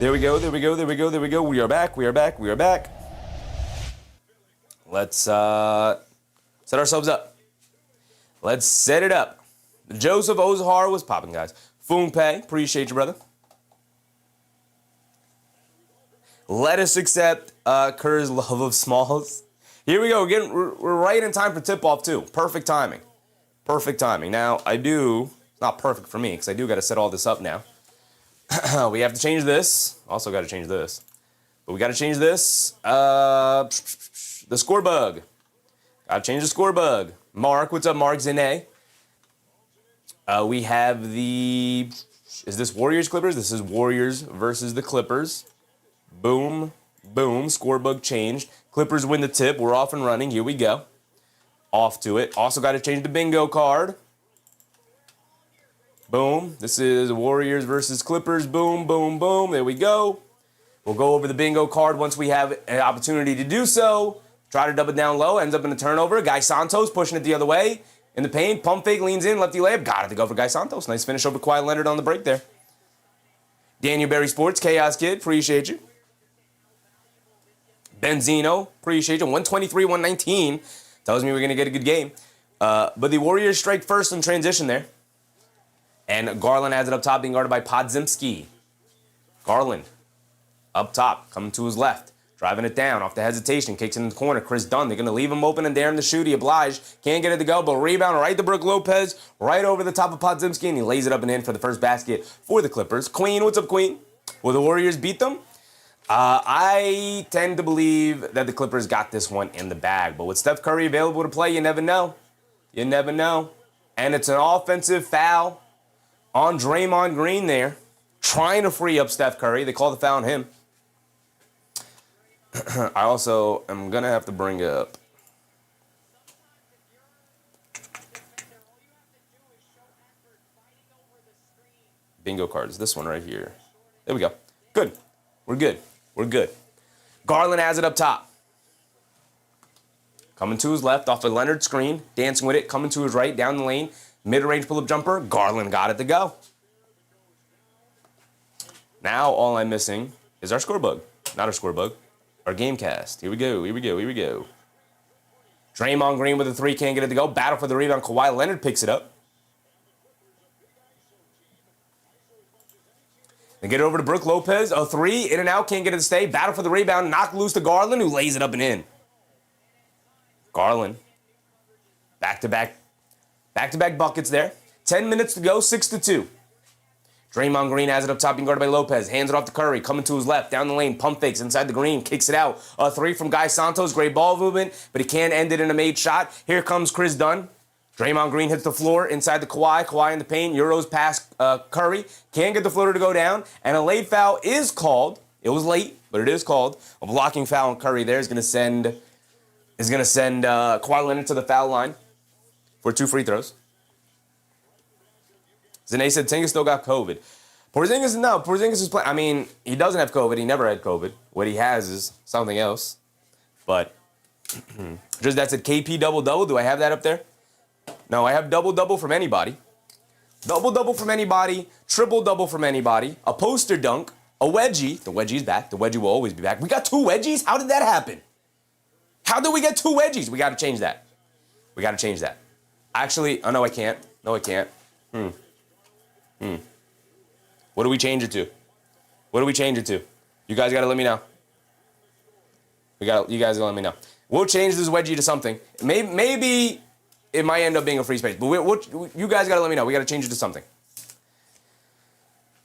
There we go. We are back. Let's set ourselves up. Let's set it up. Joseph Ozahar was popping, guys. Foompe, appreciate you, brother. Let us accept Kerr's love of smalls. Here we go. We're right in time for tip-off, too. Perfect timing. Now, not perfect for me, because I do got to set all this up now. We have to change this. Also got to change this. But we got to change this. The score bug. Got to change the score bug. Mark, what's up, Mark Zane? We have the... Is this Warriors Clippers? This is Warriors versus the Clippers. Boom. Score bug changed. Clippers win the tip. We're off and running. Here we go. Off to it. Also got to change the bingo card. Boom. This is Warriors versus Clippers. Boom. There we go. We'll go over the bingo card once we have an opportunity to do so. Try to double down low. Ends up in a turnover. Guy Santos pushing it the other way. In the paint. Pump fake. Leans in. Lefty layup. Got it to go for Guy Santos. Nice finish over Kawhi Leonard on the break there. Daniel Berry Sports. Chaos Kid. Appreciate you. Benzino. Appreciate you. 123-119. Tells me we're going to get a good game. But the Warriors strike first in transition there. And Garland has it up top, being guarded by Podziemski. Garland, up top, coming to his left. Driving it down, off the hesitation, kicks it in the corner. Chris Dunn, they're going to leave him open and dare him to shoot. He obliged, can't get it to go, but rebound right to Brook Lopez, right over the top of Podziemski, and he lays it up and in for the first basket for the Clippers. Queen, what's up, Queen? Will the Warriors beat them? I tend to believe that the Clippers got this one in the bag, but with Steph Curry available to play, you never know. And it's an offensive foul on Draymond Green there, trying to free up Steph Curry. They call the foul on him. I also am going to have to bring up bingo cards. This one right here. There we go. Good. We're good. Garland has it up top. Coming to his left off a Leonard screen. Dancing with it. Coming to his right down the lane. Mid-range pull-up jumper. Garland got it to go. Now all I'm missing is our score bug. Not our score bug. Our game cast. Here we go. Draymond Green with a three. Can't get it to go. Battle for the rebound. Kawhi Leonard picks it up. They get it over to Brook Lopez. A three. In and out. Can't get it to stay. Battle for the rebound. Knock loose to Garland, who lays it up and in. Garland. Back-to-back buckets there. 10 minutes to go, 6-2. Draymond Green has it up top, being guarded by Lopez. Hands it off to Curry, coming to his left, down the lane, pump fakes inside the green, kicks it out. A three from Guy Santos, great ball movement, but he can't end it in a made shot. Here comes Chris Dunn. Draymond Green hits the floor inside the Kawhi in the paint, Euros past Curry. Can't get the floater to go down, and a late foul is called. It was late, but it is called. A blocking foul on Curry there is going to send Kawhi Leonard to the foul line for 2 free throws. Zane said Tinga still got COVID. Porzingis is playing. I mean, he doesn't have COVID. He never had COVID. What he has is something else. But just that said KP double-double. Do I have that up there? No, I have double-double from anybody. Double-double from anybody. Triple-double from anybody. A poster dunk. A wedgie. The wedgie's back. The wedgie will always be back. We got 2 wedgies? How did that happen? How did we get 2 wedgies? We got to change that. Actually, oh, no, I can't. What do we change it to? You guys got to let me know. You guys got to let me know. We'll change this wedgie to something. Maybe it might end up being a free space, but you guys got to let me know. We got to change it to something.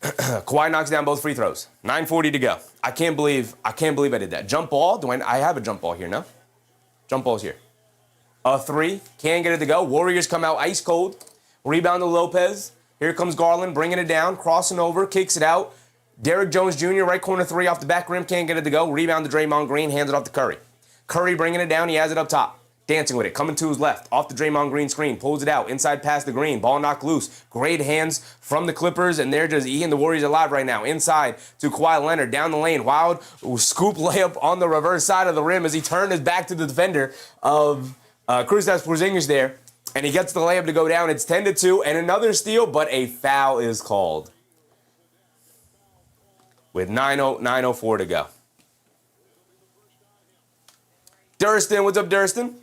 Kawhi knocks down both free throws. 9:40 to go. I can't believe I did that. Jump ball. I have a jump ball here, no? Jump ball's here. A three. Can't get it to go. Warriors come out ice cold. Rebound to Lopez. Here comes Garland, bringing it down, crossing over, kicks it out. Derrick Jones Jr., right corner three off the back rim, can't get it to go. Rebound to Draymond Green, hands it off to Curry. Curry bringing it down, he has it up top. Dancing with it, coming to his left, off the Draymond Green screen, pulls it out, inside past the Green, ball knocked loose. Great hands from the Clippers, and they're just eating the Warriors alive right now. Inside to Kawhi Leonard, down the lane, wild scoop layup on the reverse side of the rim as he turned his back to the defender of Kristaps Porzingis there. And he gets the layup to go down. It's 10-2, and another steal, but a foul is called. with 9:04 to go. Durston, what's up, Durston?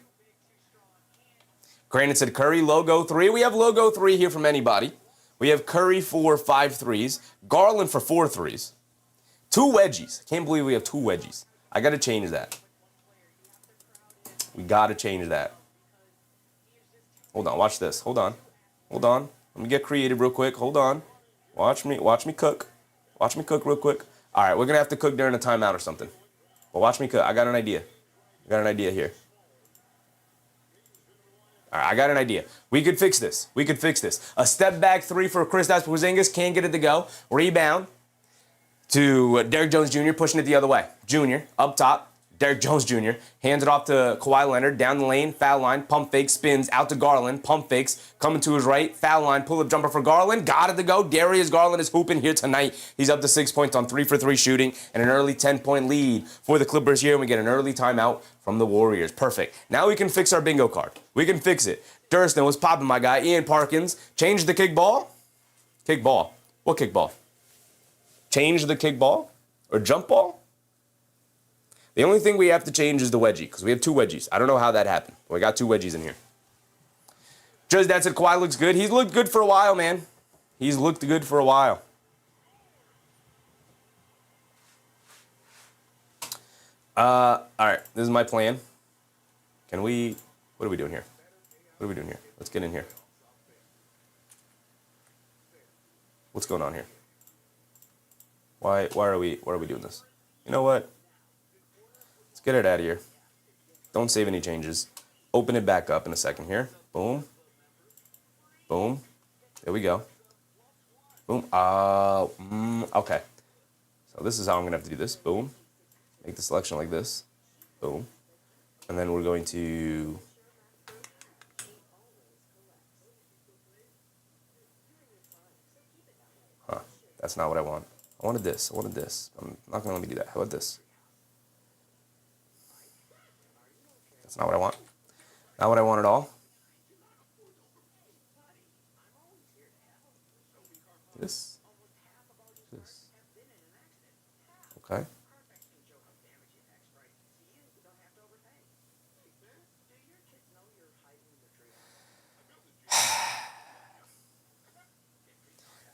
Granted said Curry, logo 3. We have logo 3 here from anybody. We have Curry for 5 threes. Garland for 4 threes. 2 wedgies. Can't believe we have 2 wedgies. I got to change that. We got to change that. Hold on. Watch this. Hold on. Hold on. Let me get creative real quick. Hold on. Watch me cook. Watch me cook real quick. All right. We're going to have to cook during a timeout or something. But watch me cook. I got an idea. Here. All right, I got an idea. We could fix this. A step back 3 for Kristaps Porzingis. Can't get it to go. Rebound to Derrick Jones Jr. pushing it the other way. Jr. up top. Derrick Jones Jr. hands it off to Kawhi Leonard. Down the lane. Foul line. Pump fake. Spins out to Garland. Pump fakes. Coming to his right. Foul line. Pull-up jumper for Garland. Got it to go. Darius Garland is hooping here tonight. He's up to 6 points on 3 for 3 shooting and an early 10-point lead for the Clippers here. And we get an early timeout from the Warriors. Perfect. Now we can fix our bingo card. We can fix it. Durston, what's popping, my guy? Ian Parkins. Change the kickball. Kickball. What kickball? Change the kickball? Or jump ball? The only thing we have to change is the wedgie, because we have 2 wedgies. I don't know how that happened, but we got 2 wedgies in here. Just that said Kawhi looks good. He's looked good for a while, man. He's looked good for a while. All right, this is my plan. What are we doing here? Let's get in here. What's going on here? Why are we doing this? You know what? Let's get it out of here. Don't save any changes. Open it back up in a second here. Boom. Boom. There we go. Boom. Okay. So this is how I'm going to have to do this. Boom. Make the selection like this. Boom. And then we're going to... That's not what I want. I wanted this. I'm not going to let me do that. How about this? That's not what I want. Not what I want at all. This. Okay.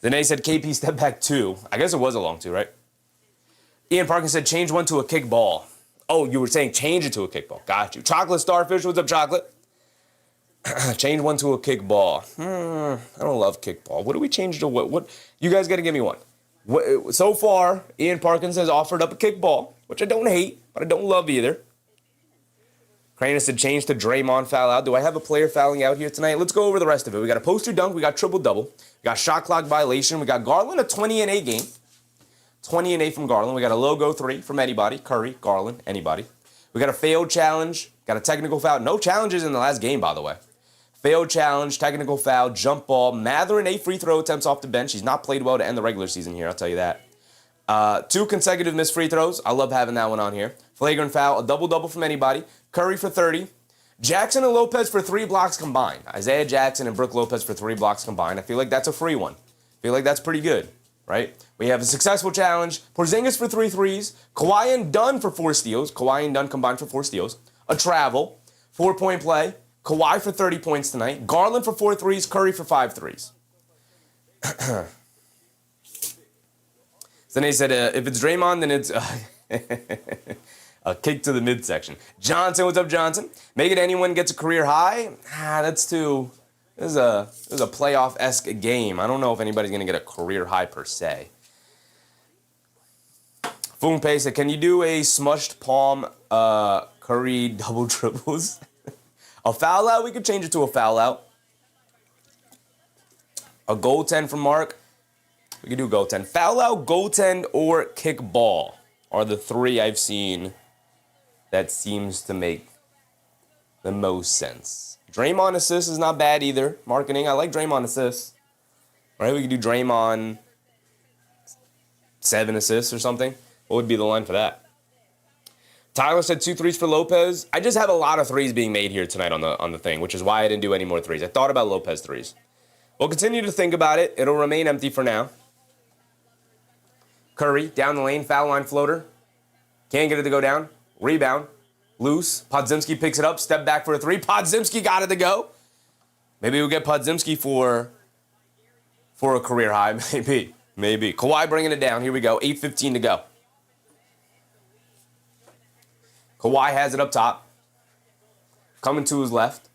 Danae said KP step back 2. I guess it was a long 2, right? Ian Parkin said change 1 to a kick ball. Oh, you were saying change it to a kick ball. Got you. Chocolate Starfish, what's up, Chocolate? Change 1 to a kick ball. I don't love kick ball. What do we change to what? You guys got to give me one. So far, Ian Parkins has offered up a kick ball, which I don't hate, but I don't love either. Cranus said change to Draymond foul out. Do I have a player fouling out here tonight? Let's go over the rest of it. We got a poster dunk. We got triple-double. We got shot clock violation. We got Garland, a 20-8 game. 20-8 from Garland. We got a logo 3 from anybody. Curry, Garland, anybody. We got a failed challenge. Got a technical foul. No challenges in the last game, by the way. Failed challenge, technical foul, jump ball. Mather and 8 free throw attempts off the bench. He's not played well to end the regular season here, I'll tell you that. 2 consecutive missed free throws. I love having that one on here. Flagrant foul, a double-double from anybody. Curry for 30. Jackson and Lopez for 3 blocks combined. Isaiah Jackson and Brook Lopez for 3 blocks combined. I feel like that's a free one. I feel like that's pretty good, right? We have a successful challenge. Porzingis for 3 threes. Kawhi and Dunn for 4 steals. Kawhi and Dunn combined for 4 steals. A travel. 4-point play. Kawhi for 30 points tonight. Garland for 4 threes. Curry for 5 threes. Then they said, if it's Draymond, then it's a kick to the midsection. Johnson, what's up, Johnson? Make it anyone gets a career high? That's too... This is a playoff-esque game. I don't know if anybody's going to get a career high per se. Foonpay said, can you do a smushed palm Curry double triples? A foul out? We could change it to a foul out. A goaltend from Mark? We could do goaltend. Foul out, goaltend, or kick ball are the 3 I've seen that seems to make the most sense. Draymond assist is not bad either. Marketing, I like Draymond assists. Right, we could do Draymond 7 assists or something. What would be the line for that? Tyler said 2 threes for Lopez. I just have a lot of 3s being made here tonight on the thing, which is why I didn't do any more 3s. I thought about Lopez 3s. We'll continue to think about it. It'll remain empty for now. Curry, down the lane, foul line floater. Can't get it to go down. Rebound. Loose. Podziemski picks it up. Step back for a three. Podziemski got it to go. Maybe we'll get Podziemski for a career high. Maybe. Kawhi bringing it down. Here we go. 8:15 to go. Kawhi has it up top. Coming to his left.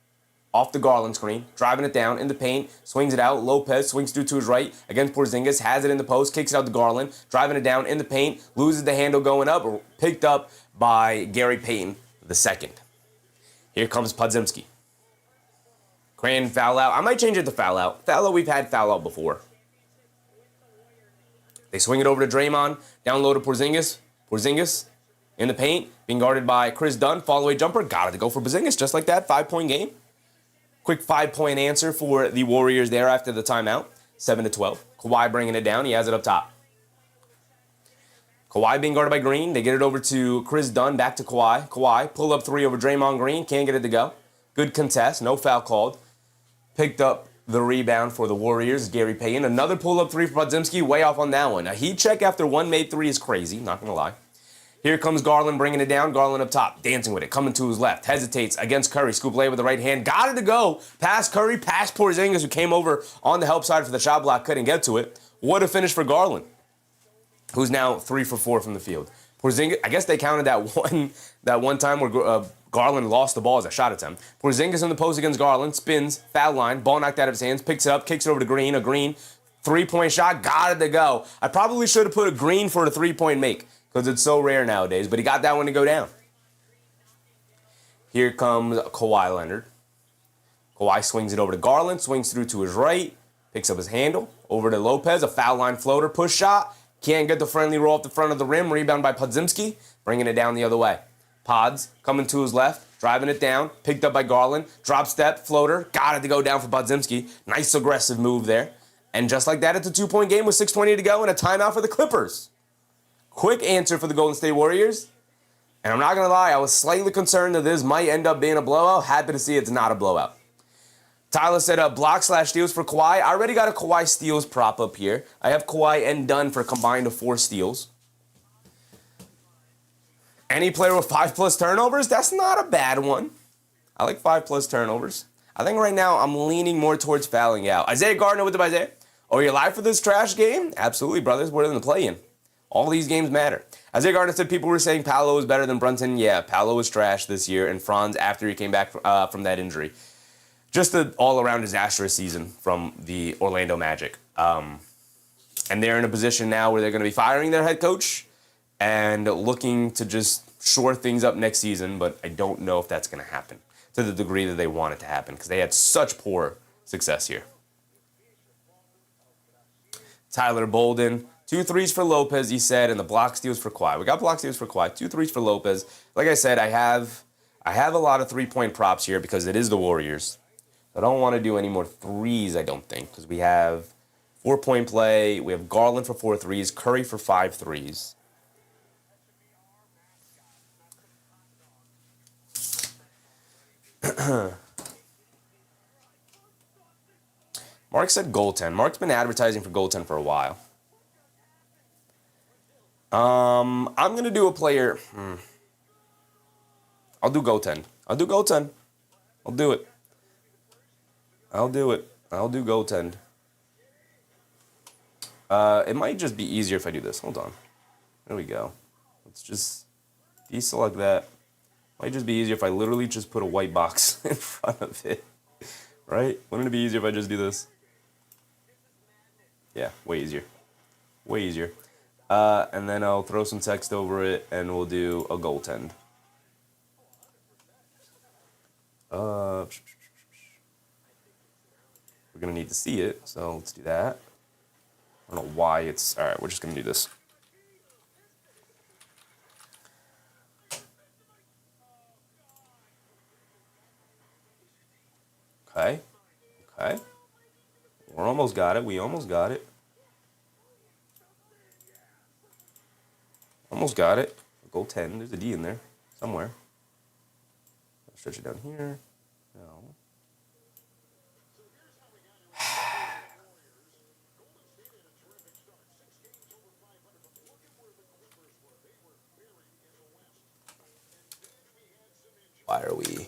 Off the Garland screen. Driving it down in the paint. Swings it out. Lopez swings through to his right against Porzingis. Has it in the post. Kicks it out to Garland. Driving it down in the paint. Loses the handle going up. Picked up by Gary Payton II. Here comes Podziemski. Cran foul out. I might change it to foul out. Foul out, we've had foul out before. They swing it over to Draymond. Down low to Porzingis. Porzingis in the paint. Being guarded by Chris Dunn. Fall-away jumper. Got it to go for Porzingis. Just like that. 5-point game. Quick 5-point answer for the Warriors there after the timeout. 7-12. Kawhi bringing it down. He has it up top. Kawhi being guarded by Green. They get it over to Chris Dunn. Back to Kawhi. Kawhi pull up three over Draymond Green. Can't get it to go. Good contest. No foul called. Picked up the rebound for the Warriors. Gary Payton. Another pull-up three for Podziemski. Way off on that one. A heat check after one made three is crazy. Not going to lie. Here comes Garland bringing it down. Garland up top, dancing with it, coming to his left. Hesitates against Curry. Scoop lay with the right hand. Got it to go. Past Curry, past Porzingis, who came over on the help side for the shot block. Couldn't get to it. What a finish for Garland, who's now 3 for 4 from the field. Porzingis, I guess they counted that one time where Garland lost the ball as a shot attempt. Porzingis in the post against Garland. Spins, foul line. Ball knocked out of his hands. Picks it up, kicks it over to Green. A Green three-point shot. Got it to go. I probably should have put a Green for a three-point make, because it's so rare nowadays, but he got that one to go down. Here comes Kawhi Leonard. Kawhi swings it over to Garland, swings through to his right, picks up his handle, over to Lopez, a foul line floater, push shot, can't get the friendly roll off the front of the rim, rebound by Podziemski, bringing it down the other way. Pods coming to his left, driving it down, picked up by Garland, drop step, floater, got it to go down for Podziemski. Nice aggressive move there. And just like that, it's a 2-point game with 6:20 to go and a timeout for the Clippers. Quick answer for the Golden State Warriors. And I'm not going to lie, I was slightly concerned that this might end up being a blowout. Happy to see it's not a blowout. Tyler said block/steals for Kawhi. I already got a Kawhi steals prop up here. I have Kawhi and Dunn for combined of 4 steals. Any player with 5+ turnovers? That's not a bad one. I like 5+ turnovers. I think right now I'm leaning more towards fouling out. Isaiah Gardner with the Isaiah. Oh, you're live for this trash game? Absolutely, brothers. We're in the play-in. All these games matter. Isaiah Gardner said people were saying Paolo is better than Brunson. Yeah, Paolo was trash this year, and Franz after he came back from that injury. Just an all-around disastrous season from the Orlando Magic. And they're in a position now where they're going to be firing their head coach and looking to just shore things up next season, but I don't know if that's going to happen to the degree that they want it to happen because they had such poor success here. Tyler Bolden. 2 threes for Lopez, he said, and the block steals for Kawhi. We got block steals for Kawhi. 2 threes for Lopez. Like I said, I have a lot of 3-point props here because it is the Warriors. I don't want to do any more threes, I don't think, because we have 4-point play. We have Garland for 4 threes, Curry for 5 threes. Mark said goaltend. Mark's been advertising for goaltend for a while. I'm going to do a player. I'll do goaltend. I'll do goaltend. I'll do it. I'll do goaltend. It might just be easier if I do this. Hold on. There we go. Let's just deselect that. Might just be easier if I literally just put a white box in front of it. Right? Wouldn't it be easier if I just do this? Yeah, way easier. Way easier. And then I'll throw some text over it, and we'll do a goaltend. We're going to need to see it, so let's do that. I don't know why it's... All right, we're just going to do this. Okay. Okay. We almost got it. Almost got it. Goaltend. There's a D in there somewhere. I'll stretch it down here. No. Why are we?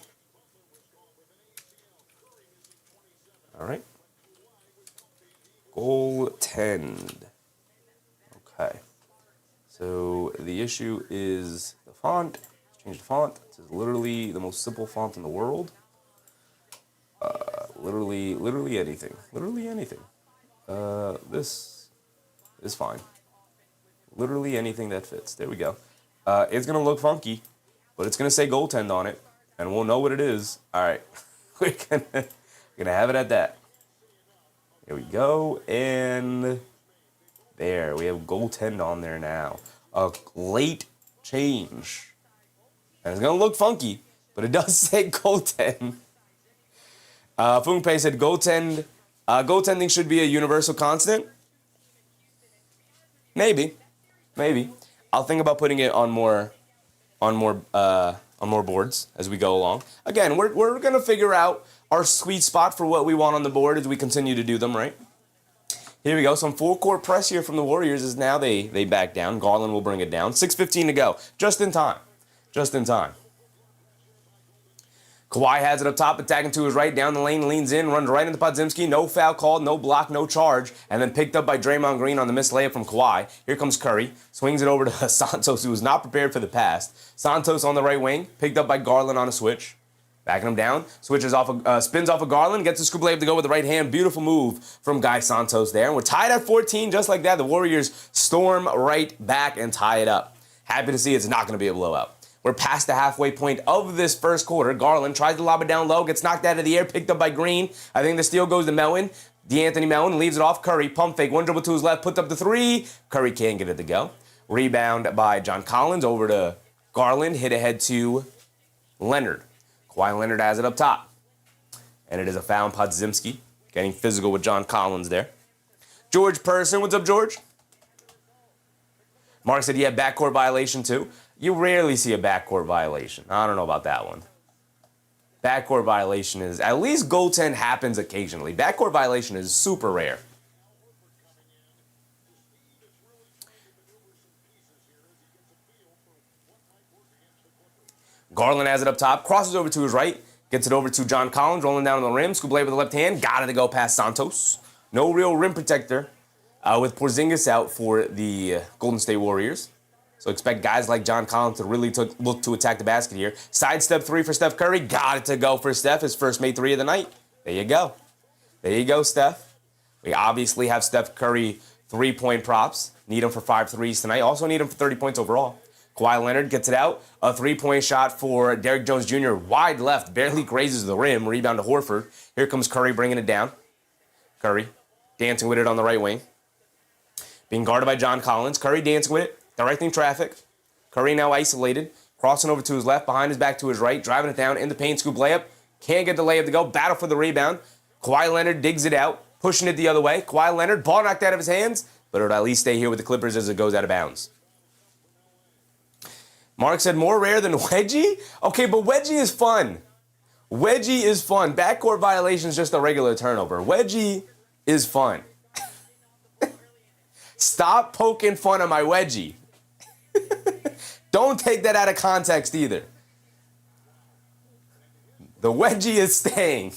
All right. Goaltend. Okay. So the issue is the font. Change the font. This is literally the most simple font in the world. Literally anything. Literally anything. This is fine. Literally anything that fits. There we go. It's going to look funky, but it's going to say goaltend on it, and we'll know what it is. All right. We're gonna have it at that. Here we go, and there. We have goaltend on there now. A late change. And it's going to look funky, but it does say goaltend. Fungpei said goaltending should be a universal constant. Maybe. I'll think about putting it on more boards as we go along. Again, we're gonna figure out our sweet spot for what we want on the board as we continue to do them, right? Here we go. Some full court press here from the Warriors as now they back down. Garland will bring it down. 6:15 to go. Just in time. Kawhi has it up top, attacking to his right, down the lane, leans in, runs right into Podziemski. No foul called, no block, no charge, and then picked up by Draymond Green on the missed layup from Kawhi. Here comes Curry, swings it over to Santos, who was not prepared for the pass. Santos on the right wing, picked up by Garland on a switch. Backing him down, spins off of Garland, gets the scoop layup to go with the right hand. Beautiful move from Guy Santos there. And we're tied at 14, just like that. The Warriors storm right back and tie it up. Happy to see it's not going to be a blowout. We're past the halfway point of this first quarter. Garland tries to lob it down low, gets knocked out of the air, picked up by Green. I think the steal goes to Melton. DeAnthony Melton leaves it off. Curry, pump fake, one dribble to his left, puts up the three. Curry can't get it to go. Rebound by John Collins over to Garland, hit ahead to Leonard. Kawhi Leonard has it up top. And it is a foul on Podziemski, getting physical with John Collins there. George Person, what's up, George? Mark said, yeah, backcourt violation too. You rarely see a backcourt violation. I don't know about that one. Backcourt violation is, at least goaltend happens occasionally. Backcourt violation is super rare. Garland has it up top, crosses over to his right, gets it over to John Collins, rolling down on the rim, scoop blade with the left hand, got it to go past Santos. No real rim protector with Porzingis out for the Golden State Warriors. So expect guys like John Collins to really look to attack the basket here. Sidestep three for Steph Curry. Got it to go for Steph. His first made three of the night. There you go. There you go, Steph. We obviously have Steph Curry 3-point props. Need him for 5 threes tonight. Also need him for 30 points overall. Kawhi Leonard gets it out. A 3-point shot for Derrick Jones Jr. Wide left. Barely grazes the rim. Rebound to Horford. Here comes Curry bringing it down. Curry dancing with it on the right wing. Being guarded by John Collins. Curry dancing with it. Directing traffic. Curry now isolated. Crossing over to his left, behind his back to his right. Driving it down in the paint, scoop layup. Can't get the layup to go. Battle for the rebound. Kawhi Leonard digs it out. Pushing it the other way. Kawhi Leonard, ball knocked out of his hands. But it'll at least stay here with the Clippers as it goes out of bounds. Mark said more rare than wedgie? Okay, but wedgie is fun. Wedgie is fun. Backcourt violation is just a regular turnover. Wedgie is fun. Stop poking fun at my wedgie. Don't take that out of context either. The wedgie is staying.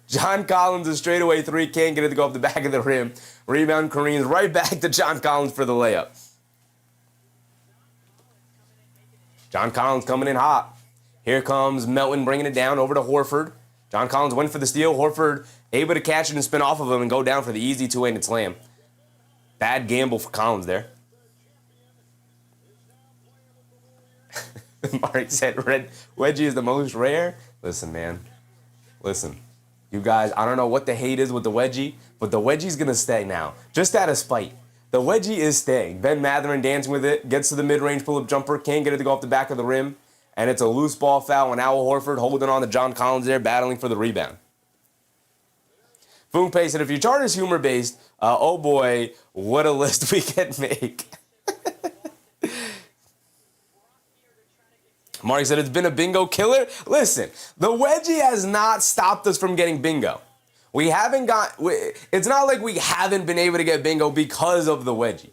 John Collins, a straightaway three, can't get it to go up the back of the rim. Rebound careens right back to John Collins for the layup. John Collins coming in hot. Here comes Melton bringing it down over to Horford. John Collins went for the steal. Horford able to catch it and spin off of him and go down for the easy two-handed slam. Bad gamble for Collins there. Mark said red wedgie is the most rare. Listen, man. Listen. You guys, I don't know what the hate is with the wedgie, but the wedgie's going to stay now. Just out of spite. The wedgie is staying. Ben Mathurin dancing with it. Gets to the mid-range pull-up jumper. Can't get it to go off the back of the rim. And it's a loose ball foul on Al Horford holding on to John Collins there, battling for the rebound. Fungpei said, if your chart is humor-based, oh boy, what a list we can make. Mark said, it's been a bingo killer. Listen, the wedgie has not stopped us from getting bingo. It's not like we haven't been able to get bingo because of the wedgie.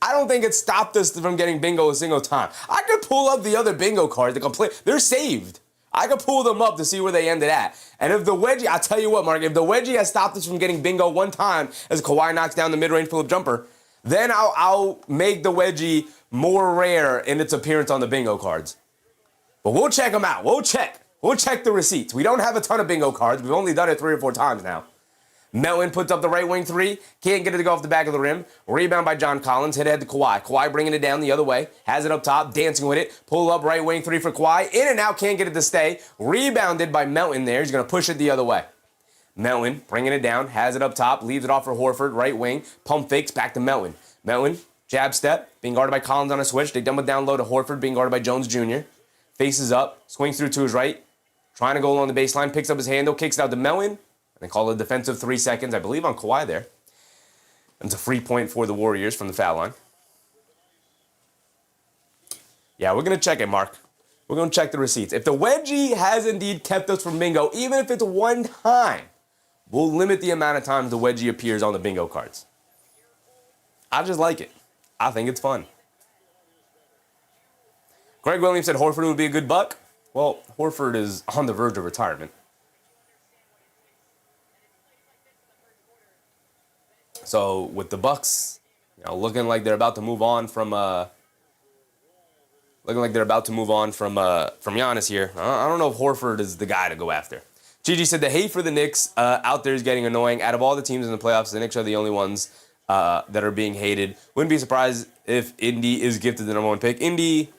I don't think it stopped us from getting bingo a single time. I could pull up the other bingo cards to complete. They're saved. I could pull them up to see where they ended at. And if the wedgie, I'll tell you what, Mark, if the wedgie has stopped us from getting bingo one time as Kawhi knocks down the mid-range pull-up jumper, then I'll make the wedgie more rare in its appearance on the bingo cards. But we'll check them out. We'll check the receipts. We don't have a ton of bingo cards. We've only done it 3 or 4 times now. Melton puts up the right wing 3. Can't get it to go off the back of the rim. Rebound by John Collins. Hit ahead to Kawhi. Kawhi bringing it down the other way. Has it up top. Dancing with it. Pull up right wing 3 for Kawhi. In and out. Can't get it to stay. Rebounded by Melton there. He's going to push it the other way. Melton bringing it down. Has it up top. Leaves it off for Horford. Right wing. Pump fakes. Back to Melton. Melton. Jab step. Being guarded by Collins on a switch. They dump it down low to Horford. Being guarded by Jones Jr. Faces up. Swings through to his right. Trying to go along the baseline. Picks up his handle. Kicks it out to Melton. And they call it a defensive 3 seconds, I believe, on Kawhi there. And it's a free point for the Warriors from the foul line. Yeah, we're going to check it, Mark. We're going to check the receipts. If the wedgie has indeed kept us from bingo, even if it's one time, we'll limit the amount of times the wedgie appears on the bingo cards. I just like it. I think it's fun. Greg Williams said Horford would be a good buck. Well, Horford is on the verge of retirement. So with the Bucks, looking like they're about to move on from Giannis here. I don't know if Horford is the guy to go after. Gigi said the hate for the Knicks out there is getting annoying. Out of all the teams in the playoffs, the Knicks are the only ones that are being hated. Wouldn't be surprised if Indy is gifted the number 1 pick. Indy,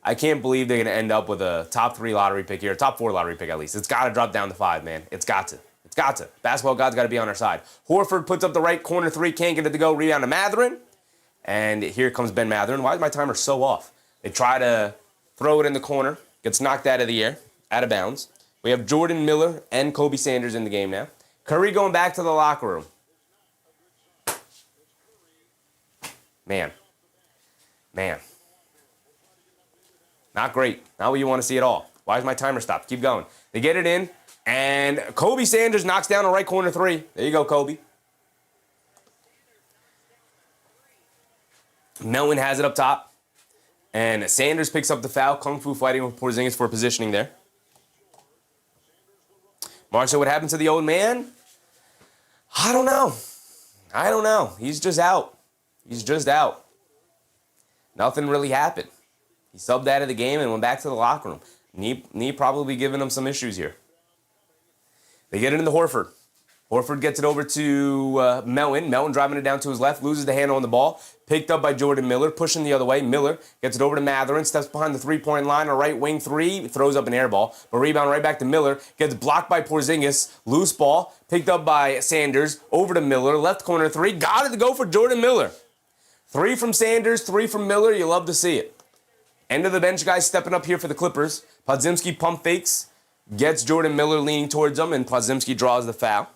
I can't believe they're going to end up with a top 3 lottery pick here, top 4 lottery pick at least. It's got to drop down to 5, man. It's got to. It's got to. Basketball God's got to be on our side. Horford puts up the right corner 3, can't get it to go. Rebound to Mathurin. And here comes Ben Mathurin. Why is my timer so off? They try to throw it in the corner. Gets knocked out of the air, out of bounds. We have Jordan Miller and Kobe Sanders in the game now. Curry going back to the locker room. Man. Not great. Not what you want to see at all. Why is my timer stopped? Keep going. They get it in. And Kobe Sanders knocks down a right corner 3. There you go, Kobe. Melton has it up top. And Sanders picks up the foul. Kung Fu fighting with Porzingis for positioning there. Marshall, what happened to the old man? I don't know. He's just out. Nothing really happened. He subbed out of the game and went back to the locker room. Knee probably giving him some issues here. They get it into Horford. Horford gets it over to Melton. Melton driving it down to his left, loses the handle on the ball. Picked up by Jordan Miller, pushing the other way. Miller gets it over to Mathurin, steps behind the 3-point line, a right wing 3, throws up an air ball. But rebound right back to Miller, gets blocked by Porzingis, loose ball, picked up by Sanders, over to Miller, left corner 3, got it to go for Jordan Miller. 3 from Sanders, 3 from Miller, you love to see it. End of the bench guys stepping up here for the Clippers. Podziemski pump fakes. Gets Jordan Miller leaning towards him, and Podziemski draws the foul.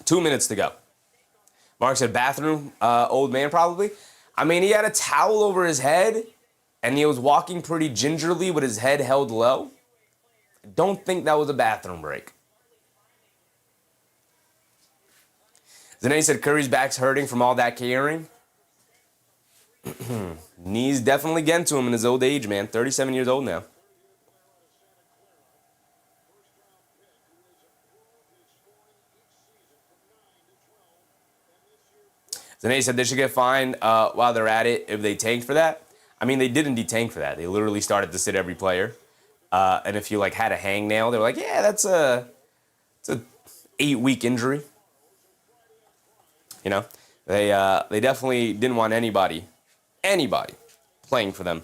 2 minutes to go. Mark said bathroom, old man probably. I mean, he had a towel over his head, and he was walking pretty gingerly with his head held low. I don't think that was a bathroom break. Zane said Curry's back's hurting from all that carrying. Knees definitely getting to him in his old age, man. 37 years old now. Zane said they should get fined while they're at it if they tanked for that. I mean, they did indeed tank for that. They literally started to sit every player. And if you had a hangnail, they were like, yeah, it's a 8-week injury. They definitely didn't want anybody playing for them.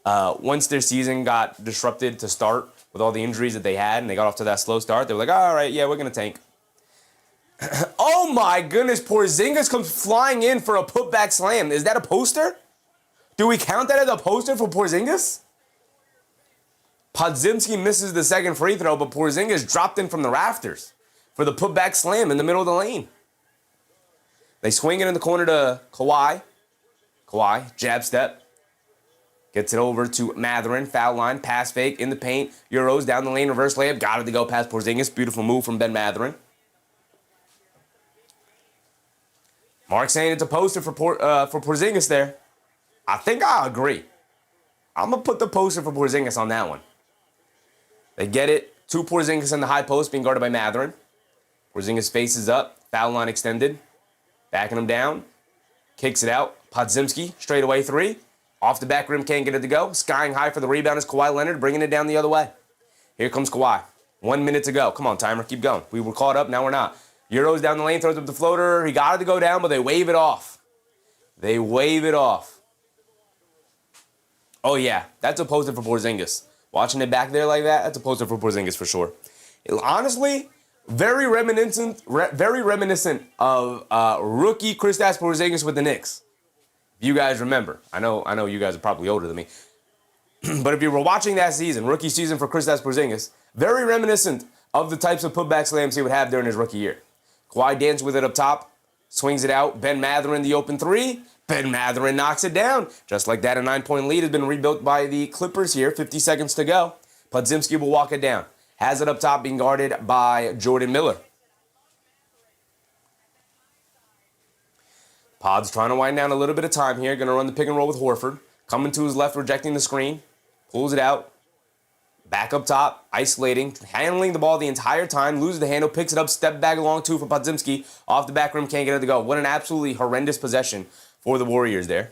Once their season got disrupted to start with all the injuries that they had, and they got off to that slow start, they were like, all right, yeah, we're going to tank. Oh my goodness, Porzingis comes flying in for a putback slam. Is that a poster? Do we count that as a poster for Porzingis? Podziemski misses the second free throw, but Porzingis dropped in from the rafters for the putback slam in the middle of the lane. They swing it in the corner to Kawhi. Kawhi, jab step. Gets it over to Mathurin, foul line, pass fake, in the paint. Euros down the lane, reverse layup. Got it to go past Porzingis. Beautiful move from Ben Mathurin. Mark saying it's a poster for Porzingis there. I think I agree. I'm going to put the poster for Porzingis on that one. They get it to Porzingis in the high post, being guarded by Mathurin. Porzingis faces up, foul line extended, backing him down, kicks it out. Podziemski, straight away three. Off the back rim, can't get it to go. Skying high for the rebound is Kawhi Leonard, bringing it down the other way. Here comes Kawhi. 1 minute to go. Come on, timer, keep going. We were caught up, now we're not. Euros down the lane, throws up the floater. He got it to go down, but they wave it off. They wave it off. Oh, yeah, that's a poster for Porzingis. Watching it back there like that, that's a poster for Porzingis for sure. Honestly, very reminiscent of rookie Kristaps Porzingis with the Knicks. If you guys remember. I know you guys are probably older than me. But if you were watching that season, rookie season for Kristaps Porzingis, very reminiscent of the types of putback slams he would have during his rookie year. Kawhi dances with it up top, swings it out. Ben Mathurin the open three. Ben Mathurin knocks it down. Just like that, a 9-point lead has been rebuilt by the Clippers here. 50 seconds to go. Podziemski will walk it down. Has it up top, being guarded by Jordan Miller. Pod's trying to wind down a little bit of time here. Going to run the pick and roll with Horford. Coming to his left, rejecting the screen. Pulls it out. Back up top, isolating, handling the ball the entire time, loses the handle, picks it up, step back along two for Podziemski. Off the back rim, can't get it to go. What an absolutely horrendous possession for the Warriors there.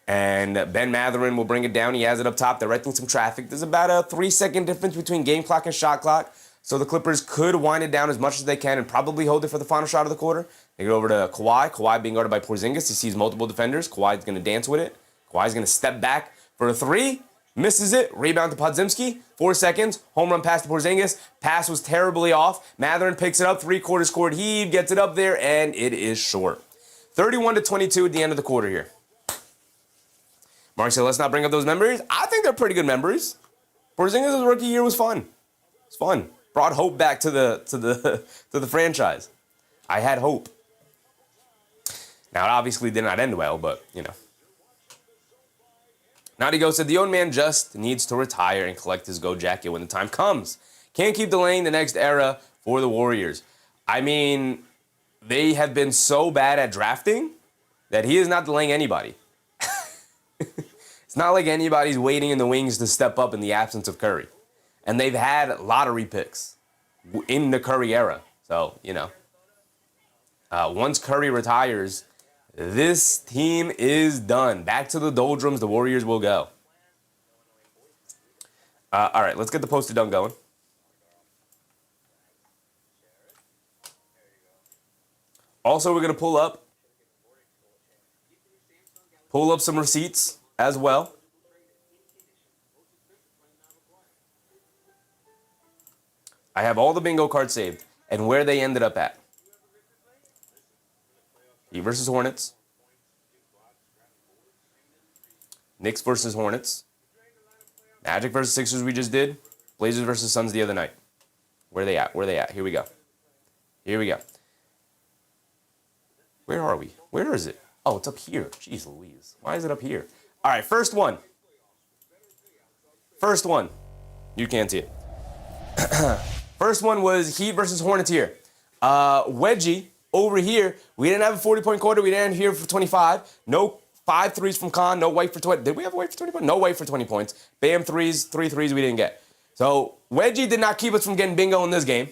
And Ben Mathurin will bring it down. He has it up top, directing some traffic. There's about a 3-second difference between game clock and shot clock. So the Clippers could wind it down as much as they can and probably hold it for the final shot of the quarter. They get over to Kawhi. Kawhi being guarded by Porzingis. He sees multiple defenders. Kawhi's going to dance with it. Kawhi's going to step back for a three. Misses it. Rebound to Podziemski. 4 seconds. Home run pass to Porzingis. Pass was terribly off. Mathurin picks it up. 3/4 court heave. Gets it up there, and it is short. 31-22 at the end of the quarter here. Mark said, let's not bring up those memories. I think they're pretty good memories. Porzingis' rookie year was fun. It's fun. Brought hope back to the franchise. I had hope. Now, it obviously did not end well, but, you know. Naughty said, the old man just needs to retire and collect his go jacket when the time comes. Can't keep delaying the next era for the Warriors. I mean, they have been so bad at drafting that he is not delaying anybody. It's not like anybody's waiting in the wings to step up in the absence of Curry. And they've had lottery picks in the Curry era. So, you know, once Curry retires, this team is done. Back to the doldrums, the Warriors will go. All right, let's get the poster done going. Also, we're going to pull up some receipts as well. I have all the bingo cards saved and where they ended up at. Heat versus Hornets. Knicks versus Hornets. Magic versus Sixers we just did. Blazers versus Suns the other night. Where are they at? Where are they at? Here we go. Here we go. Where are we? Where is it? Oh, it's up here. Jeez Louise. Why is it up here? All right, first one. First one. You can't see it. First one was Heat versus Hornets here. Wedgie over here. We didn't have a 40-point quarter. We didn't end here for 25. No 5 threes from Khan. No White for 20. Did we have a White for 20 points? No White for 20 points. Bam threes. 3 threes we didn't get. So Wedgie did not keep us from getting bingo in this game.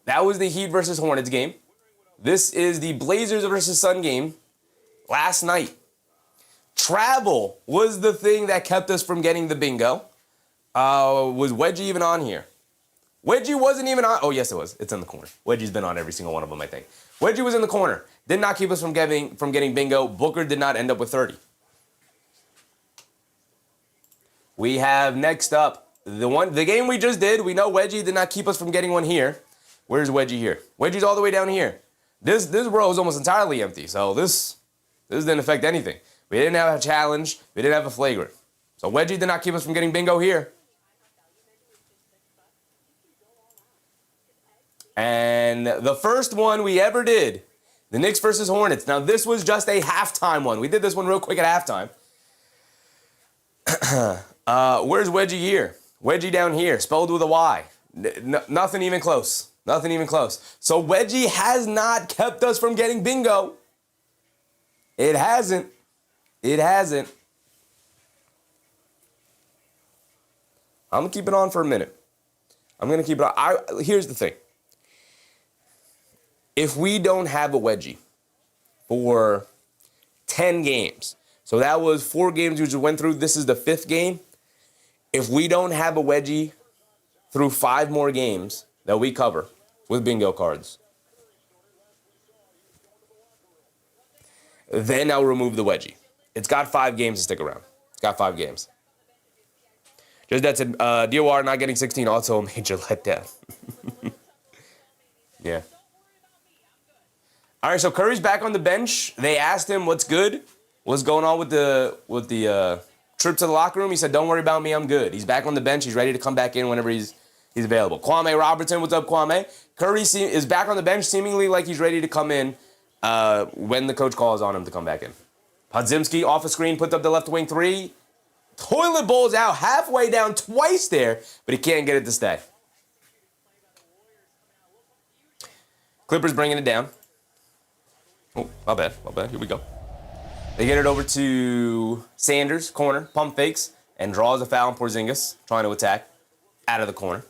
That was the Heat versus Hornets game. This is the Blazers versus Sun game last night. Travel was the thing that kept us from getting the bingo. Was Wedgie even on here? Wedgie wasn't even on. Oh, yes, it was. It's in the corner. Wedgie's been on every single one of them, I think. Wedgie was in the corner. Did not keep us from getting bingo. Booker did not end up with 30. We have next up the game we just did. We know Wedgie did not keep us from getting one here. Where's Wedgie here? Wedgie's all the way down here. This row is almost entirely empty, so this didn't affect anything. We didn't have a challenge. We didn't have a flagrant. So Wedgie did not keep us from getting bingo here. And the first one we ever did, the Knicks versus Hornets. Now, this was just a halftime one. We did this one real quick at halftime. Where's Wedgie here? Wedgie down here, spelled with a Y. Nothing even close. Nothing even close. So wedgie has not kept us from getting bingo. It hasn't. It hasn't. I'm going to keep it on for a minute. I'm going to keep it on. Here's the thing. If we don't have a wedgie for 10 games, so that was 4 games we just went through. This is the 5th game. If we don't have a wedgie through 5 more games that we cover with bingo cards, then I'll remove the wedgie. It's got 5 games to stick around. It's got 5 games. Just that said, DOR not getting 16, also a major letdown. Yeah. All right, so Curry's back on the bench. They asked him what's good, what's going on with the trip to the locker room. He said, "Don't worry about me, I'm good." He's back on the bench. He's ready to come back in whenever he's available. Kwame Robertson, what's up, Kwame? Curry is back on the bench, seemingly like he's ready to come in when the coach calls on him to come back in. Podziemski off a screen, puts up the left wing 3. Toilet bowls out halfway down twice there, but he can't get it to stay. Clippers bringing it down. Oh, my bad. Here we go. They get it over to Sanders, corner, pump fakes, and draws a foul on Porzingis, trying to attack out of the corner.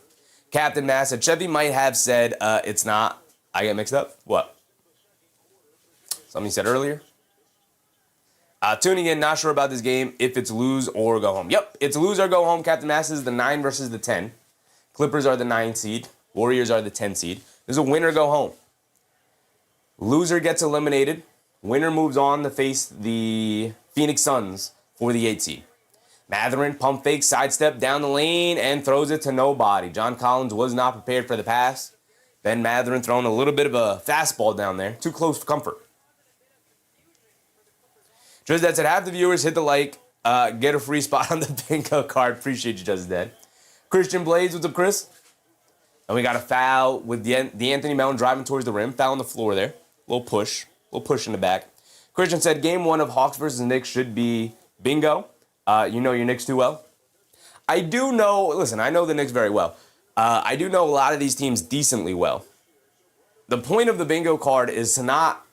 Captain Mass said, Chevy might have said it's not. I get mixed up? What? Something you said earlier? Tuning in, not sure about this game, if it's lose or go home. Yep, it's lose or go home. Captain Mass is the 9 versus the 10. Clippers are the 9 seed. Warriors are the 10 seed. There's a winner go home. Loser gets eliminated. Winner moves on to face the Phoenix Suns for the 8 seed. Mathurin, pump fake, sidestep down the lane, and throws it to nobody. John Collins was not prepared for the pass. Ben Mathurin throwing a little bit of a fastball down there. Too close for comfort. Just that said, half the viewers hit the like, get a free spot on the bingo card. Appreciate you, Just Dead. Christian Blades, what's up, Chris? And we got a foul with the Anthony Melton driving towards the rim. Foul on the floor there. Little push in the back. Christian said, game 1 of Hawks versus Knicks should be bingo. You know your Knicks too well. I do know, listen, I know the Knicks very well. I do know a lot of these teams decently well. The point of the bingo card is to not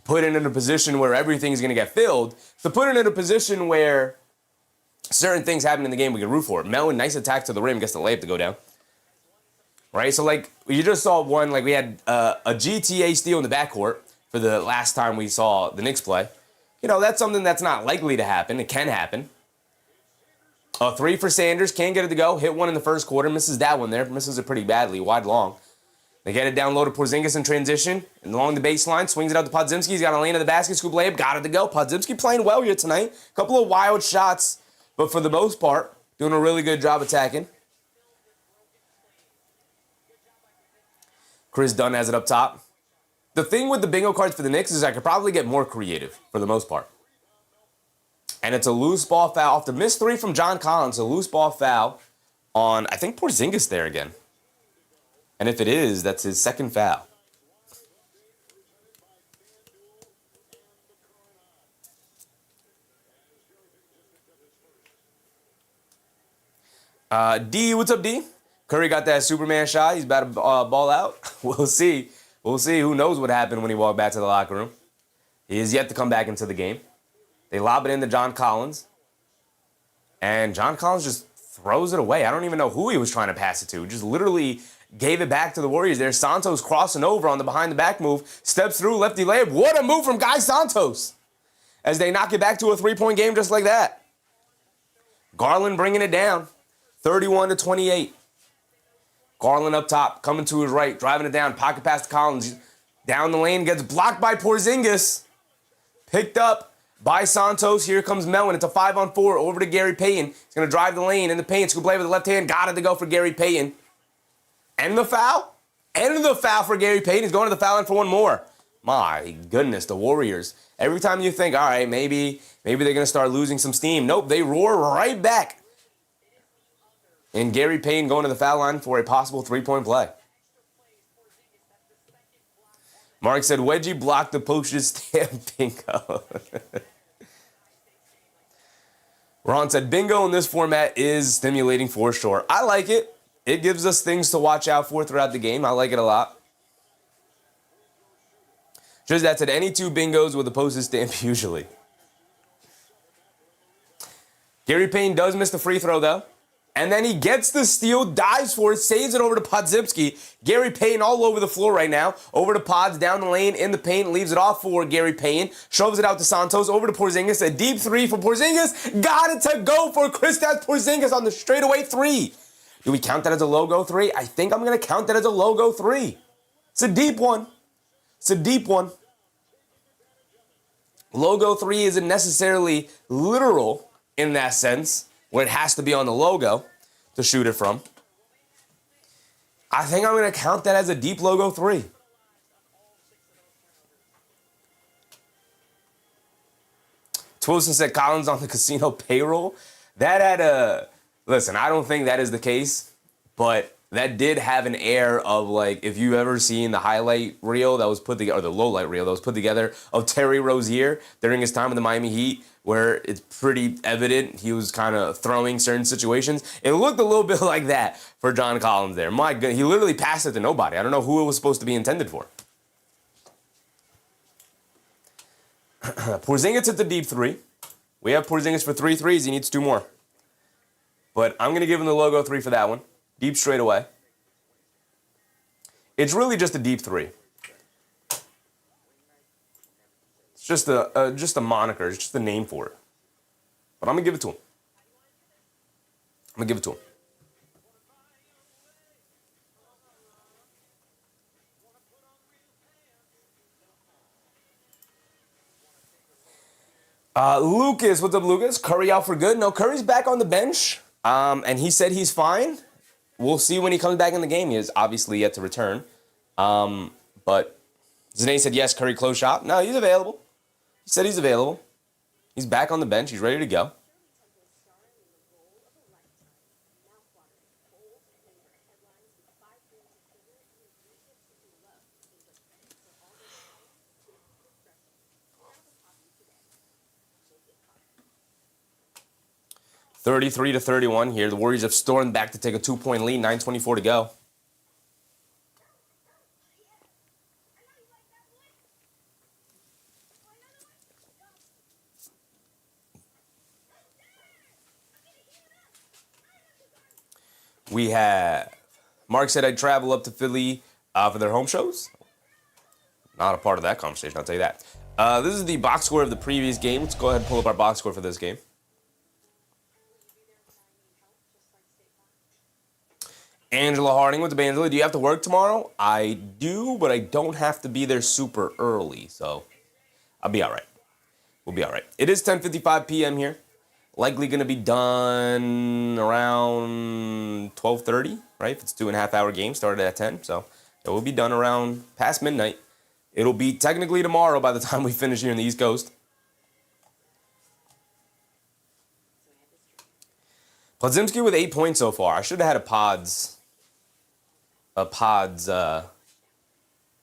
put it in a position where everything's going to get filled, to put it in a position where certain things happen in the game we can root for. Melton, nice attack to the rim, gets the layup to go down. Right? So, like, you just saw one, like, we had a GTA steal in the backcourt for the last time we saw the Knicks play. You know, that's something that's not likely to happen. It can happen. A 3 for Sanders, can't get it to go. Hit one in the first quarter, misses that one there. Misses it pretty badly, wide long. They get it down low to Porzingis in transition. And along the baseline, swings it out to Podziemski. He's got a lane to the basket, scoop layup, got it to go. Podziemski playing well here tonight. A couple of wild shots, but for the most part, doing a really good job attacking. Chris Dunn has it up top. The thing with the bingo cards for the Knicks is I could probably get more creative for the most part. And it's a loose ball foul. Off the missed 3 from John Collins, a loose ball foul on, I think, Porzingis there again. And if it is, that's his second foul. D, what's up, D? Curry got that Superman shot. He's about to ball out. We'll see. We'll see. Who knows what happened when he walked back to the locker room. He is yet to come back into the game. They lob it into John Collins. And John Collins just throws it away. I don't even know who he was trying to pass it to. Just literally gave it back to the Warriors there. Santos crossing over on the behind-the-back move. Steps through, lefty layup. What a move from Guy Santos. As they knock it back to a 3-point game just like that. Garland bringing it down. 31-28. Garland up top, coming to his right, driving it down. Pocket pass to Collins. Down the lane, gets blocked by Porzingis. Picked up by Santos. Here comes Melton. It's a 5-on-4 over to Gary Payton. He's going to drive the lane in the paint. Scoop play with the left hand. Got it to go for Gary Payton. And the foul. And the foul for Gary Payton. He's going to the foul line for one more. My goodness, the Warriors. Every time you think, all right, maybe they're going to start losing some steam. Nope, they roar right back. And Gary Payton going to the foul line for a possible 3-point play. Mark said, Wedgie blocked the postage stamp bingo. Ron said, bingo in this format is stimulating for sure. I like it. It gives us things to watch out for throughout the game. I like it a lot. Just that's at any two bingos with a postage stamp usually. Gary Payton does miss the free throw, though. And then he gets the steal, dives for it, saves it over to Podziemski. Gary Payton all over the floor right now. Over to Pods, down the lane, in the paint, leaves it off for Gary Payton. Shoves it out to Santos, over to Porzingis. A deep three for Porzingis. Got it to go for Kristaps Porzingis on the straightaway three. Do we count that as a logo three? I think I'm going to count that as a logo three. It's a deep one. It's a deep one. Logo three isn't necessarily literal in that sense, where it has to be on the logo to shoot it from. I think I'm going to count that as a deep logo three. Twilson said Collins on the casino payroll. That had a... Listen, I don't think that is the case, but that did have an air of, like, if you've ever seen the highlight reel that was put together, or the low light reel that was put together of Terry Rozier during his time with the Miami Heat, where it's pretty evident he was kind of throwing certain situations. It looked a little bit like that for John Collins there. My goodness, he literally passed it to nobody. I don't know who it was supposed to be intended for. Porzingis hit the deep three. We have Porzingis for 3 threes. He needs 2 more. But I'm going to give him the logo 3 for that one. Deep straight away. It's really just a deep three. It's just a moniker. It's just a name for it. But I'm going to give it to him. I'm going to give it to him. Lucas, what's up, Lucas? Curry out for good? No, Curry's back on the bench. And he said he's fine. We'll see when he comes back in the game. He is obviously yet to return. But Zane said, yes, Curry close shop. No, he's available. He said he's available. He's back on the bench. He's ready to go. (33-31) here. The Warriors have stormed back to take a 2-point lead. 9:24 to go. We have Mark said I'd travel up to Philly for their home shows. Not a part of that conversation, I'll tell you that. This is the box score of the previous game. Let's go ahead and pull up our box score for this game. Angela Harding, what's up, Angela? Do you have to work tomorrow? I do, but I don't have to be there super early, so I'll be all right. We'll be all right. It is 10:55 p.m. here. Likely going to be done around 12:30, right? If it's a 2.5-hour game, started at 10, so it will be done around past midnight. It'll be technically tomorrow by the time we finish here in the East Coast. Podziemski with 8 points so far. I should have had a Pods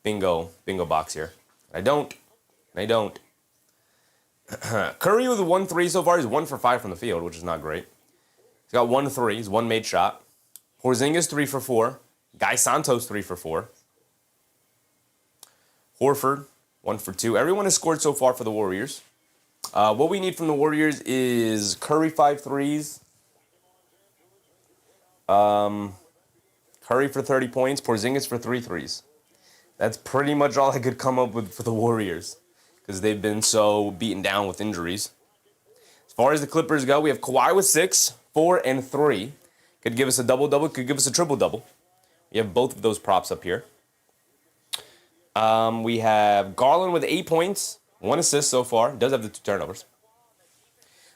bingo box here. I don't. Curry with a 1-3 so far. He's 1 for 5 from the field, which is not great. He's got 1 3. He's 1 made shot. Porzingis 3 for 4. Guy Santos 3 for 4. Horford 1 for 2. Everyone has scored so far for the Warriors. What we need from the Warriors is Curry 5 threes. Curry for 30 points. Porzingis for 3 threes. That's pretty much all I could come up with for the Warriors, because they've been so beaten down with injuries. As far as the Clippers go, we have Kawhi with 6, 4, and 3. Could give us a double-double, could give us a triple-double. We have both of those props up here. We have Garland with 8 points, 1 assist so far. Does have the 2 turnovers.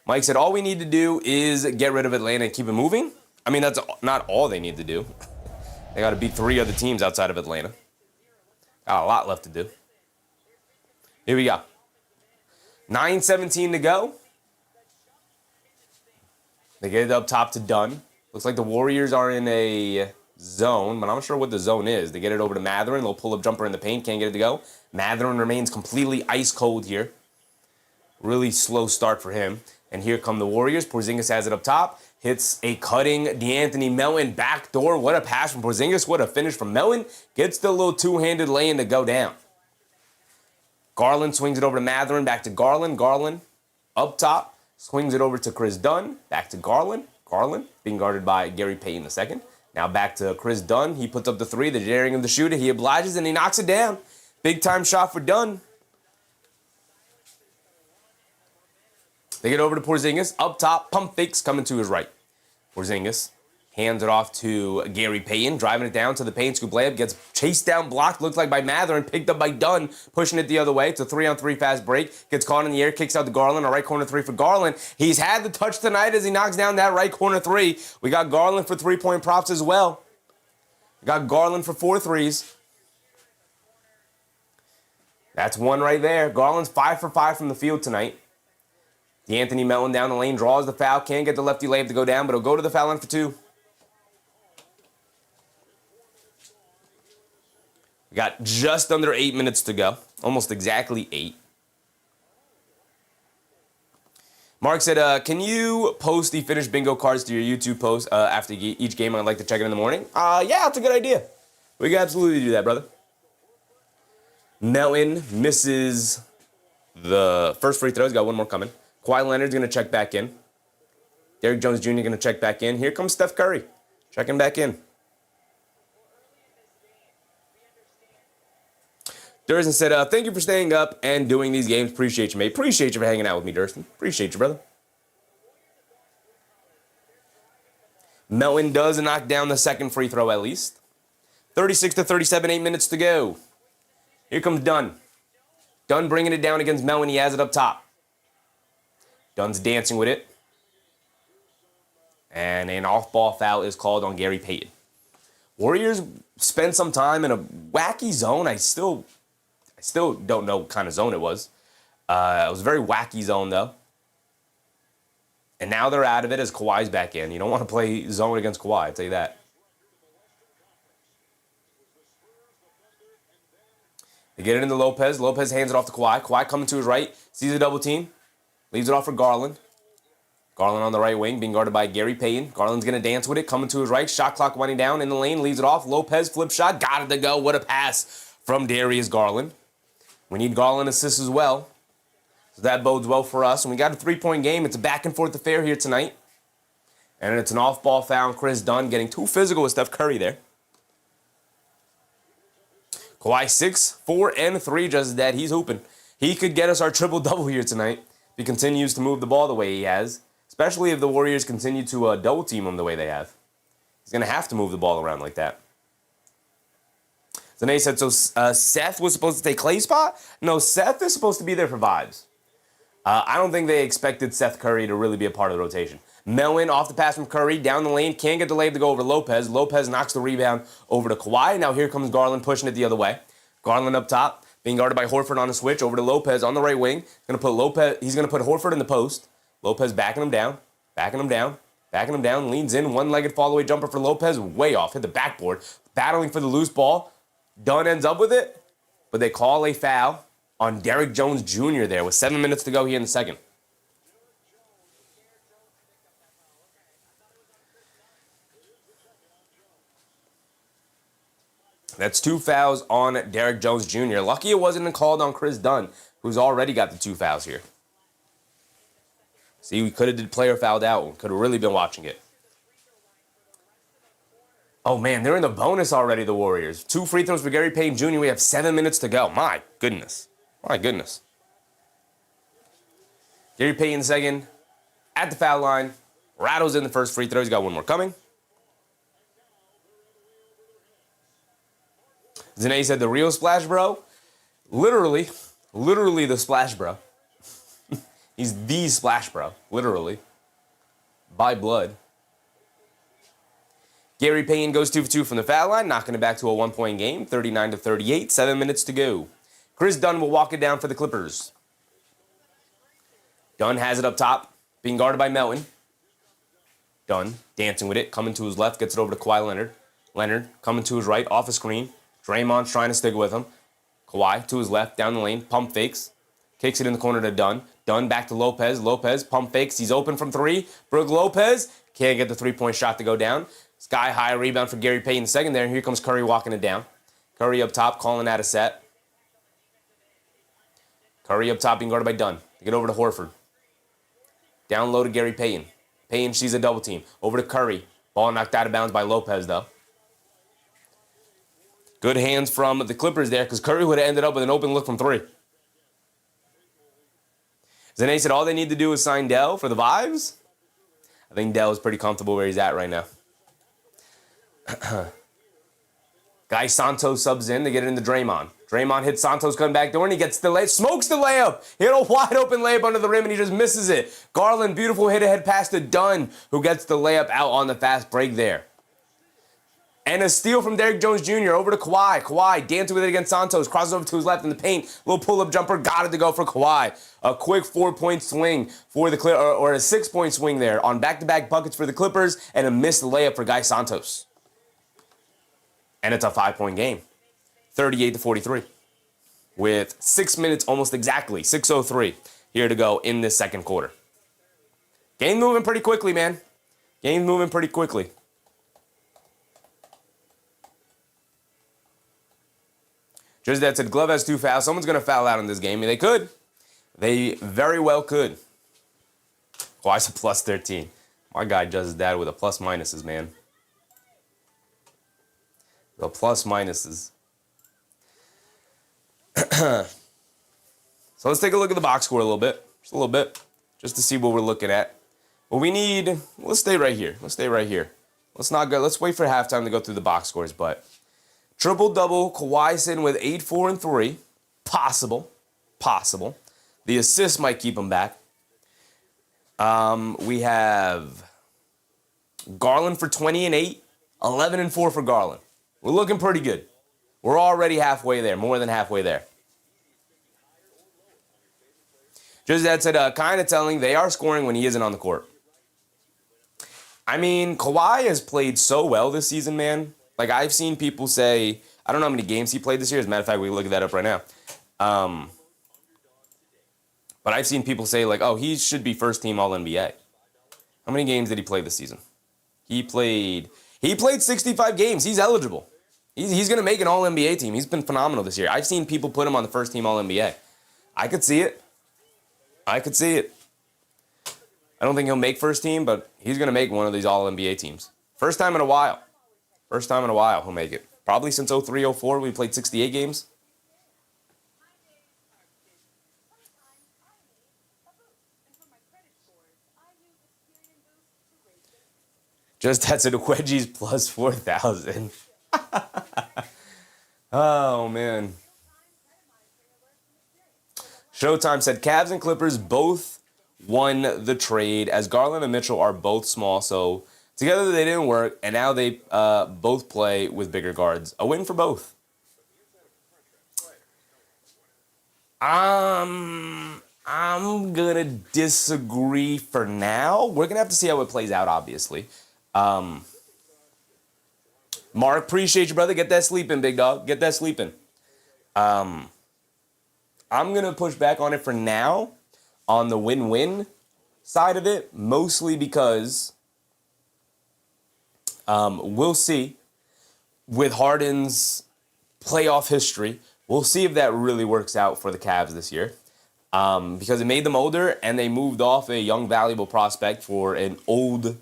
Mike said all we need to do is get rid of Atlanta and keep it moving. I mean, that's not all they need to do. They got to beat 3 other teams outside of Atlanta. Got a lot left to do. Here we go. 9:17 to go. They get it up top to Dunn. Looks like the Warriors are in a zone, but I'm not sure what the zone is. They get it over to Mathurin. They'll pull up jumper in the paint. Can't get it to go. Mathurin remains completely ice cold here. Really slow start for him. And here come the Warriors. Porzingis has it up top. hits a cutting DeAnthony Melton backdoor. What a pass from Porzingis. What a finish from Melton. Gets the little two-handed lay-in to go down. Garland swings it over to Mathurin. Back to Garland. Garland up top. Swings it over to Chris Dunn. Back to Garland. Garland being guarded by Gary Payton II. Now back to Chris Dunn. He puts up the three. They're daring him to shoot it. He obliges and he knocks it down. Big-time shot for Dunn. They get over to Porzingis. Up top, pump fakes coming to his right. Porzingis hands it off to Gary Payton, driving it down to the paint. Scoop layup, gets chased down, blocked, looked like by Mathurin, picked up by Dunn, pushing it the other way. It's a 3-on-3 fast break. Gets caught in the air, kicks out to Garland, a right corner three for Garland. He's had the touch tonight as he knocks down that right corner three. We got Garland for three-point props as well. We got Garland for 4 threes. That's one right there. Garland's 5 for 5 from the field tonight. DeAnthony Melton down the lane, draws the foul, can't get the lefty layup to go down, but he'll go to the foul line for 2. We got just under 8 minutes to go, almost exactly 8. Mark said, can you post the finished bingo cards to your YouTube post after each game? I'd like to check it in the morning. Yeah, that's a good idea. We can absolutely do that, brother. Melton misses the first free throw. He's got one more coming. Kawhi Leonard's going to check back in. Derrick Jones Jr. going to check back in. Here comes Steph Curry, checking back in. Durston said, thank you for staying up and doing these games. Appreciate you, mate. Appreciate you for hanging out with me, Durston. Appreciate you, brother. Melton does knock down the second free throw at least. 36-37, 8 minutes to go. Here comes Dunn. Dunn bringing it down against Melton. He has it up top. Dunn's dancing with it. And an off-ball foul is called on Gary Payton. Warriors spent some time in a wacky zone. I still don't know what kind of zone it was. It was a very wacky zone, though. And now they're out of it as Kawhi's back in. You don't want to play zone against Kawhi, I'll tell you that. They get it into Lopez. Lopez hands it off to Kawhi. Kawhi coming to his right. Sees a double team. Leaves it off for Garland. Garland on the right wing, being guarded by Gary Payton. Garland's going to dance with it, coming to his right. Shot clock winding down in the lane, leaves it off. Lopez flip shot, got it to go. What a pass from Darius Garland. We need Garland assists as well. So that bodes well for us. And we got a 3-point game. It's a back-and-forth affair here tonight. And it's an off-ball foul. Chris Dunn getting too physical with Steph Curry there. Kawhi 6, 4, and 3 just as that. He's hooping. He could get us our triple-double here tonight. He continues to move the ball the way he has, especially if the Warriors continue to double-team him the way they have. He's going to have to move the ball around like that. Zane said, so Seth was supposed to take Clay's spot? No, Seth is supposed to be there for vibes. I don't think they expected Seth Curry to really be a part of the rotation. Melton off the pass from Curry, down the lane, can't get the layup to go over Lopez. Lopez knocks the rebound over to Kawhi. Now here comes Garland pushing it the other way. Garland up top. Being guarded by Horford on a switch over to Lopez on the right wing. He's going to put Horford in the post. Lopez backing him down, leans in, one-legged fall-away jumper for Lopez, way off, hit the backboard, battling for the loose ball. Dunn ends up with it, but they call a foul on Derrick Jones Jr. there with 7 minutes to go here in the second. That's 2 fouls on Derrick Jones Jr. Lucky it wasn't called on Chris Dunn, who's already got the 2 fouls here. See, we could have did player fouled out. We could have really been watching it. Oh, man, they're in the bonus already, the Warriors. 2 free throws for Gary Payton Jr. We have 7 minutes to go. My goodness. My goodness. Gary Payton second at the foul line. Rattles in the first free throw. He's got one more coming. Zane said the real Splash Bro. Literally the Splash Bro. He's the Splash Bro, literally. By blood. Gary Payton goes 2 for 2 from the foul line, knocking it back to a 1-point game, 39-38, 7 minutes to go. Chris Dunn will walk it down for the Clippers. Dunn has it up top, being guarded by Melton. Dunn dancing with it, coming to his left, gets it over to Kawhi Leonard. Leonard coming to his right, off a screen. Draymond's trying to stick with him. Kawhi to his left, down the lane, pump fakes. Kicks it in the corner to Dunn. Dunn back to Lopez. Lopez pump fakes. He's open from three. Brook Lopez can't get the three-point shot to go down. Sky high rebound for Gary Payton second there. And here comes Curry walking it down. Curry up top, calling that a set. Curry up top being guarded by Dunn. They get over to Horford. Down low to Gary Payton. Payton sees a double team. Over to Curry. Ball knocked out of bounds by Lopez, though. Good hands from the Clippers there, because Curry would have ended up with an open look from three. Zane said all they need to do is sign Dell for the vibes. I think Dell is pretty comfortable where he's at right now. Guy Santos subs in to get it into Draymond. Draymond hits Santos cutting back door, and he gets the layup. Smokes the layup. He hit a wide open layup under the rim, and he just misses it. Garland, beautiful hit ahead pass to Dunn, who gets the layup out on the fast break there. And a steal from Derrick Jones Jr. over to Kawhi. Kawhi dancing with it against Santos. Crosses over to his left in the paint. Little pull-up jumper. Got it to go for Kawhi. A quick 4-point swing for the Clippers, or a 6-point swing there on back-to-back buckets for the Clippers, and a missed layup for Guy Santos. And it's a 5-point game. 38-43. With 6 minutes almost exactly. 6:03 here to go in this second quarter. Game moving pretty quickly, man. Game moving pretty quickly. Just that said, Glove has 2 fouls. Someone's going to foul out in this game. They could. They very well could. Kawhi's a plus 13. My guy does that with a plus minuses, man. The plus minuses. So let's take a look at the box score a little bit. Just a little bit. Just to see what we're looking at. Well, we need... Let's stay right here. Let's stay right here. Let's not go... Let's wait for halftime to go through the box scores, but... Triple-double, Kawhi sitting with 8, 4, and 3. Possible. Possible. The assist might keep him back. We have Garland for 20 and 8. 11 and 4 for Garland. We're looking pretty good. We're already halfway there. More than halfway there. Just that said, kind of telling they are scoring when he isn't on the court. I mean, Kawhi has played so well this season, man. Like, I've seen people say, I don't know how many games he played this year. As a matter of fact, we can look at that up right now. But I've seen people say, like, oh, he should be first-team All-NBA. How many games did he play this season? He played 65 games. He's eligible. He's going to make an All-NBA team. He's been phenomenal this year. I've seen people put him on the first-team All-NBA. I could see it. I could see it. I don't think he'll make first team, but he's going to make one of these All-NBA teams. First time in a while. First time in a while he'll make it. Probably since 03-04 we played 68 games. Just that's it. Wedgies plus 4,000. Oh, man. Showtime said Cavs and Clippers both won the trade as Garland and Mitchell are both small, so together they didn't work, and now they both play with bigger guards. A win for both. I'm gonna disagree for now. We're gonna have to see how it plays out, obviously. Mark, appreciate you, brother. Get that sleep in, big dog. Get that sleep in. I'm going to push back on it for now on the win-win side of it, mostly because we'll see with Harden's playoff history, we'll see if that really works out for the Cavs this year because it made them older and they moved off a young, valuable prospect for an old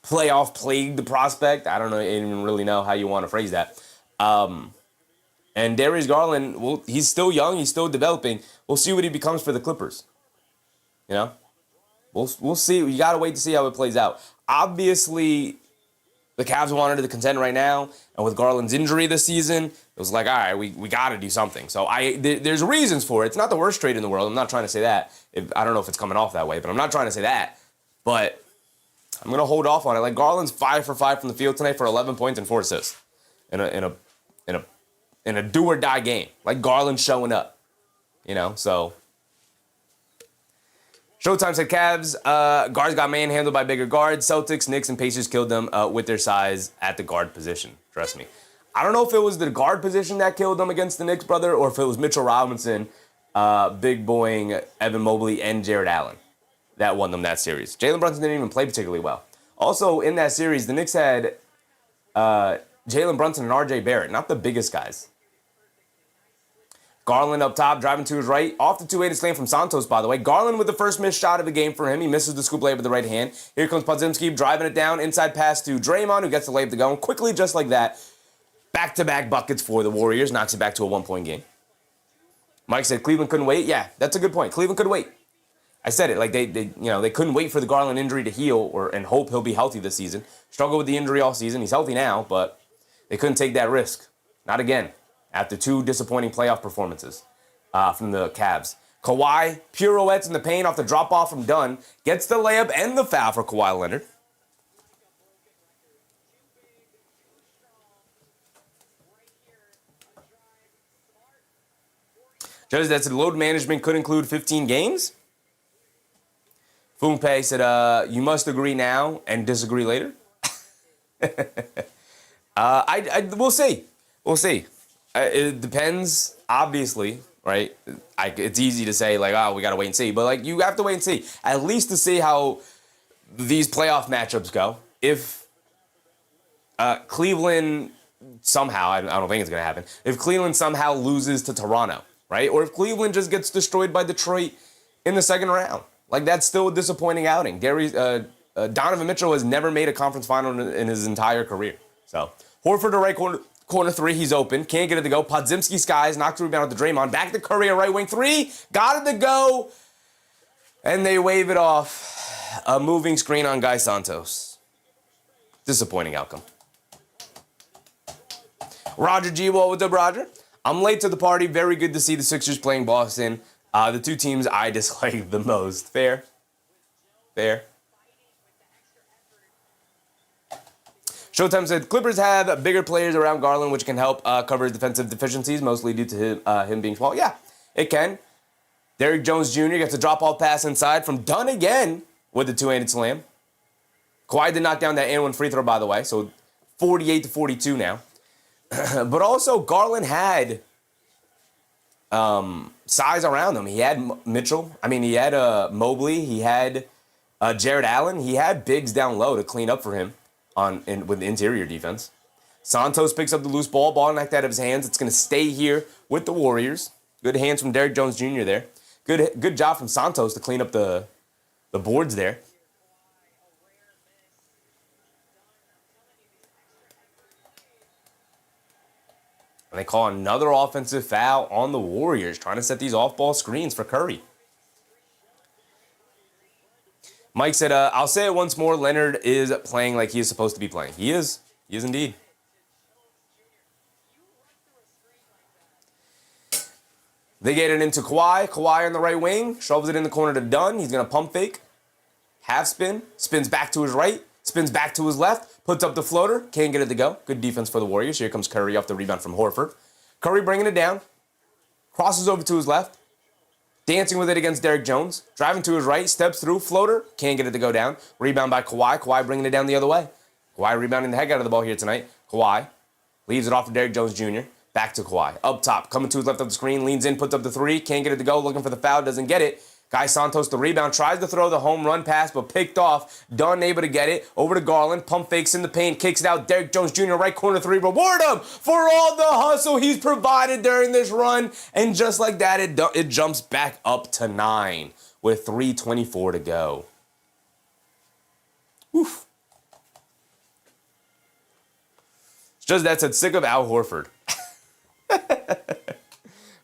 playoff-plagued prospect. I don't even really know how you want to phrase that. And Darius Garland, well, he's still young. He's still developing. We'll see what he becomes for the Clippers. You know? We'll see. You got to wait to see how it plays out. Obviously, the Cavs wanted to contend right now. And with Garland's injury this season, it was like, all right, we got to do something. So there's reasons for it. It's not the worst trade in the world. I'm not trying to say that. I don't know if it's coming off that way, but I'm not trying to say that. But I'm going to hold off on it. Like, Garland's 5 for 5 from the field tonight for 11 points and 4 assists in a do-or-die game. Like, Garland showing up, you know, so. Showtime said Cavs, guards got manhandled by bigger guards. Celtics, Knicks, and Pacers killed them with their size at the guard position. Trust me. I don't know if it was the guard position that killed them against the Knicks, brother, or if it was Mitchell Robinson big boying Evan Mobley and Jared Allen. That won them that series. Jalen Brunson didn't even play particularly well. Also, in that series, the Knicks had Jalen Brunson and R.J. Barrett, not the biggest guys. Garland up top, driving to his right. Off the two-handed slam from Santos, by the way. Garland with the first missed shot of the game for him. He misses the scoop layup with the right hand. Here comes Podziemski driving it down. Inside pass to Draymond, who gets the layup to go. And quickly, just like that, back-to-back buckets for the Warriors. Knocks it back to a one-point game. Mike said Cleveland couldn't wait. Yeah, that's a good point. Cleveland could wait. I said it. Like they couldn't wait for the Garland injury to heal and hope he'll be healthy this season. Struggled with the injury all season. He's healthy now, but they couldn't take that risk. Not again. After two disappointing playoff performances from the Cavs. Kawhi pirouettes in the paint off the drop-off from Dunn. Gets the layup and the foul for Kawhi Leonard. Judge that said load management could include 15 games. Funpei said, you must agree now and disagree later. We'll see. We'll see. It depends, obviously, right? It's easy to say, like, oh, we got to wait and see. But, like, you have to wait and see. At least to see how these playoff matchups go. If Cleveland somehow, I don't think it's going to happen, if Cleveland somehow loses to Toronto, right? Or if Cleveland just gets destroyed by Detroit in the second round. Like, that's still a disappointing outing. Donovan Mitchell has never made a conference final in his entire career. So, Horford to right corner three, he's open. Can't get it to go. Podziemski skies, knocks the rebound to Draymond. Back to Curry, a right wing three. Got it to go. And they wave it off. A moving screen on Guy Santos. Disappointing outcome. Roger G. Wall, what's up, Roger? I'm late to the party. Very good to see the Sixers playing Boston. The two teams I dislike the most. Fair. Fair. Showtime said, Clippers have bigger players around Garland, which can help cover his defensive deficiencies, mostly due to him being small. Yeah, it can. Derrick Jones Jr. gets a drop-off pass inside from Dunn again with the two-handed slam. Kawhi did knock down that and one free throw, by the way, so 48-42 now. But also, Garland had size around him. He had Mitchell. I mean, he had Mobley. He had Jared Allen. He had bigs down low to clean up for him with the interior defense. Santos picks up the loose ball knocked out of his hands. It's going to stay here with the Warriors. Good hands from Derrick Jones Jr. there. Good job from Santos to clean up the boards there. And they call another offensive foul on the Warriors, trying to set these off-ball screens for Curry. Mike said, I'll say it once more, Leonard is playing like he is supposed to be playing. He is. He is indeed. They get it into Kawhi. Kawhi on the right wing. Shoves it in the corner to Dunn. He's going to pump fake. Half spin. Spins back to his right. Spins back to his left. Puts up the floater. Can't get it to go. Good defense for the Warriors. Here comes Curry off the rebound from Horford. Curry bringing it down. Crosses over to his left. Dancing with it against Derrick Jones. Driving to his right. Steps through. Floater. Can't get it to go down. Rebound by Kawhi. Kawhi bringing it down the other way. Kawhi rebounding the heck out of the ball here tonight. Kawhi leaves it off to Derrick Jones Jr. Back to Kawhi. Up top. Coming to his left of the screen. Leans in. Puts up the three. Can't get it to go. Looking for the foul. Doesn't get it. Guy Santos, the rebound, tries to throw the home run pass, but picked off. Dunn able to get it. Over to Garland. Pump fakes in the paint. Kicks it out. Derrick Jones Jr. right corner three. Reward him for all the hustle he's provided during this run. And just like that, it jumps back up to 9 with 3:24 to go. Oof. It's just that said, sick of Al Horford.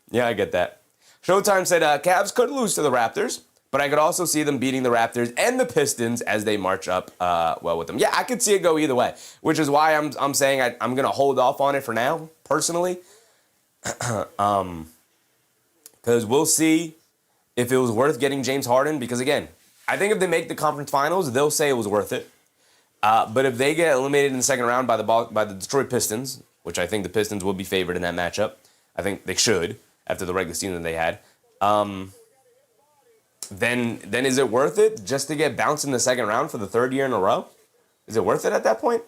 Yeah, I get that. Showtime said Cavs could lose to the Raptors, but I could also see them beating the Raptors and the Pistons as they march up well with them. Yeah, I could see it go either way, which is why I'm saying I'm going to hold off on it for now, personally. Because we'll see if it was worth getting James Harden, because, again, I think if they make the conference finals, they'll say it was worth it. But if they get eliminated in the second round by the Detroit Pistons, which I think the Pistons will be favored in that matchup, I think they should, after the regular season they had, then is it worth it just to get bounced in the second round for the third year in a row? Is it worth it at that point?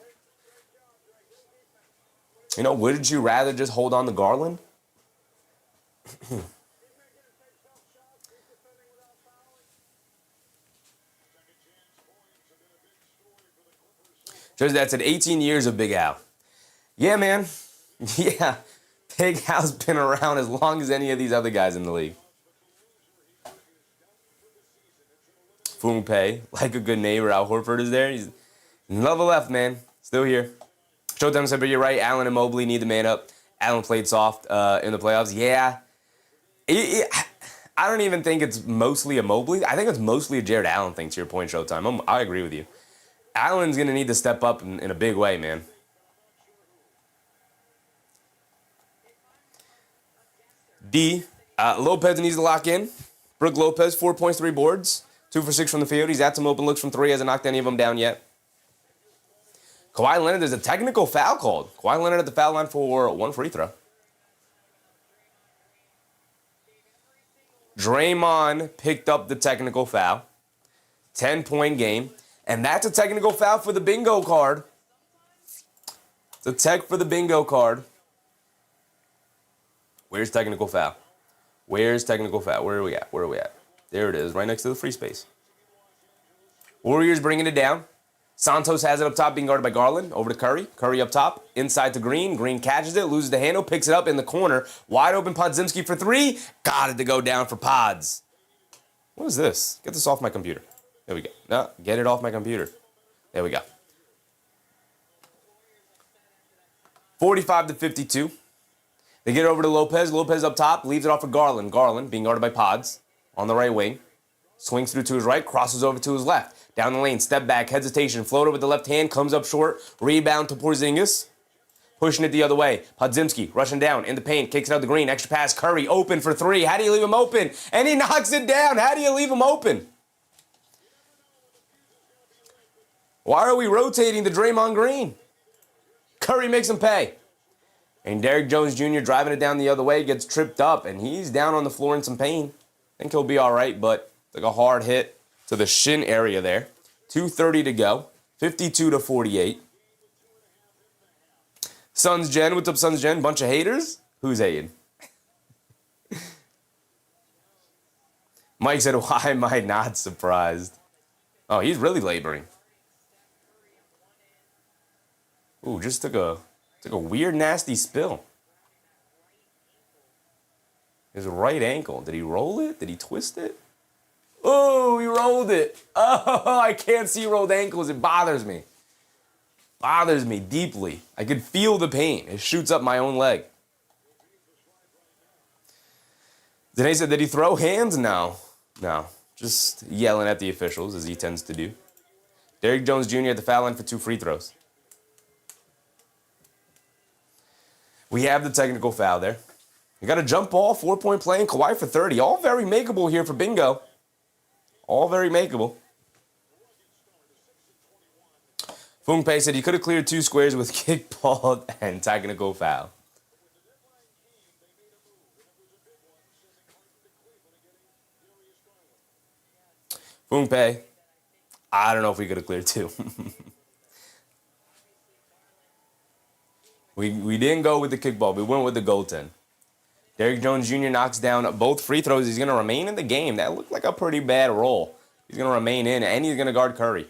You know, wouldn't you rather just hold on to Garland? Shows that's at 18 years of Big Al. Yeah, man. Yeah. Big Al's been around as long as any of these other guys in the league. Foong Pei, like a good neighbor. Al Horford is there. He's another left, man. Still here. Showtime said, but you're right. Allen and Mobley need the man up. Allen played soft in the playoffs. Yeah. I don't even think it's mostly a Mobley. I think it's mostly a Jared Allen thing, to your point, Showtime. I agree with you. Allen's going to need to step up in a big way, man. Lopez needs to lock in. Brook Lopez, 4 points, 3 boards. 2 for 6 from the field. He's had some open looks from 3. Hasn't knocked any of them down yet. Kawhi Leonard, there's a technical foul called. Kawhi Leonard at the foul line for 1 free throw. Draymond picked up the technical foul. 10-point game. And that's a technical foul for the bingo card. It's a tech for the bingo card. Where's technical foul? Where's technical foul? Where are we at? Where are we at? There it is, right next to the free space. Warriors bringing it down. Santos has it up top, being guarded by Garland. Over to Curry. Curry up top. Inside to Green. Green catches it, loses the handle, picks it up in the corner. Wide open Podziemski for 3. Got it to go down for Pods. What is this? Get this off my computer. There we go. No, get it off my computer. There we go. 45-52. They get it over to Lopez. Lopez up top. Leaves it off for Garland. Garland being guarded by Pods on the right wing. Swings through to his right. Crosses over to his left. Down the lane. Step back. Hesitation. Floater with the left hand. Comes up short. Rebound to Porzingis. Pushing it the other way. Podziemski rushing down in the paint. Kicks it out the Green. Extra pass. Curry open for 3. How do you leave him open? And he knocks it down. How do you leave him open? Why are we rotating the Draymond Green? Curry makes him pay. And Derrick Jones Jr. driving it down the other way, gets tripped up, and he's down on the floor in some pain. I think he'll be all right, but like a hard hit to the shin area there. 2:30 to go. 52-48. Suns Gen, what's up, Suns Gen? Bunch of haters? Who's hating? Mike said, why am I not surprised? Oh, he's really laboring. Ooh, just took a weird, nasty spill. His right ankle. Did he roll it? Did he twist it? Oh, he rolled it. Oh, I can't see rolled ankles. It bothers me. Bothers me deeply. I could feel the pain. It shoots up my own leg. Danae said, did he throw hands? No. No. Just yelling at the officials, as he tends to do. Derrick Jones Jr. at the foul line for 2 free throws. We have the technical foul there. You got a jump ball, 4-point play, and Kawhi for 30. All very makeable here for bingo. All very makeable. Foong Pei said he could have cleared 2 squares with kickball and technical foul. Foong Pei, I don't know if we could have cleared 2. We didn't go with the kickball. We went with the goaltend. Derrick Jones Jr. knocks down both free throws. He's going to remain in the game. That looked like a pretty bad roll. He's going to remain in, and he's going to guard Curry.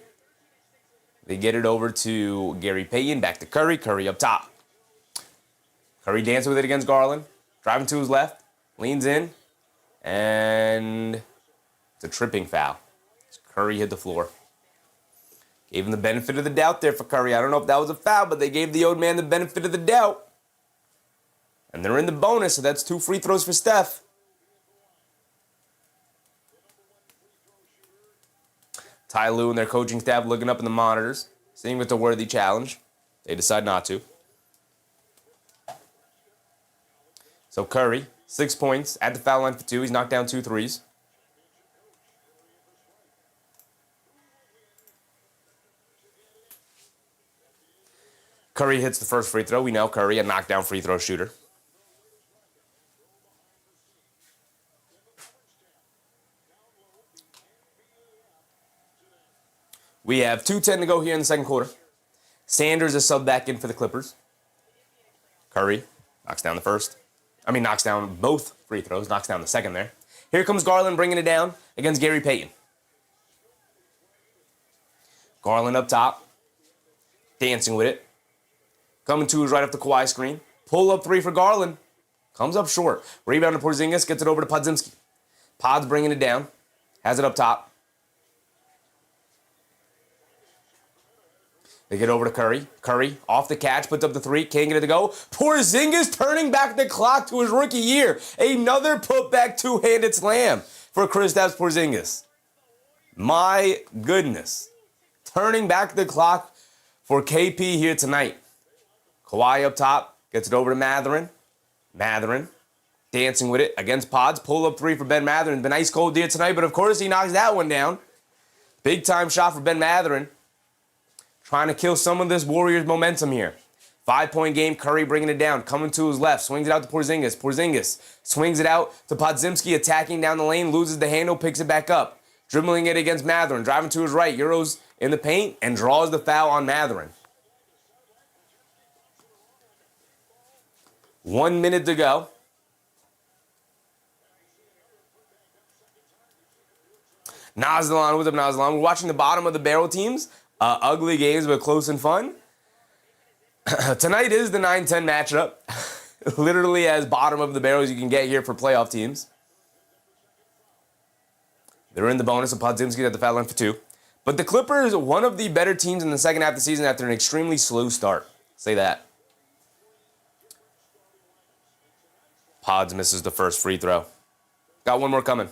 They get it over to Gary Payton. Back to Curry. Curry up top. Curry dancing with it against Garland. Driving to his left. Leans in. And it's a tripping foul. Curry hit the floor. Gave him the benefit of the doubt there for Curry. I don't know if that was a foul, but they gave the old man the benefit of the doubt. And they're in the bonus, so that's 2 free throws for Steph. Ty Lue and their coaching staff looking up in the monitors, seeing if it's a worthy challenge. They decide not to. So Curry, 6 points at the foul line for 2. He's knocked down 2 threes. Curry hits the first free throw. We know Curry, a knockdown free throw shooter. We have 2:10 to go here in the second quarter. Sanders is subbed back in for the Clippers. Curry knocks down the first. Knocks down both free throws, knocks down the second there. Here comes Garland bringing it down against Gary Payton. Garland up top. dancing with it. Coming to is right off the Kawhi screen. Pull up three for Garland. Comes up short. Rebound to Porzingis. Gets it over to Podziemski. Pod's bringing it down. Has it up top. They get over to Curry. Curry off the catch. Puts up the three. Can't get it to go. Porzingis turning back the clock to his rookie year. Another putback two-handed slam for Kristaps Porzingis. My goodness. Turning back the clock for KP here tonight. Kawhi up top. Gets it over to Mathurin. Mathurin dancing with it against Pods. Pull up three for Ben Mathurin. Been ice cold here tonight, but of course he knocks that one down. Big time shot for Ben Mathurin. Trying to kill some of this Warriors momentum here. 5-point game. Curry bringing it down. Coming to his left. Swings it out to Porzingis. Porzingis swings it out to Podziemski. Attacking down the lane. Loses the handle. Picks it back up. Dribbling it against Mathurin. Driving to his right. Euros in the paint and draws the foul on Mathurin. 1 minute to go. Nazlan, what's up, Nazlan? We're watching the bottom of the barrel teams. Ugly games, but close and fun. Tonight is the 9-10 matchup. Literally as bottom of the barrel as you can get here for playoff teams. They're in the bonus, and Podziemski at the foul line for two. But the Clippers, one of the better teams in the second half of the season after an extremely slow start. Say that. Pods misses the first free throw. Got one more coming.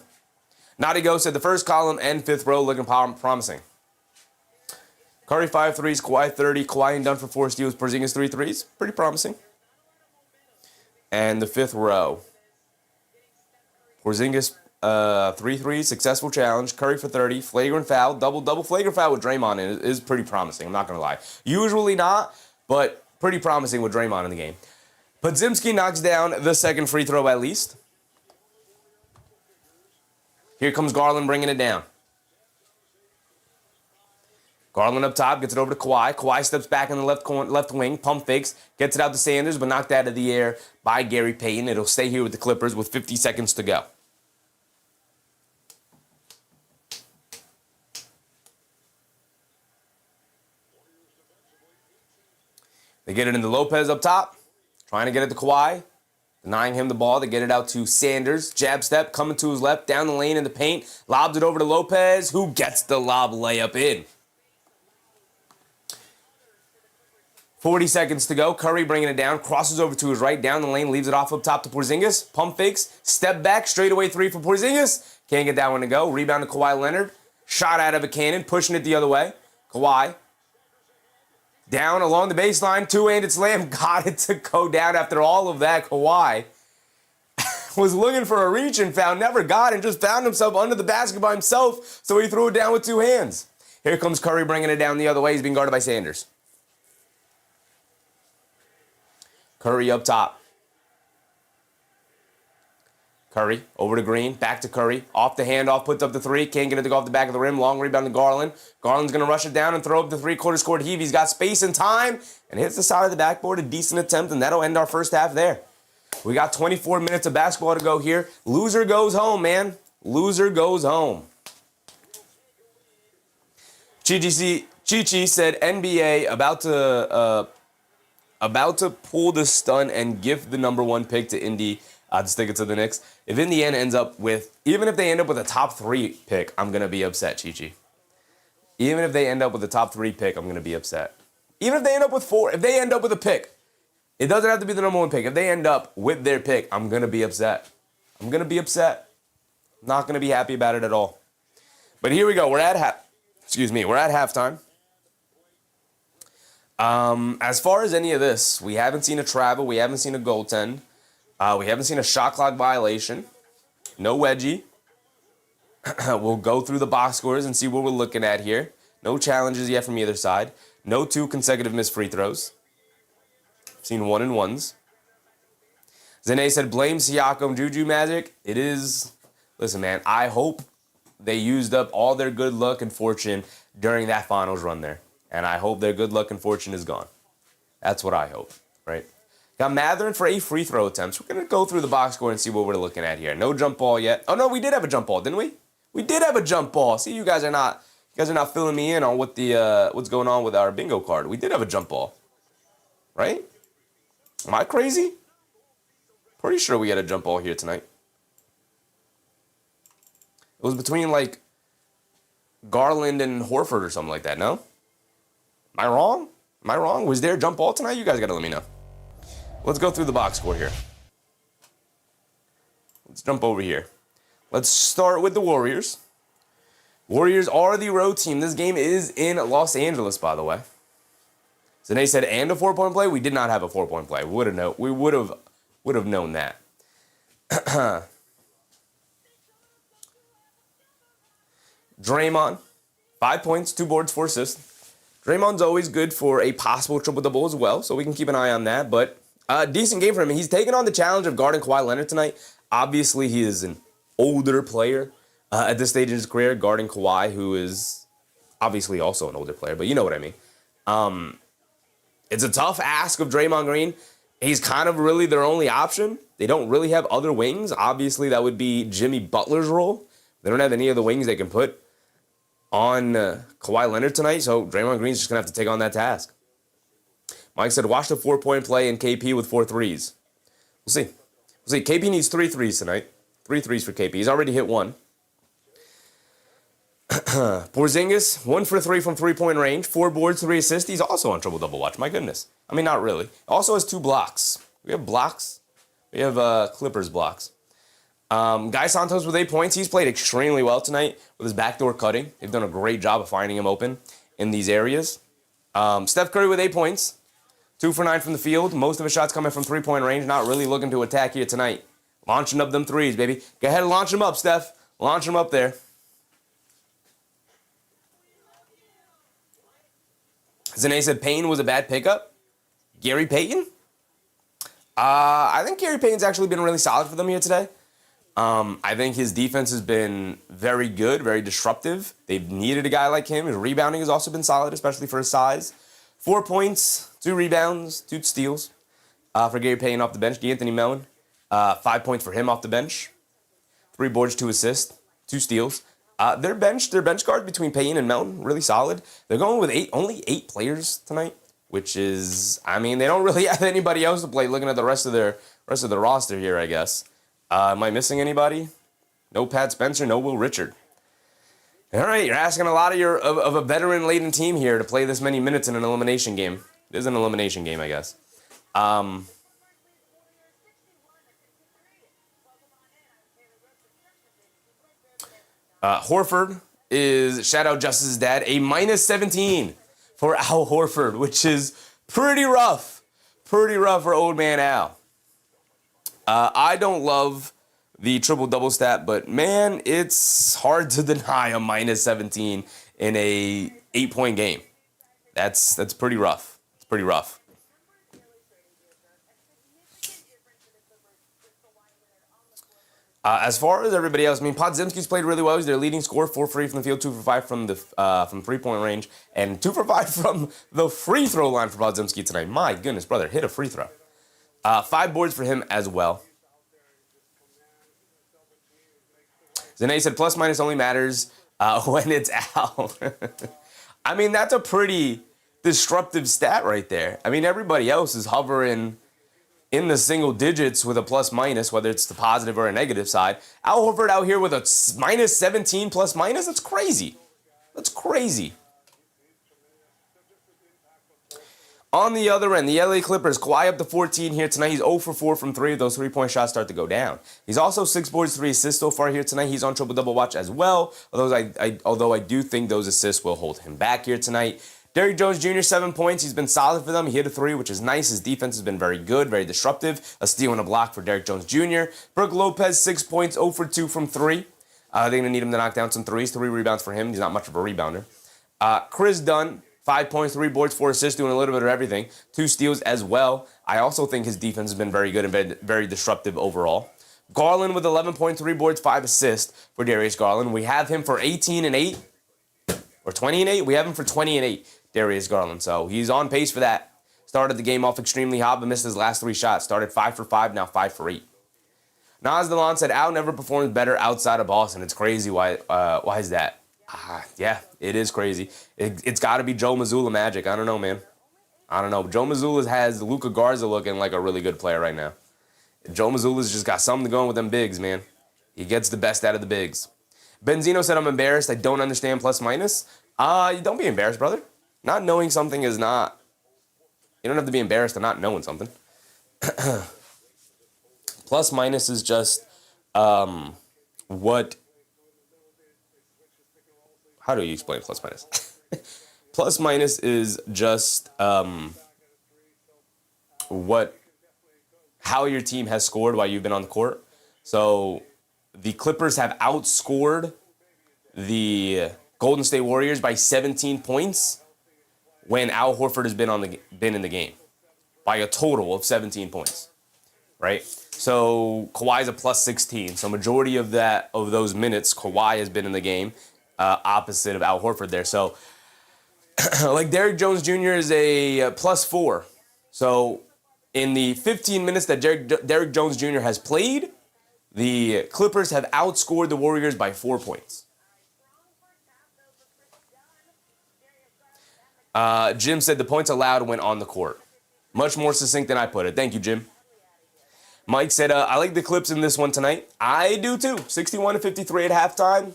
Naughty Ghost said the first column and fifth row looking promising. Curry 5 threes, Kawhi 30, Kawhi and Dunn for 4 steals, Porzingis 3 threes. Pretty promising. And the fifth row. Porzingis 3 threes, successful challenge. Curry for 30, flagrant foul, double flagrant foul with Draymond in it is pretty promising. I'm not going to lie. Usually not, but pretty promising with Draymond in the game. Podziemski knocks down the second free throw at least. Here comes Garland bringing it down. Garland up top, gets it over to Kawhi. Kawhi steps back in the left wing, pump fakes, gets it out to Sanders, but knocked out of the air by Gary Payton. It'll stay here with the Clippers with 50 seconds to go. They get it into Lopez up top, trying to get it to Kawhi, denying him the ball. They get it out to Sanders. Jab step, coming to his left, down the lane in the paint, lobs it over to Lopez, who gets the lob layup in. 40 seconds to go. Curry bringing it down, crosses over to his right, down the lane, leaves it off up top to Porzingis. Pump fakes, step back, straightaway three for Porzingis. Can't get that one to go. Rebound to Kawhi Leonard. Shot out of a cannon, pushing it the other way. Kawhi. Down along the baseline, two-handed slam. Got it to go down after all of that. Kawhi was looking for a reach and foul, never got it, just found himself under the basket by himself, so he threw it down with two hands. Here comes Curry bringing it down the other way. He's being guarded by Sanders. Curry up top. Curry over to Green, back to Curry, off the handoff, puts up the three, can't get it to go off the back of the rim, long rebound to Garland. Garland's going to rush it down and throw up the three-quarter scored heave. He's got space and time, and hits the side of the backboard, a decent attempt, and that'll end our first half there. We got 24 minutes of basketball to go here. Loser goes home, man. Loser goes home. Chi-Chi said NBA about to pull the stun and give the number one pick to Indy to stick it to the Knicks. If Indiana ends up with, even if they end up with a top 3 pick, I'm going to be upset, Chi-Chi. Even if they end up with a top 3 pick, I'm going to be upset. Even if they end up with 4, if they end up with a pick, it doesn't have to be the number one pick. If they end up with their pick, I'm going to be upset. I'm going to be upset. I'm not going to be happy about it at all. But here we go. We're at halftime. As far as any of this, we haven't seen a travel. We haven't seen a goaltend. We haven't seen a shot clock violation. No wedgie. We'll go through the box scores and see what we're looking at here. No challenges yet from either side. No 2 consecutive missed free throws. Seen 1-and-1s. Zane said, blame Siakam, Juju Magic. It is, listen, man, I hope they used up all their good luck and fortune during that finals run there. And I hope their good luck and fortune is gone. That's what I hope, right? Got Mathurin for 8 free throw attempts. We're going to go through the box score and see what we're looking at here. No jump ball yet. Oh, no, we did have a jump ball, didn't we? We did have a jump ball. See, you guys You guys are not filling me in on what's going on with our bingo card. We did have a jump ball, right? Am I crazy? Pretty sure we had a jump ball here tonight. It was between, like, Garland and Horford or something like that, no? Am I wrong? Am I wrong? Was there a jump ball tonight? You guys got to let me know. Let's go through the box score here. Let's jump over here. Let's start with the Warriors. Warriors are the road team. This game is in Los Angeles, by the way. So they said, and a 4-point play. We did not have a 4-point play. We would have known that. Draymond, 5 points, 2 boards, 4 assists. Draymond's always good for a possible triple-double as well, so we can keep an eye on that. But decent game for him. He's taken on the challenge of guarding Kawhi Leonard tonight. Obviously, he is an older player at this stage in his career, guarding Kawhi, who is obviously also an older player, but you know what I mean. It's a tough ask of Draymond Green. He's kind of really their only option. They don't really have other wings. Obviously, that would be Jimmy Butler's role. They don't have any of the wings they can put on Kawhi Leonard tonight, so Draymond Green's just going to have to take on that task. Mike said, watch the 4-point play in KP with 4 threes. We'll see. KP needs 3 threes tonight. 3 threes for KP. He's already hit 1. Porzingis, 1 for 3 from 3-point range. 4 boards, 3 assists. He's also on triple-double watch. My goodness. I mean, not really. Also has 2 blocks. We have blocks. We have Clippers blocks. Guy Santos with 8 points. He's played extremely well tonight with his backdoor cutting. They've done a great job of finding him open in these areas. Steph Curry with 8 points. 2 for 9 from the field. Most of his shots coming from 3-point range. Not really looking to attack here tonight. Launching up them threes, baby. Go ahead and launch them up, Steph. Launch them up there. Zane said Payne was a bad pickup. Gary Payton? I think Gary Payton's actually been really solid for them here today. I think his defense has been very good, very disruptive. They've needed a guy like him. His rebounding has also been solid, especially for his size. 4 points, 2 rebounds, 2 steals for Gary Payton off the bench. D'Anthony Melton, 5 points for him off the bench. 3 boards, 2 assists, 2 steals. Their bench guard between Payton and Melton, really solid. They're going with only 8 players tonight, which is, I mean, they don't really have anybody else to play. Looking at the rest of the roster here, I guess. Am I missing anybody? No Pat Spencer, no Will Richard. All right, you're asking a lot of a veteran-laden team here to play this many minutes in an elimination game. It is an elimination game, I guess. Horford is, shout out Justice's dad, a -17 for Al Horford, which is pretty rough. Pretty rough for old man Al. I don't love the triple-double stat, but man, it's hard to deny a -17 in a 8-point game. That's pretty rough. It's pretty rough. As far as everybody else, I mean, Podzimski's played really well. He's their leading scorer, 4 for 8 from the field, 2 for 5 from 3-point range, and 2 for 5 from the free throw line for Podzimski tonight. My goodness, brother, hit a free throw. 5 boards for him as well. Zane said plus minus only matters when it's out. I mean, that's a pretty disruptive stat right there. I mean, everybody else is hovering in the single digits with a plus minus, whether it's the positive or a negative side. Al Horford out here with a -17 plus minus. That's crazy. That's crazy. On the other end, the LA Clippers, Kawhi up to 14 here tonight. He's 0 for 4 from 3. Those 3-point shots start to go down. He's also 6 boards, 3 assists so far here tonight. He's on triple-double watch as well, although I do think those assists will hold him back here tonight. Derrick Jones Jr., 7 points. He's been solid for them. He hit a 3, which is nice. His defense has been very good, very disruptive. A steal and a block for Derrick Jones Jr. Brook Lopez, 6 points, 0 for 2 from 3. They're going to need him to knock down some threes. 3 rebounds for him. He's not much of a rebounder. Chris Dunn, 5 points, 3 boards, 4 assists, doing a little bit of everything. 2 steals as well. I also think his defense has been very good and very disruptive overall. Garland with 11 points, 3 boards, 5 assists for Darius Garland. We have him for 18 and 8 or 20 and 8. We have him for 20 and 8. Darius Garland. So he's on pace for that. Started the game off extremely hot, but missed his last 3 shots. Started 5 for 5, now 5 for 8. Nas Delon said, Al never performs better outside of Boston. It's crazy. Why is that? Yeah, it is crazy. It's got to be Joe Mazzulla magic. I don't know, man. I don't know. Joe Mazzulla has Luka Garza looking like a really good player right now. Joe Mazzulla's just got something going with them bigs, man. He gets the best out of the bigs. Benzino said, I'm embarrassed. I don't understand plus minus. Don't be embarrassed, brother. Not knowing something is not... You don't have to be embarrassed of not knowing something. Plus minus is just what... How do you explain plus minus? Plus minus is just how your team has scored while you've been on the court. So the Clippers have outscored the Golden State Warriors by 17 points when Al Horford has been in the game by a total of 17 points, right? So Kawhi's a plus 16. So majority of those minutes, Kawhi has been in the game, opposite of Al Horford there. So like Derrick Jones Jr. is a plus 4. So in the 15 minutes that Derrick Jones Jr. has played, the Clippers have outscored the Warriors by 4 points. Jim said the points allowed went on the court. Much more succinct than I put it. Thank you, Jim. Mike said, I like the Clips in this one tonight. I do too. 61-53 at halftime.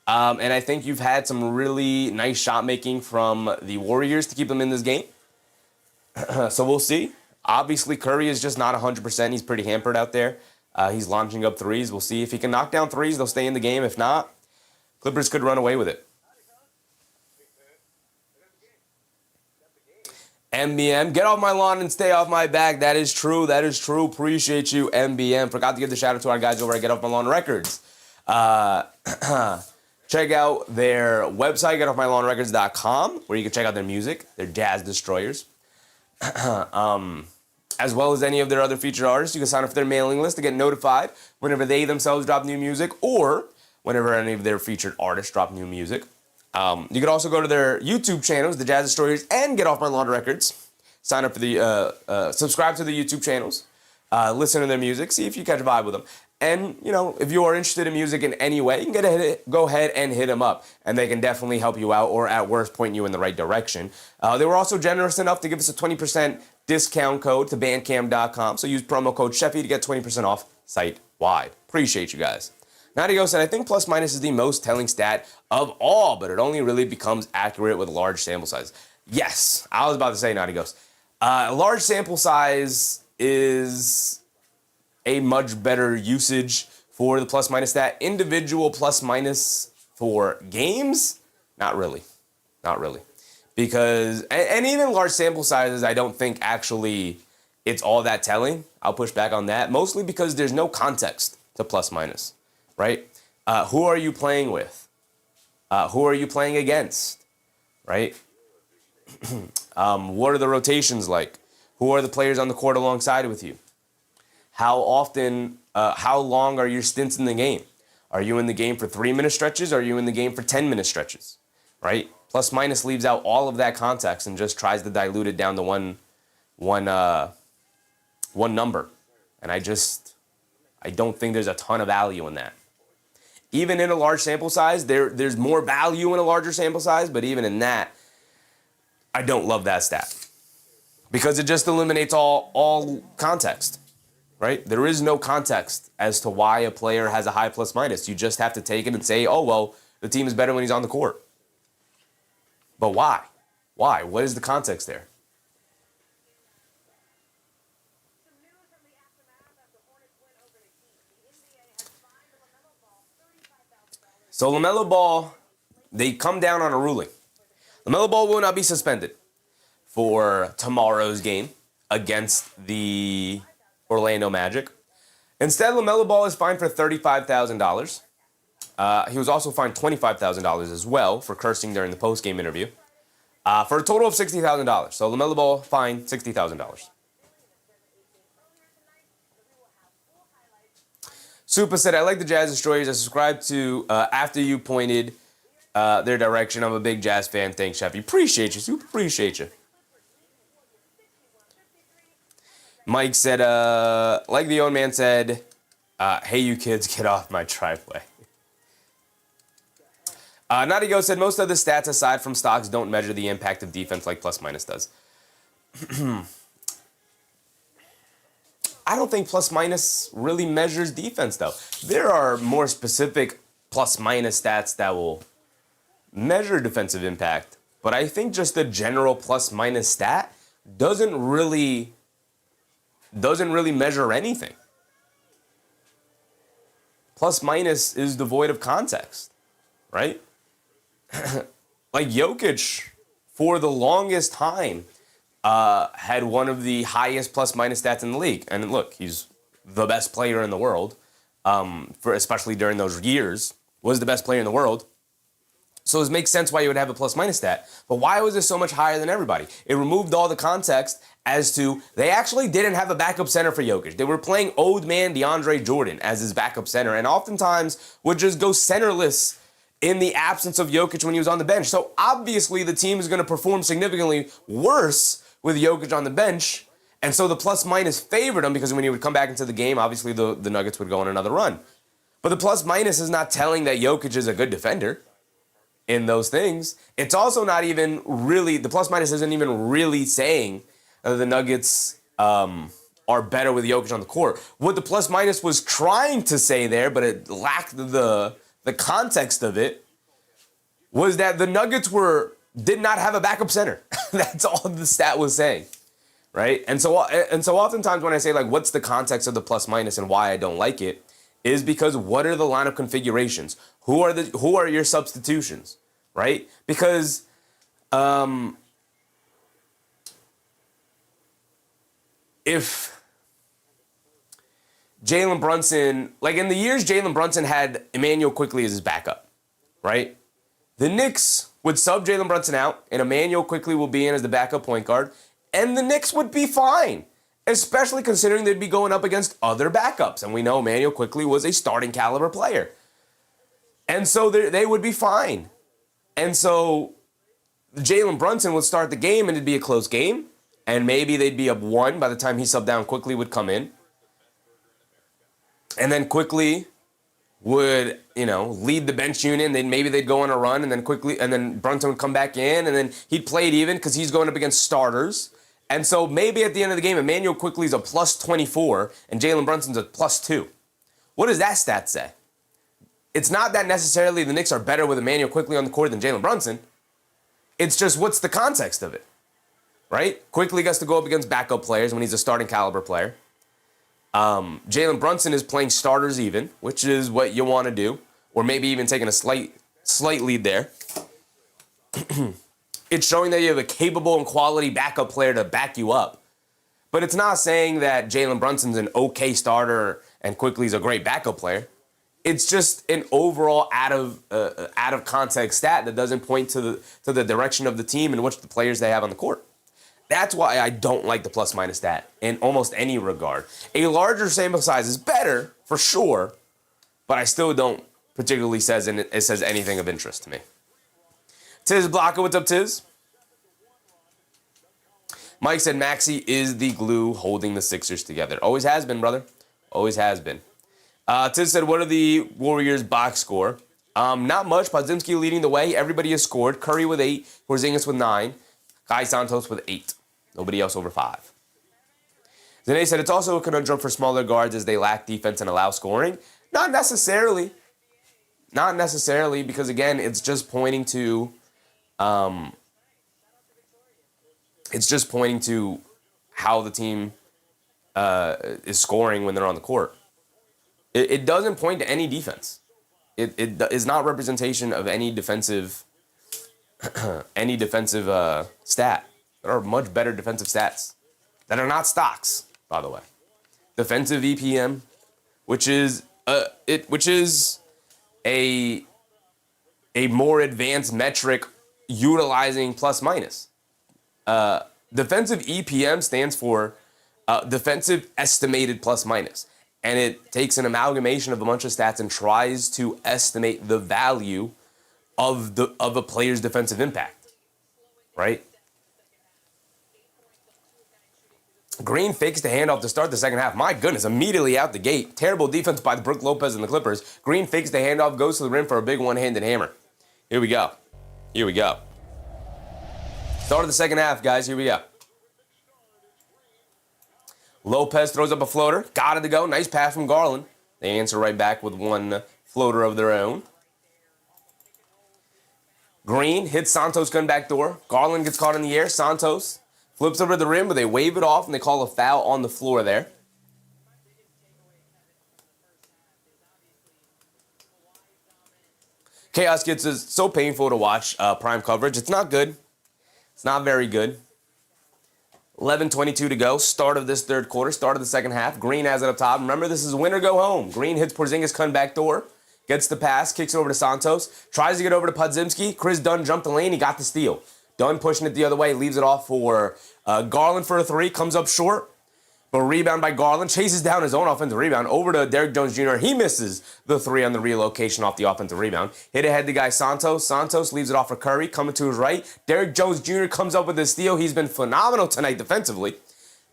And I think you've had some really nice shot making from the Warriors to keep them in this game. So we'll see. Obviously, Curry is just not 100%. He's pretty hampered out there. He's launching up threes. We'll see if he can knock down threes. They'll stay in the game. If not, Clippers could run away with it. MBM, get off my lawn and stay off my back. That is true. That is true. Appreciate you, MBM. Forgot to give the shout out to our guys over at Get Off My Lawn Records. Check out their website, getoffmylawnrecords.com, where you can check out their music, their Jazz Destroyers. As well as any of their other featured artists. You can sign up for their mailing list to get notified whenever they themselves drop new music or whenever any of their featured artists drop new music. You can also go to their YouTube channels, the Jazz Destroyers and Get Off My Lawn Records. Sign up for the, subscribe to the YouTube channels. Listen to their music, see if you catch a vibe with them. And, you know, if you are interested in music in any way, you can go ahead and hit them up. And they can definitely help you out or at worst point you in the right direction. They were also generous enough to give us a 20% discount code to bandcamp.com. So use promo code Sheffy to get 20% off site-wide. Appreciate you guys. Nadio said, I think plus minus is the most telling stat of all, but it only really becomes accurate with a large sample size. Yes, I was about to say Nadio. A large sample size is a much better usage for the plus minus stat. Individual plus minus for games, not really. Not really. Because, and even large sample sizes, I don't think actually it's all that telling. I'll push back on that. Mostly because there's no context to plus minus, right? Who are you playing with? Who are you playing against, right? What are the rotations like? Who are the players on the court alongside with you? How often, how long are your stints in the game? Are you in the game for 3-minute stretches? Are you in the game for 10-minute stretches, right? Plus minus leaves out all of that context and just tries to dilute it down to one number. And I don't think there's a ton of value in that. Even in a large sample size, there's more value in a larger sample size, but even in that, I don't love that stat. Because it just eliminates all context, right? There is no context as to why a player has a high plus minus. You just have to take it and say, oh, well, the team is better when he's on the court. But why? Why? What is the context there? So LaMelo Ball, they come down on a ruling. LaMelo Ball will not be suspended for tomorrow's game against the Orlando Magic. Instead, LaMelo Ball is fined for $35,000. He was also fined $25,000 as well for cursing during the post-game interview, for a total of $60,000. So LaMelo Ball fined $60,000. Supa said, I like the Jazz Destroyers. I subscribed to after you pointed their direction. I'm a big Jazz fan. Thanks, Chef. Appreciate you. Super appreciate you. Mike said, like the old man said, hey, you kids, get off my driveway. Nadigo said most of the stats aside from stocks don't measure the impact of defense like plus minus does. I don't think plus minus really measures defense though. There are more specific plus minus stats that will measure defensive impact, but I think just the general plus minus stat doesn't really measure anything. Plus minus is devoid of context, right? Like Jokic, for the longest time, had one of the highest plus minus stats in the league. And look, he's the best player in the world, especially during those years, was the best player in the world. So it makes sense why you would have a plus minus stat. But why was it so much higher than everybody? It removed all the context as to they actually didn't have a backup center for Jokic. They were playing old man DeAndre Jordan as his backup center and oftentimes would just go centerless in the absence of Jokic when he was on the bench. So obviously the team is going to perform significantly worse with Jokic on the bench. And so the plus minus favored him because when he would come back into the game, obviously the Nuggets would go on another run. But the plus minus is not telling that Jokic is a good defender in those things. It's also not even really, the plus minus isn't even really saying the Nuggets are better with Jokic on the court. What the plus minus was trying to say there, but it lacked the context of it, was that the Nuggets did not have a backup center. That's all the stat was saying, right? And so oftentimes when I say like, what's the context of the plus minus and why I don't like it, is because what are the lineup configurations? Who are your substitutions, right? Because if Jalen Brunson, like in the years Jalen Brunson had Emmanuel Quickley as his backup, right? The Knicks would sub Jalen Brunson out, and Emmanuel Quickley will be in as the backup point guard, and the Knicks would be fine, especially considering they'd be going up against other backups. And we know Emmanuel Quickley was a starting caliber player. And so they would be fine. And so Jalen Brunson would start the game, and it'd be a close game, and maybe they'd be up one by the time he subbed down. Quickley would come in. And then Quickley would, lead the bench unit, and then maybe they'd go on a run, and then Brunson would come back in, and then he'd play it even because he's going up against starters. And so maybe at the end of the game, Emmanuel Quickley's a plus 24, and Jalen Brunson's a plus 2. What does that stat say? It's not that necessarily the Knicks are better with Emmanuel Quickley on the court than Jalen Brunson. It's just what's the context of it, right? Quickley gets to go up against backup players when he's a starting caliber player. Jalen Brunson is playing starters even, which is what you want to do, or maybe even taking a slight lead there. It's showing that you have a capable and quality backup player to back you up. But it's not saying that Jalen Brunson's an okay starter and Quickley's a great backup player. It's just an overall out of context stat that doesn't point to the direction of the team and which the players they have on the court. That's why I don't like the plus minus stat in almost any regard. A larger sample size is better for sure, but I still don't particularly says anything of interest to me. Tiz Blocker, what's up, Tiz? Mike said Maxey is the glue holding the Sixers together. Always has been, brother. Always has been. Tiz said, what are the Warriors' box score? Not much. Podziemski leading the way. Everybody has scored. Curry with 8. Porzingis with 9. Kai Santos with 8. Nobody else over 5. Zane said, it's also a conundrum for smaller guards as they lack defense and allow scoring. Not necessarily. Not necessarily, because, again, it's just pointing to how the team is scoring when they're on the court. It doesn't point to any defense. It is not representation of any defensive stat. There are much better defensive stats that are not stocks, by the way. Defensive EPM, which is a more advanced metric utilizing plus minus. Defensive EPM stands for defensive estimated plus minus. And it takes an amalgamation of a bunch of stats and tries to estimate the value of a player's defensive impact, right? Green fakes the handoff to start the second half. My goodness, immediately out the gate. Terrible defense by the Brook Lopez and the Clippers. Green fakes the handoff, goes to the rim for a big one-handed hammer. Here we go. Here we go. Start of the second half, guys. Here we go. Lopez throws up a floater. Got it to go. Nice pass from Garland. They answer right back with one floater of their own. Green hits Santos' gun back door. Garland gets caught in the air. Santos flips over the rim, but they wave it off, and they call a foul on the floor there. Chaos gets is so painful to watch prime coverage. It's not good. It's not very good. 11:22 to go. Start of this third quarter. Start of the second half. Green has it up top. Remember, this is win or go home. Green hits Porzingis' gun back door. Gets the pass. Kicks it over to Santos. Tries to get over to Podzimski. Chris Dunn jumped the lane. He got the steal. Dunn pushing it the other way. Leaves it off for Garland for a three. Comes up short. But rebound by Garland. Chases down his own offensive rebound. Over to Derrick Jones Jr. He misses the three on the relocation off the offensive rebound. Hit ahead the guy Santos. Santos leaves it off for Curry. Coming to his right. Derrick Jones Jr. comes up with the steal. He's been phenomenal tonight defensively.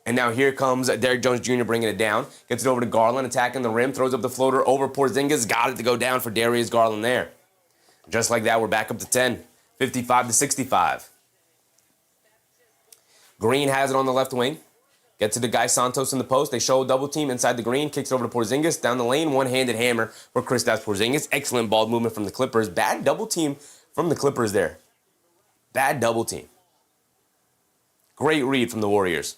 And now here comes Derrick Jones Jr. bringing it down. Gets it over to Garland. Attacking the rim. Throws up the floater over Porzingis. Got it to go down for Darius Garland there. Just like that, we're back up to 10. 55-65. Green has it on the left wing. Gets to the guy Santos in the post. They show a double team inside the green. Kicks over to Porzingis. Down the lane. One-handed hammer for Kristaps Porzingis. Excellent ball movement from the Clippers. Bad double team from the Clippers there. Bad double team. Great read from the Warriors.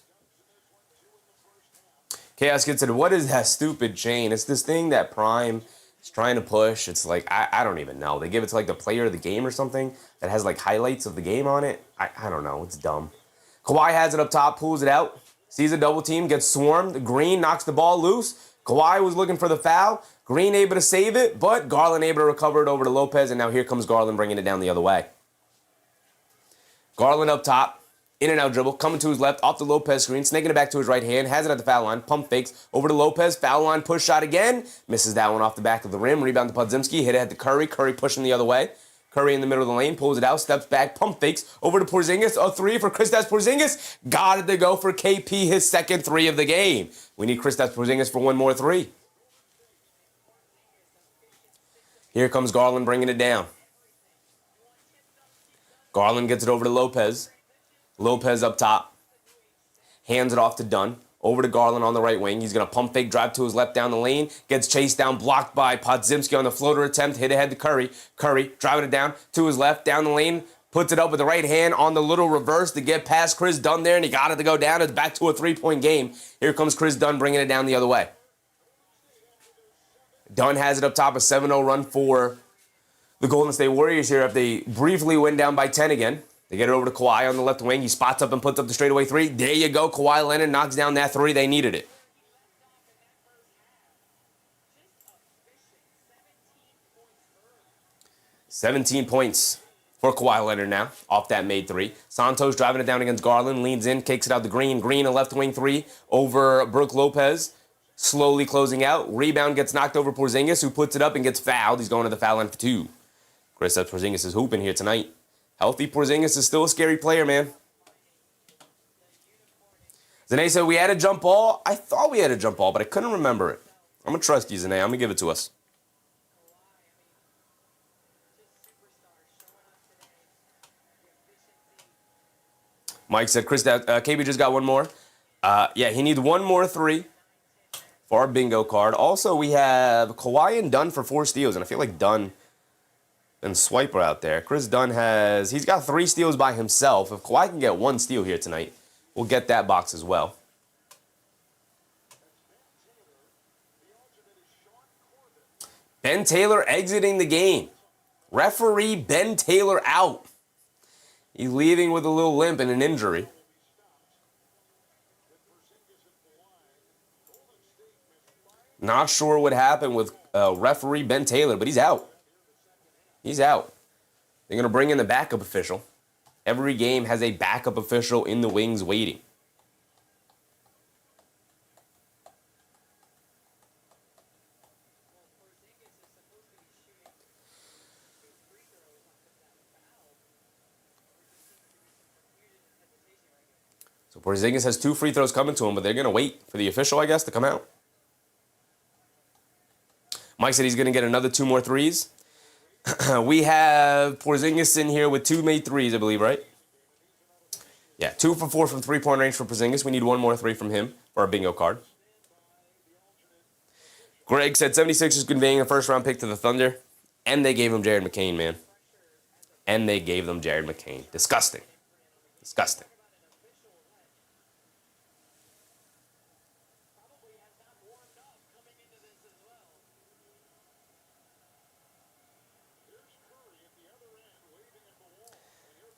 Chaos gets it. What is that stupid chain? It's this thing that Prime is trying to push. It's like, I don't even know. They give it to like the player of the game or something that has like highlights of the game on it. I don't know. It's dumb. Kawhi has it up top. Pulls it out. Sees a double team, gets swarmed. Green knocks the ball loose. Kawhi was looking for the foul. Green able to save it, but Garland able to recover it over to Lopez, and now here comes Garland bringing it down the other way. Garland up top, in and out dribble, coming to his left, off the Lopez screen, snaking it back to his right hand, has it at the foul line, pump fakes, over to Lopez, foul line, push shot again, misses that one off the back of the rim, rebound to Podzimski, hit it at the Curry, Curry pushing the other way. Curry in the middle of the lane, pulls it out, steps back, pump fakes, over to Porzingis, a three for Kristaps Porzingis. Got it to go for KP, his second three of the game. We need Kristaps Porzingis for one more three. Here comes Garland bringing it down. Garland gets it over to Lopez. Lopez up top. Hands it off to Dunn. Over to Garland on the right wing. He's going to pump fake, drive to his left down the lane. Gets chased down, blocked by Podzimski on the floater attempt. Hit ahead to Curry. Curry driving it down to his left, down the lane. Puts it up with the right hand on the little reverse to get past Chris Dunn there, and he got it to go down. It's back to a three-point game. Here comes Chris Dunn bringing it down the other way. Dunn has it up top, a 7-0 run for the Golden State Warriors here if they briefly went down by 10 again. They get it over to Kawhi on the left wing. He spots up and puts up the straightaway three. There you go. Kawhi Leonard knocks down that three. They needed it. $17 points for Kawhi Leonard now off that made three. Santos driving it down against Garland. Leans in, kicks it out to Green. Green, a left wing three over Brook Lopez. Slowly closing out. Rebound gets knocked over Porzingis, who puts it up and gets fouled. He's going to the foul line for two. Kristaps Porzingis is hooping here tonight. Healthy Porzingis is still a scary player, man. Zane said we had a jump ball. I thought we had a jump ball, but I couldn't remember it. I'm going to trust you, Zane. I'm going to give it to us. Mike said KB just got one more. Yeah, he needs one more three for our bingo card. Also, we have Kawhi and Dunn for 4 steals, and I feel like Dunn and Swiper out there. Chris Dunn he's got 3 steals by himself. If Kawhi can get 1 steal here tonight, we'll get that box as well. Ben Taylor exiting the game. Referee Ben Taylor out. He's leaving with a little limp and an injury. Not sure what happened with referee Ben Taylor, but he's out. He's out. They're going to bring in the backup official. Every game has a backup official in the wings waiting. So Porzingis has 2 free throws coming to him, but they're going to wait for the official, I guess, to come out. Mike said he's going to get another 2 more threes. We have Porzingis in here with 2 made threes, I believe, right? Yeah, 2 for 4 from three-point range for Porzingis. We need 1 more 3 from him for our bingo card. Greg said 76ers conveying a first-round pick to the Thunder, and they gave him Jared McCain, man. And they gave them Jared McCain. Disgusting. Disgusting.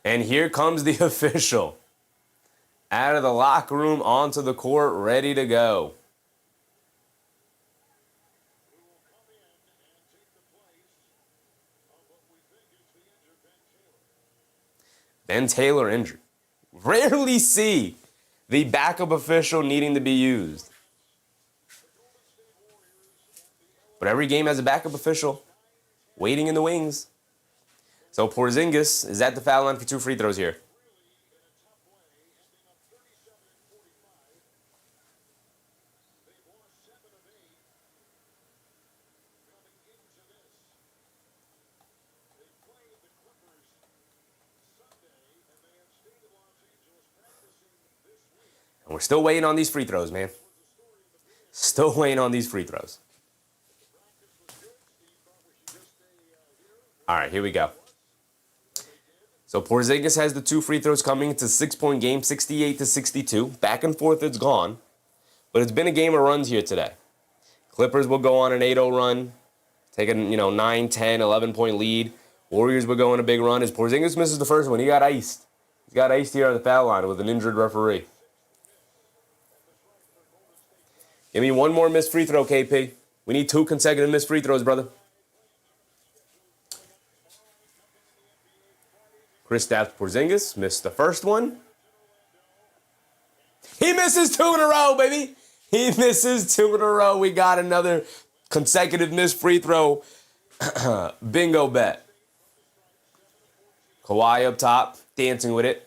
And here comes the official. Out of the locker room, onto the court, ready to go. Ben Taylor injured. Rarely see the backup official needing to be used. But every game has a backup official waiting in the wings. So Porzingis is at the foul line for 2 free throws here. And we're still waiting on these free throws, man. Still waiting on these free throws. All right, here we go. So Porzingis has the 2 free throws coming. It's a 6-point game, 68-62. Back and forth, it's gone. But it's been a game of runs here today. Clippers will go on an 8-0 run, taking, 9, 10, 11-point lead. Warriors will go on a big run. As Porzingis misses the first one, he got iced. He got iced here on the foul line with an injured referee. Give me 1 more missed free throw, KP. We need 2 consecutive missed free throws, brother. Kristaps Porzingis missed the first one. He misses 2 in a row, baby. He misses 2 in a row. We got another consecutive missed free throw bingo bet. Kawhi up top, dancing with it.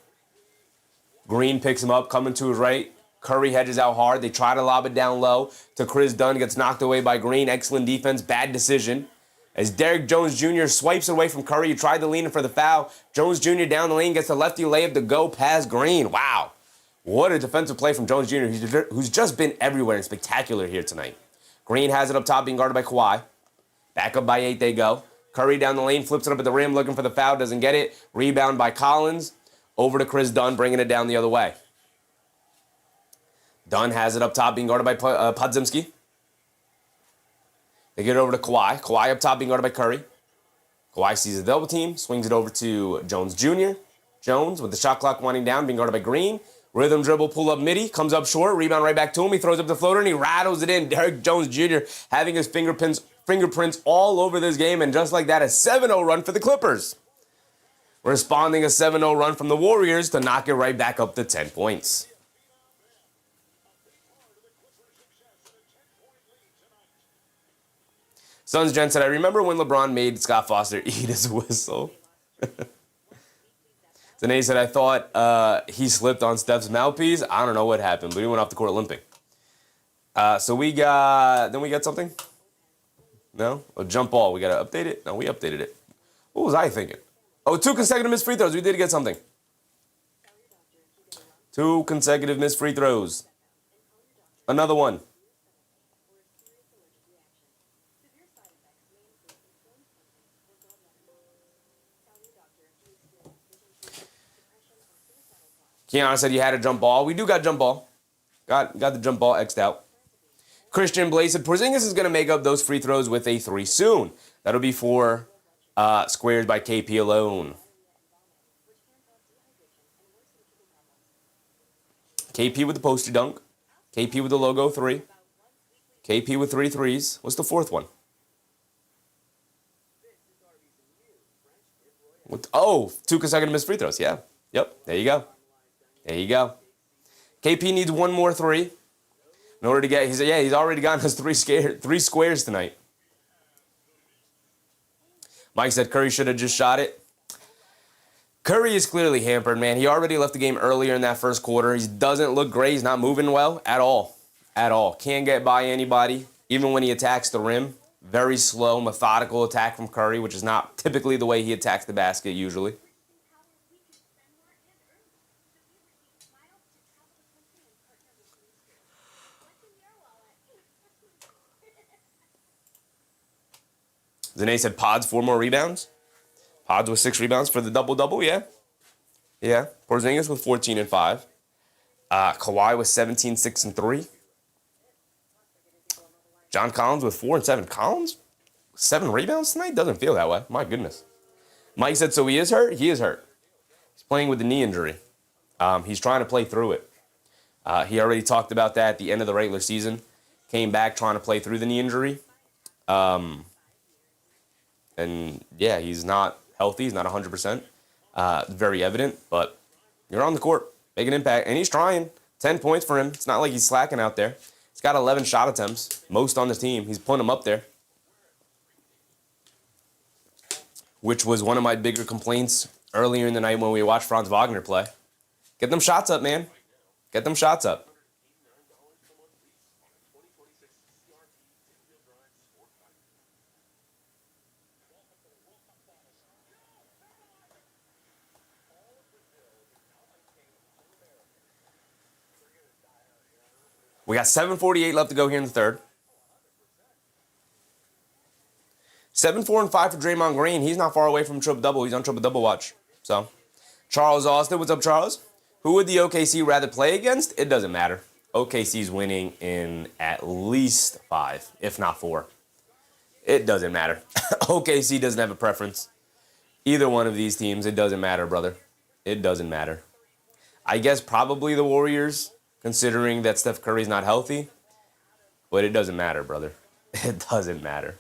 Green picks him up, coming to his right. Curry hedges out hard. They try to lob it down low to Chris Dunn. Gets knocked away by Green. Excellent defense. Bad decision. As Derrick Jones Jr. swipes away from Curry. He tried to lean in for the foul. Jones Jr. down the lane gets the lefty layup to go past Green. Wow. What a defensive play from Jones Jr., who's just been everywhere and spectacular here tonight. Green has it up top, being guarded by Kawhi. Back up by 8 they go. Curry down the lane, flips it up at the rim, looking for the foul. Doesn't get it. Rebound by Collins. Over to Chris Dunn, bringing it down the other way. Dunn has it up top, being guarded by Podzimski. They get it over to Kawhi. Kawhi up top, being guarded by Curry. Kawhi sees a double team, swings it over to Jones Jr. Jones, with the shot clock winding down, being guarded by Green. Rhythm dribble, pull up midi, comes up short, rebound right back to him. He throws up the floater and he rattles it in. Derrick Jones Jr. having his fingerprints all over this game, and just like that, a 7-0 run for the Clippers. Responding a 7-0 run from the Warriors to knock it right back up to 10 points. Suns Gen said, I remember when LeBron made Scott Foster eat his whistle. Danae said, I thought he slipped on Steph's mouthpiece. I don't know what happened, but he went off the court limping. So we got something? No? A jump ball. We got to update it? No, we updated it. What was I thinking? Oh, 2 consecutive missed free throws. We did get something. 2 consecutive missed free throws. Another one. Keanu said you had a jump ball. We do got jump ball. Got the jump ball X'd out. Christian Blaze said Porzingis is going to make up those free throws with a 3 soon. That'll be 4 squares by KP alone. KP with the poster dunk. KP with the logo 3. KP with 3 threes. What's the 4th one? Oh, 2 consecutive missed free throws. Yeah. Yep. There you go. There you go. KP needs 1 more 3 in order to get. He's already gotten us 3 squares tonight. Mike said Curry should have just shot it. Curry is clearly hampered, man. He already left the game earlier in that first quarter. He doesn't look great. He's not moving well at all. At all. Can't get by anybody, even when he attacks the rim. Very slow, methodical attack from Curry, which is not typically the way he attacks the basket usually. Zane said Pods 4 more rebounds. Pods with 6 rebounds for the double-double, yeah. Yeah. Porzingis with 14 and 5. Kawhi with 17, 6 and 3. John Collins with 4 and 7. Collins? 7 rebounds tonight? Doesn't feel that way. My goodness. Mike said, so he is hurt? He is hurt. He's playing with the knee injury. He's trying to play through it. He already talked about that at the end of the regular season. Came back trying to play through the knee injury. And, yeah, he's not healthy. He's not 100%. Very evident. But you're on the court. Make an impact. And he's trying. 10 points for him. It's not like he's slacking out there. He's got 11 shot attempts. Most on the team. He's putting them up there. Which was one of my bigger complaints earlier in the night when we watched Franz Wagner play. Get them shots up, man. Get them shots up. We got 7:48 left to go here in the third. 7, 4, and 5 for Draymond Green. He's not far away from triple-double. He's on triple-double watch. So, Charles Austin. What's up, Charles? Who would the OKC rather play against? It doesn't matter. OKC's winning in at least 5, if not 4. It doesn't matter. OKC doesn't have a preference. Either one of these teams, it doesn't matter, brother. It doesn't matter. I guess probably the Warriors, considering that Steph Curry's not healthy. But it doesn't matter, brother. It doesn't matter.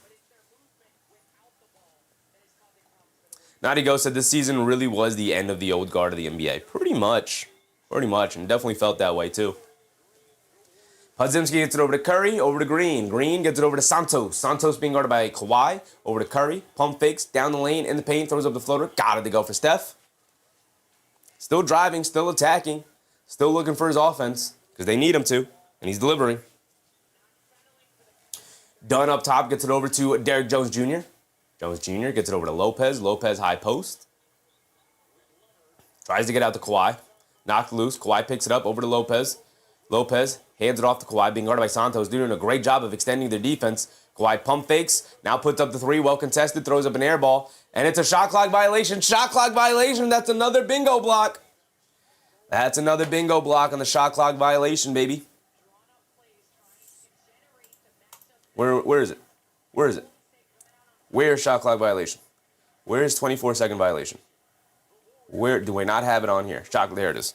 Naughty Ghost said this season really was the end of the old guard of the NBA. Pretty much. And definitely felt that way, too. Podzimski gets it over to Curry, over to Green. Green gets it over to Santos. Santos being guarded by Kawhi, over to Curry. Pump fakes, down the lane, in the paint, throws up the floater. Got it to go for Steph. Still driving, still attacking. Still looking for his offense, because they need him to, and he's delivering. Dunn up top gets it over to Derrick Jones Jr. Jones Jr. gets it over to Lopez. Lopez high post. Tries to get out to Kawhi. Knocked loose. Kawhi picks it up over to Lopez. Lopez hands it off to Kawhi, being guarded by Santos, doing a great job of extending their defense. Kawhi pump fakes. Now puts up the 3, well contested, throws up an air ball. And it's a shot clock violation. Shot clock violation. That's another bingo block. That's another bingo block on the shot clock violation, baby. Where is it? Where is it? Where's shot clock violation? Where's 24-second violation? Where do we not have it on here? There it is.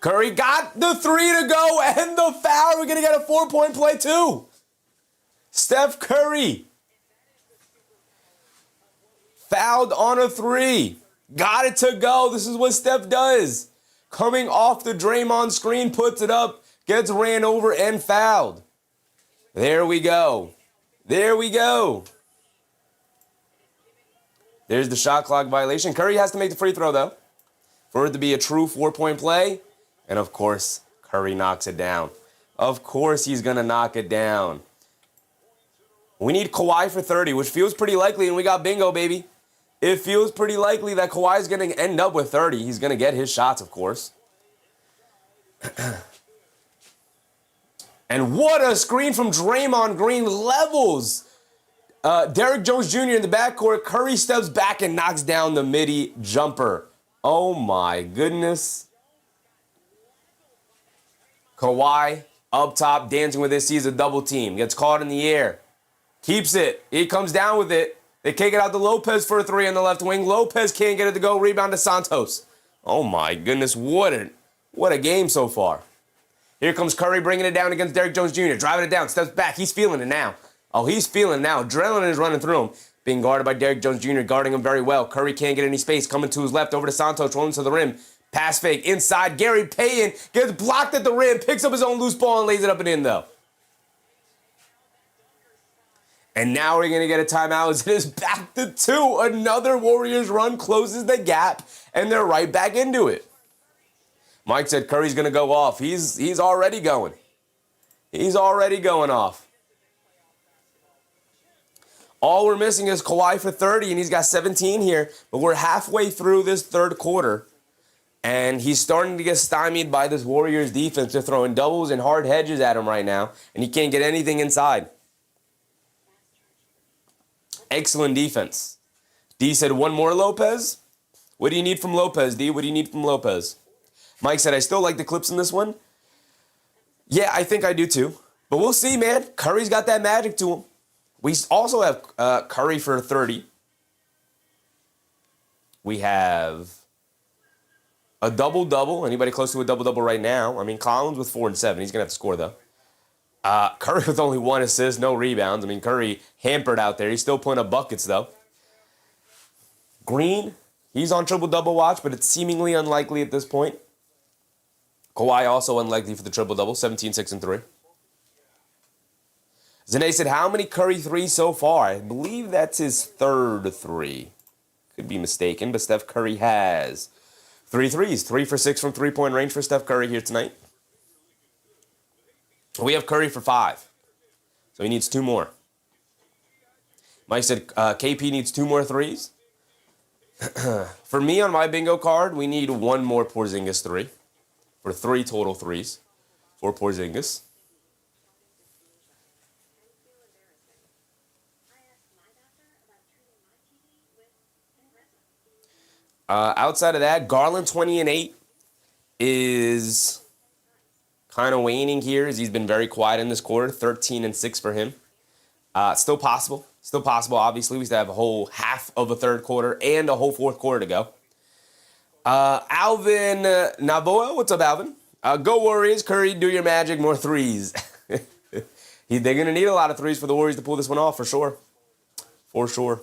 Curry got the 3 to go and the foul. We're going to get a 4-point play too. Steph Curry fouled on a 3. Got it to go. This is what Steph does. Coming off the Draymond screen, puts it up, gets ran over and fouled. There we go. There we go. There's the shot clock violation. Curry has to make the free throw, though, for it to be a true 4-point play. And, of course, Curry knocks it down. Of course he's going to knock it down. We need Kawhi for 30, which feels pretty likely, and we got bingo, baby. It feels pretty likely that Kawhi is going to end up with 30. He's going to get his shots, of course. And what a screen from Draymond Green. Levels Derrick Jones Jr. in the backcourt. Curry steps back and knocks down the midi jumper. Oh, my goodness. Kawhi up top, dancing with this. Sees a double team. Gets caught in the air. Keeps it. He comes down with it. They kick it out to Lopez for a 3 on the left wing. Lopez can't get it to go. Rebound to Santos. Oh, my goodness. What a game so far. Here comes Curry bringing it down against Derrick Jones Jr. Driving it down. Steps back. He's feeling it now. Oh, he's feeling it now. Adrenaline is running through him. Being guarded by Derrick Jones Jr. Guarding him very well. Curry can't get any space. Coming to his left. Over to Santos. Rolling to the rim. Pass fake. Inside. Gary Payton gets blocked at the rim. Picks up his own loose ball and lays it up and in, though. And now we're going to get a timeout as it is back to 2. Another Warriors run closes the gap, and they're right back into it. Mike said Curry's going to go off. He's already going. He's already going off. All we're missing is Kawhi for 30, and he's got 17 here. But we're halfway through this third quarter, and he's starting to get stymied by this Warriors defense. They're throwing doubles and hard hedges at him right now, and he can't get anything inside. Excellent defense. D said, one more Lopez? What do you need from Lopez, D? What do you need from Lopez? Mike said, I still like the Clips in this one. Yeah, I think I do too. But we'll see, man. Curry's got that magic to him. We also have Curry for 30. We have a double-double. Anybody close to a double-double right now? I mean, Collins with 4 and 7. He's going to have to score, though. Curry with only 1 assist, no rebounds. I mean, Curry hampered out there. He's still putting up buckets, though. Green, he's on triple-double watch, but it's seemingly unlikely at this point. Kawhi also unlikely for the triple-double, 17, 6, and 3. Zane said, how many Curry threes so far? I believe that's his third 3. Could be mistaken, but Steph Curry has 3 threes. 3 for 6 from three-point range for Steph Curry here tonight. We have Curry for 5. So he needs 2 more. Mike said KP needs 2 more threes. For me on my bingo card, we need 1 more Porzingis 3. For 3 total threes for Porzingis. Outside of that, Garland 20 and 8 is kind of waning here as he's been very quiet in this quarter. 13 and 6 for him. Still possible. Still possible, obviously. We still have a whole half of a third quarter and a whole fourth quarter to go. Alvin Navoa, what's up, Alvin? Go Warriors. Curry, do your magic. More threes. They're going to need a lot of threes for the Warriors to pull this one off, for sure. For sure.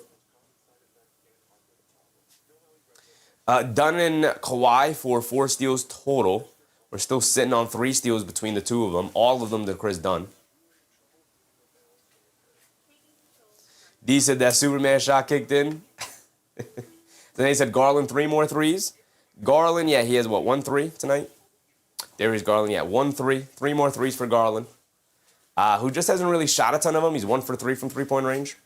Dunn and Kawhi for 4 steals total. We're still sitting on 3 steals between the two of them. All of them to Chris Dunn. D said that Superman shot kicked in. Then they said Garland 3 more threes. Garland, yeah, he has what, 1 3 tonight? Darius Garland, yeah, 1 3. 3 more threes for Garland. Who just hasn't really shot a ton of them. He's 1 for 3 from three-point range.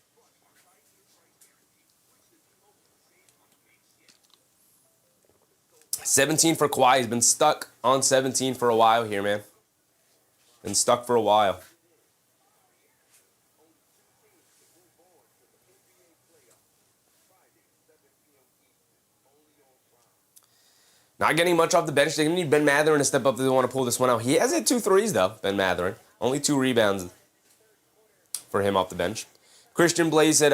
$17 for Kawhi. He's been stuck on 17 for a while here, man. Been stuck for a while. Not getting much off the bench. They're going to need Ben Mathurin to step up if they want to pull this one out. He has hit 2 threes, though, Ben Mathurin. Only 2 rebounds for him off the bench. Christian Blaze said,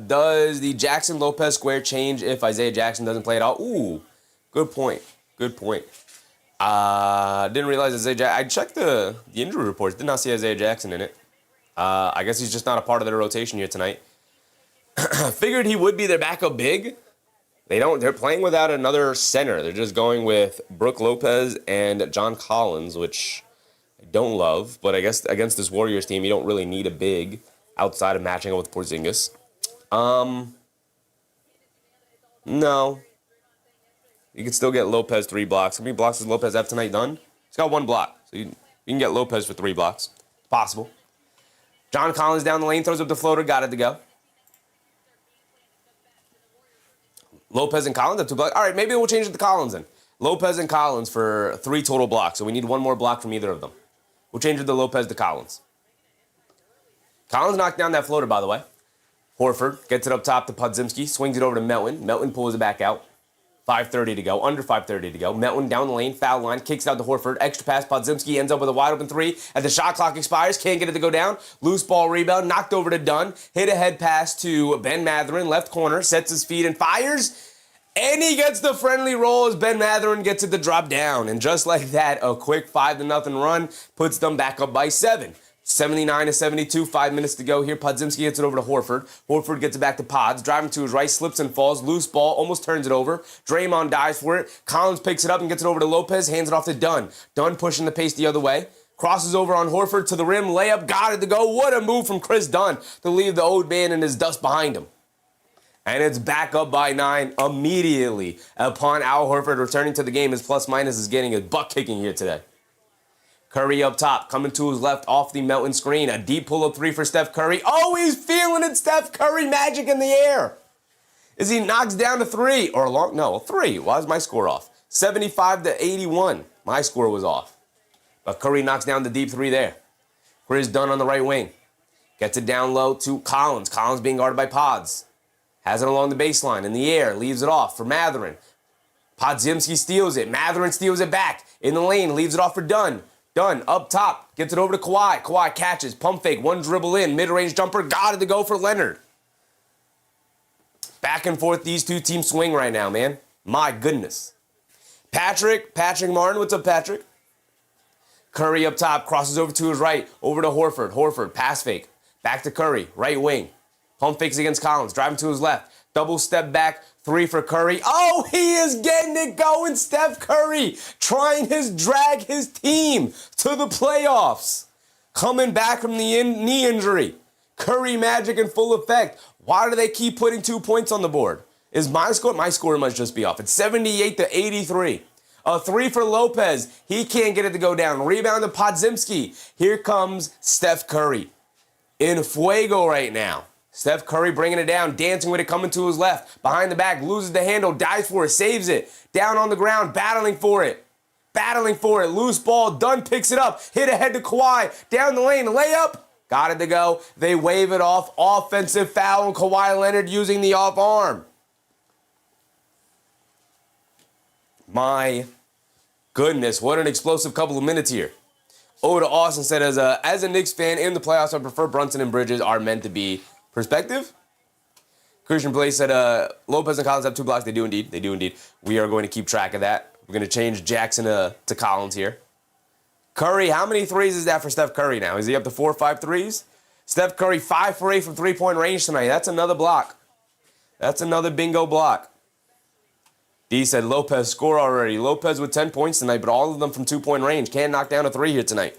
does the Jackson-Lopez square change if Isaiah Jackson doesn't play at all? Ooh, good point. Good point. Didn't realize Isaiah Jackson. I checked the injury reports. Did not see Isaiah Jackson in it. I guess he's just not a part of their rotation here tonight. Figured he would be their backup big. They're playing without another center. They're just going with Brook Lopez and John Collins, which I don't love. But I guess against this Warriors team, you don't really need a big outside of matching up with Porzingis. No. You can still get Lopez 3 blocks. How many blocks does Lopez have tonight done? He's got 1 block. So you can get Lopez for 3 blocks. It's possible. John Collins down the lane, throws up the floater, got it to go. Lopez and Collins have 2 blocks. All right, maybe we'll change it to Collins then. Lopez and Collins for 3 total blocks. So we need 1 more block from either of them. We'll change it to Lopez to Collins. Collins knocked down that floater, by the way. Horford gets it up top to Podzimski, swings it over to Melton. Melton pulls it back out. 5:30 to go, under 5:30 to go. Melton down the lane, foul line, kicks it out to Horford. Extra pass, Podzimski ends up with a wide open 3. As the shot clock expires, can't get it to go down. Loose ball rebound, knocked over to Dunn. Hit a head pass to Ben Mathurin, left corner, sets his feet and fires. And he gets the friendly roll as Ben Mathurin gets it to drop down. And just like that, a quick 5-0 run puts them back up by 7. 79-72, 5 minutes to go here. Podzimski gets it over to Horford. Horford gets it back to Pods. Driving to his right, slips and falls. Loose ball, almost turns it over. Draymond dives for it. Collins picks it up and gets it over to Lopez. Hands it off to Dunn. Dunn pushing the pace the other way. Crosses over on Horford to the rim. Layup, got it to go. What a move from Chris Dunn to leave the old man in his dust behind him. And it's back up by 9 immediately upon Al Horford returning to the game. His plus-minus is getting his butt kicking here today. Curry up top, coming to his left off the Melton screen. A deep pull-up three for Steph Curry. Oh, he's feeling it, Steph Curry magic in the air. As he knocks down a three, or a three. Why is my score off? 75-81. My score was off. But Curry knocks down the deep three there. Chris Dunn on the right wing. Gets it down low to Collins. Collins being guarded by Pods. Has it along the baseline in the air. Leaves it off for Mathurin. Podziemski steals it. Mathurin steals it back. In the lane, leaves it off for Dunn. Dunn up top. Gets it over to Kawhi. Kawhi catches. Pump fake. One dribble in. Mid-range jumper. Got it to go for Leonard. Back and forth, these two teams swing right now, man. My goodness. Patrick Martin. What's up, Patrick? Curry up top. Crosses over to his right. Over to Horford. Horford. Pass fake. Back to Curry. Right wing. Pump fakes against Collins. Driving to his left. Double step back. Three for Curry. Oh, he is getting it going. Steph Curry trying his drag his team to the playoffs. Coming back from the knee injury. Curry magic in full effect. Why do they keep putting 2 points on the board? Is my score? My score must just be off. It's 78-83. A three for Lopez. He can't get it to go down. Rebound to Podziemski. Here comes Steph Curry. In fuego right now. Steph Curry bringing it down, dancing with it, coming to his left. Behind the back, loses the handle, dives for it, saves it. Down on the ground, battling for it. Loose ball, Dunn picks it up. Hit ahead to Kawhi. Down the lane, layup. Got it to go. They wave it off. Offensive foul on Kawhi Leonard using the off arm. My goodness, what an explosive couple of minutes here. To Austin said, as a Knicks fan in the playoffs, I prefer Brunson and Bridges are meant to be. Perspective? Christian Blaze said, Lopez and Collins have 2 blocks. They do indeed. We are going to keep track of that. We're going to change Jackson to Collins here. Curry, how many threes is that for Steph Curry now? Is he up to 4 or 5 threes? Steph Curry, 5 for 8 from three-point range tonight. That's another block. That's another bingo block. D said, Lopez score already. Lopez with 10 points tonight, but all of them from 2-point range. Can't knock down a 3 here tonight.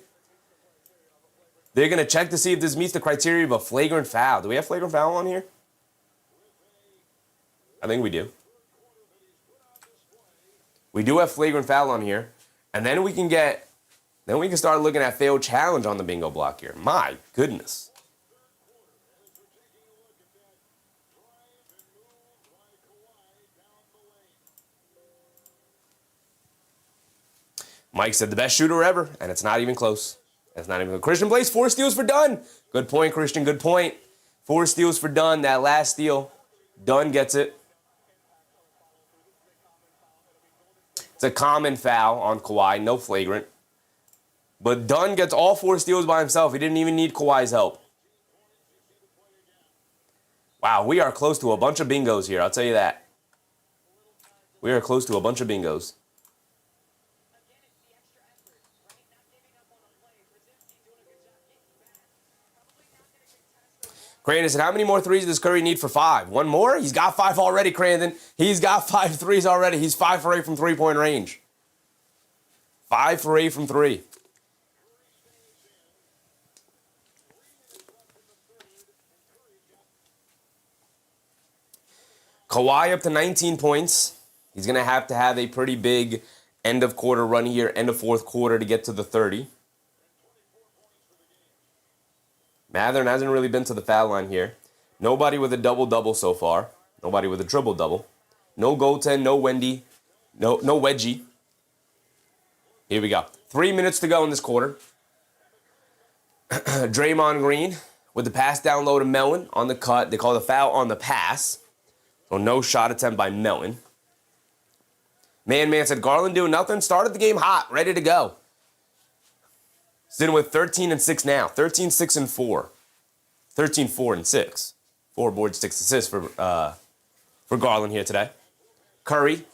They're going to check to see if this meets the criteria of a flagrant foul. Do we have flagrant foul on here? I think we do. We do have flagrant foul on here. And then we can start looking at failed challenge on the bingo block here. My goodness. Mike said the best shooter ever, and it's not even close. That's not even Christian Blaze, 4 steals for Dunn. Good point, Christian, good point. 4 steals for Dunn. That last steal, Dunn gets it. It's a common foul on Kawhi, no flagrant. But Dunn gets all 4 steals by himself. He didn't even need Kawhi's help. Wow, we are close to a bunch of bingos here, I'll tell you that. We are close to a bunch of bingos. Crandon said, how many more threes does Curry need for 5? 1 more? He's got 5 already, Crandon. He's got 5 threes already. He's 5 for 8 from three-point range. 5 for 8 from 3. Kawhi up to 19 points. He's going to have a pretty big end of quarter run here, end of fourth quarter to get to the 30. Mathurin hasn't really been to the foul line here. Nobody with a double-double so far. Nobody with a triple-double. No goaltend, no Wendy, no wedgie. Here we go. 3 minutes to go in this quarter. Draymond Green with the pass down low to Melton on the cut. They call the foul on the pass. So no shot attempt by Melton. Man said, Garland doing nothing. Started the game hot, ready to go. Sitting with 13-6 now. 13-6-4. 13-4-6. 4 boards, 6 assists for Garland here today. Curry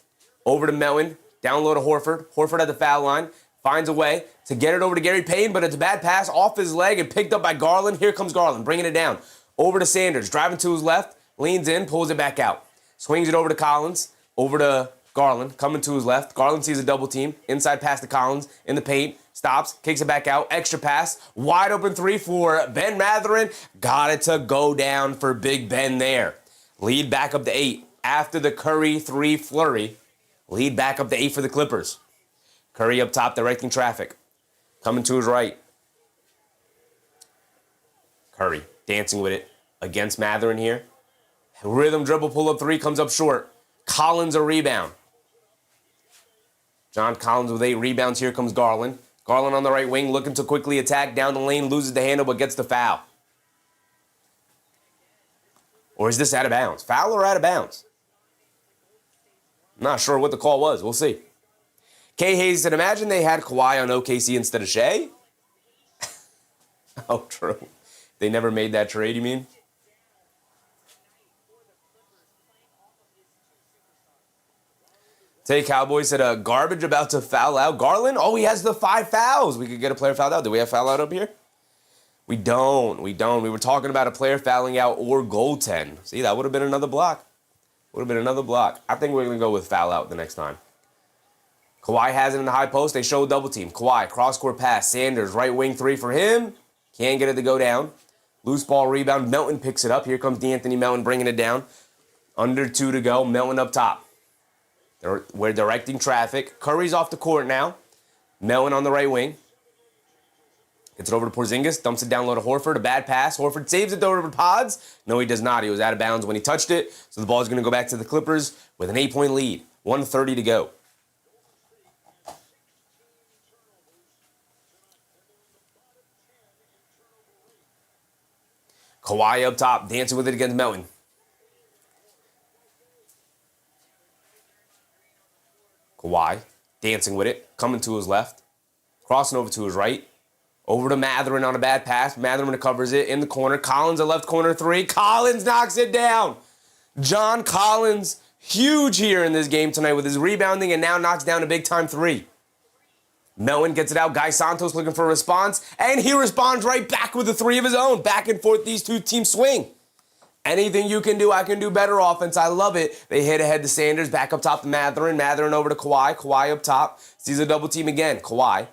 over to Melton. Down low to Horford. Horford at the foul line. Finds a way to get it over to Gary Payton, but it's a bad pass off his leg and picked up by Garland. Here comes Garland, bringing it down. Over to Sanders. Driving to his left. Leans in, pulls it back out. Swings it over to Collins. Over to Garland, coming to his left. Garland sees a double team. Inside pass to Collins in the paint. Stops, kicks it back out. Extra pass. Wide open 3 for Ben Mathurin. Got it to go down for Big Ben there. Lead back up to 8. After the Curry 3 flurry, lead back up to 8 for the Clippers. Curry up top directing traffic. coming to his right. Curry dancing with it against Matherin here. Rhythm dribble pull-up three comes up short. Collins a rebound. John Collins with 8 rebounds. Here comes Garland. Garland on the right wing looking to quickly attack down the lane. Loses the handle but gets the foul. Or is this out of bounds? Foul or out of bounds? Not sure what the call was. We'll see. K. Hayes said, imagine they had Kawhi on OKC instead of Shea. Oh, true. They never made that trade, you mean? Tay Cowboy said, garbage about to foul out. Garland? Oh, he has the 5 fouls. We could get a player fouled out. Do we have foul out up here? We don't. We were talking about a player fouling out or goaltend. See, that would have been another block. Would have been another block. I think we're going to go with foul out the next time. Kawhi has it in the high post. They show double team. Kawhi, cross-court pass. Sanders, right wing 3 for him. Can't get it to go down. Loose ball rebound. Melton picks it up. Here comes D'Anthony Melton bringing it down. Under 2 to go. Melton up top. We're directing traffic. Curry's off the court now. Melton on the right wing. Gets it over to Porzingis. Dumps it down low to Horford. A bad pass. Horford saves it over to Pods. No, he does not. He was out of bounds when he touched it. So the ball is going to go back to the Clippers with an 8-point lead. 1:30 to go. Kawhi up top, dancing with it against Melton. Kawhi, dancing with it, coming to his left, crossing over to his right, over to Matherin on a bad pass. Matherin recovers it in the corner. Collins, a left corner 3. Collins knocks it down. John Collins, huge here in this game tonight with his rebounding and now knocks down a big-time 3. Melton gets it out. Guy Santos looking for a response, and he responds right back with a 3 of his own. Back and forth, these two teams swing. Anything you can do, I can do better offense. I love it. They hit ahead to Sanders, back up top to Matherin. Matherin over to Kawhi. Kawhi up top. Sees a double team again. Kawhi.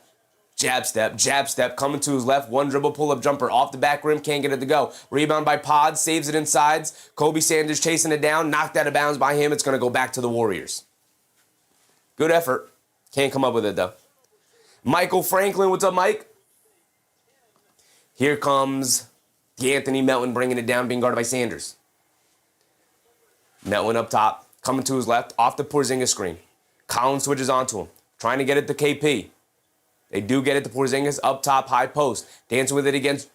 Jab step, coming to his left. 1 dribble pull-up jumper off the back rim. Can't get it to go. Rebound by Pod. Saves it inside. Kobe Sanders chasing it down. Knocked out of bounds by him. It's going to go back to the Warriors. Good effort. Can't come up with it, though. Michael Franklin. What's up, Mike? Here comes D'Anthony Melton bringing it down, being guarded by Sanders. Melton up top, coming to his left, off the Porzingis screen. Collins switches onto him, trying to get it to KP. They do get it to Porzingis up top, high post. Dancing with it against,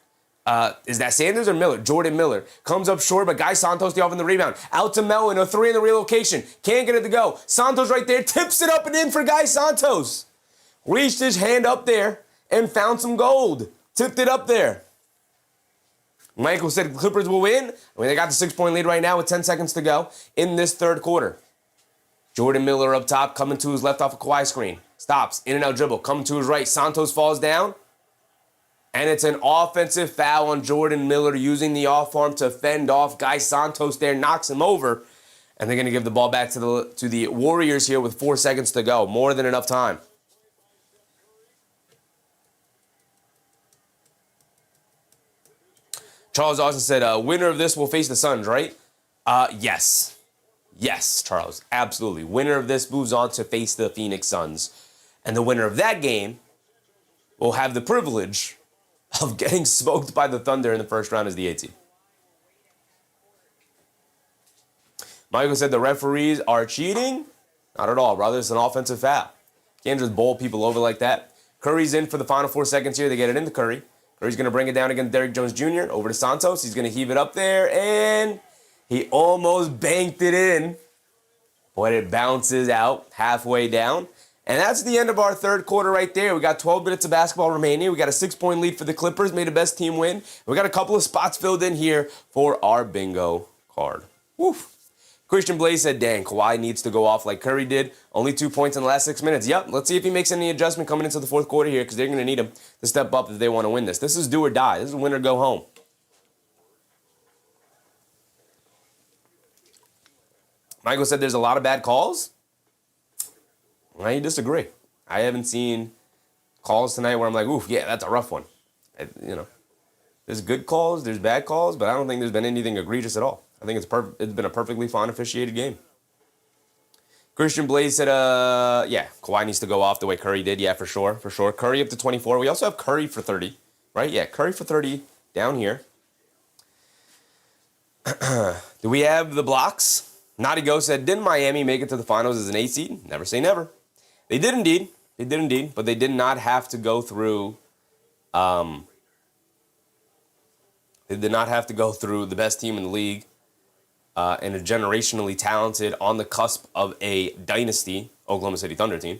is that Sanders or Miller? Jordan Miller. Comes up short, but Guy Santos the off in the rebound. Out to Melton, a 3 in the relocation. Can't get it to go. Santos right there, tips it up and in for Guy Santos. Reached his hand up there and found some gold. Tipped it up there. Michael said the Clippers will win. I mean, they got the 6-point lead right now with 10 seconds to go in this third quarter. Jordan Miller up top, coming to his left off a Kawhi screen. Stops, in and out dribble, coming to his right. Santos falls down. And it's an offensive foul on Jordan Miller using the off arm to fend off Guy Santos there, knocks him over. And they're going to give the ball back to the Warriors here with 4 seconds to go. More than enough time. Charles Austin said, winner of this will face the Suns, right? Yes. Yes, Charles, absolutely. Winner of this moves on to face the Phoenix Suns. And the winner of that game will have the privilege of getting smoked by the Thunder in the first round as the 8 seed. Michael said the referees are cheating. Not at all, brother. It's an offensive foul. Can't just bowl people over like that. Curry's in for the final 4 seconds here. They get it into Curry. Curry's going to bring it down against Derrick Jones Jr. Over to Santos. He's going to heave it up there, and he almost banked it in, but it bounces out halfway down. And that's the end of our third quarter right there. We got 12 minutes of basketball remaining. We got a 6-point lead for the Clippers. Made a best team win. We got a couple of spots filled in here for our bingo card. Woof. Christian Blaze said, dang, Kawhi needs to go off like Curry did. Only 2 points in the last 6 minutes. Yep, let's see if he makes any adjustment coming into the fourth quarter here because they're going to need him to step up if they want to win this. This is do or die. This is win or go home. Michael said there's a lot of bad calls. I disagree. I haven't seen calls tonight where I'm like, oof, yeah, that's a rough one. There's good calls, there's bad calls, but I don't think there's been anything egregious at all. I think it's been a perfectly fine officiated game. Christian Blaze said, yeah, Kawhi needs to go off the way Curry did. Yeah, for sure, for sure. Curry up to 24. We also have Curry for 30, right? Yeah, Curry for 30 down here. Do we have the blocks? Naughty Ghost said, didn't Miami make it to the finals as an 8 seed? Never say never. They did indeed. They did indeed, but they did not have to go through, they did not have to go through the best team in the league. And a generationally talented, on the cusp of a dynasty, Oklahoma City Thunder team.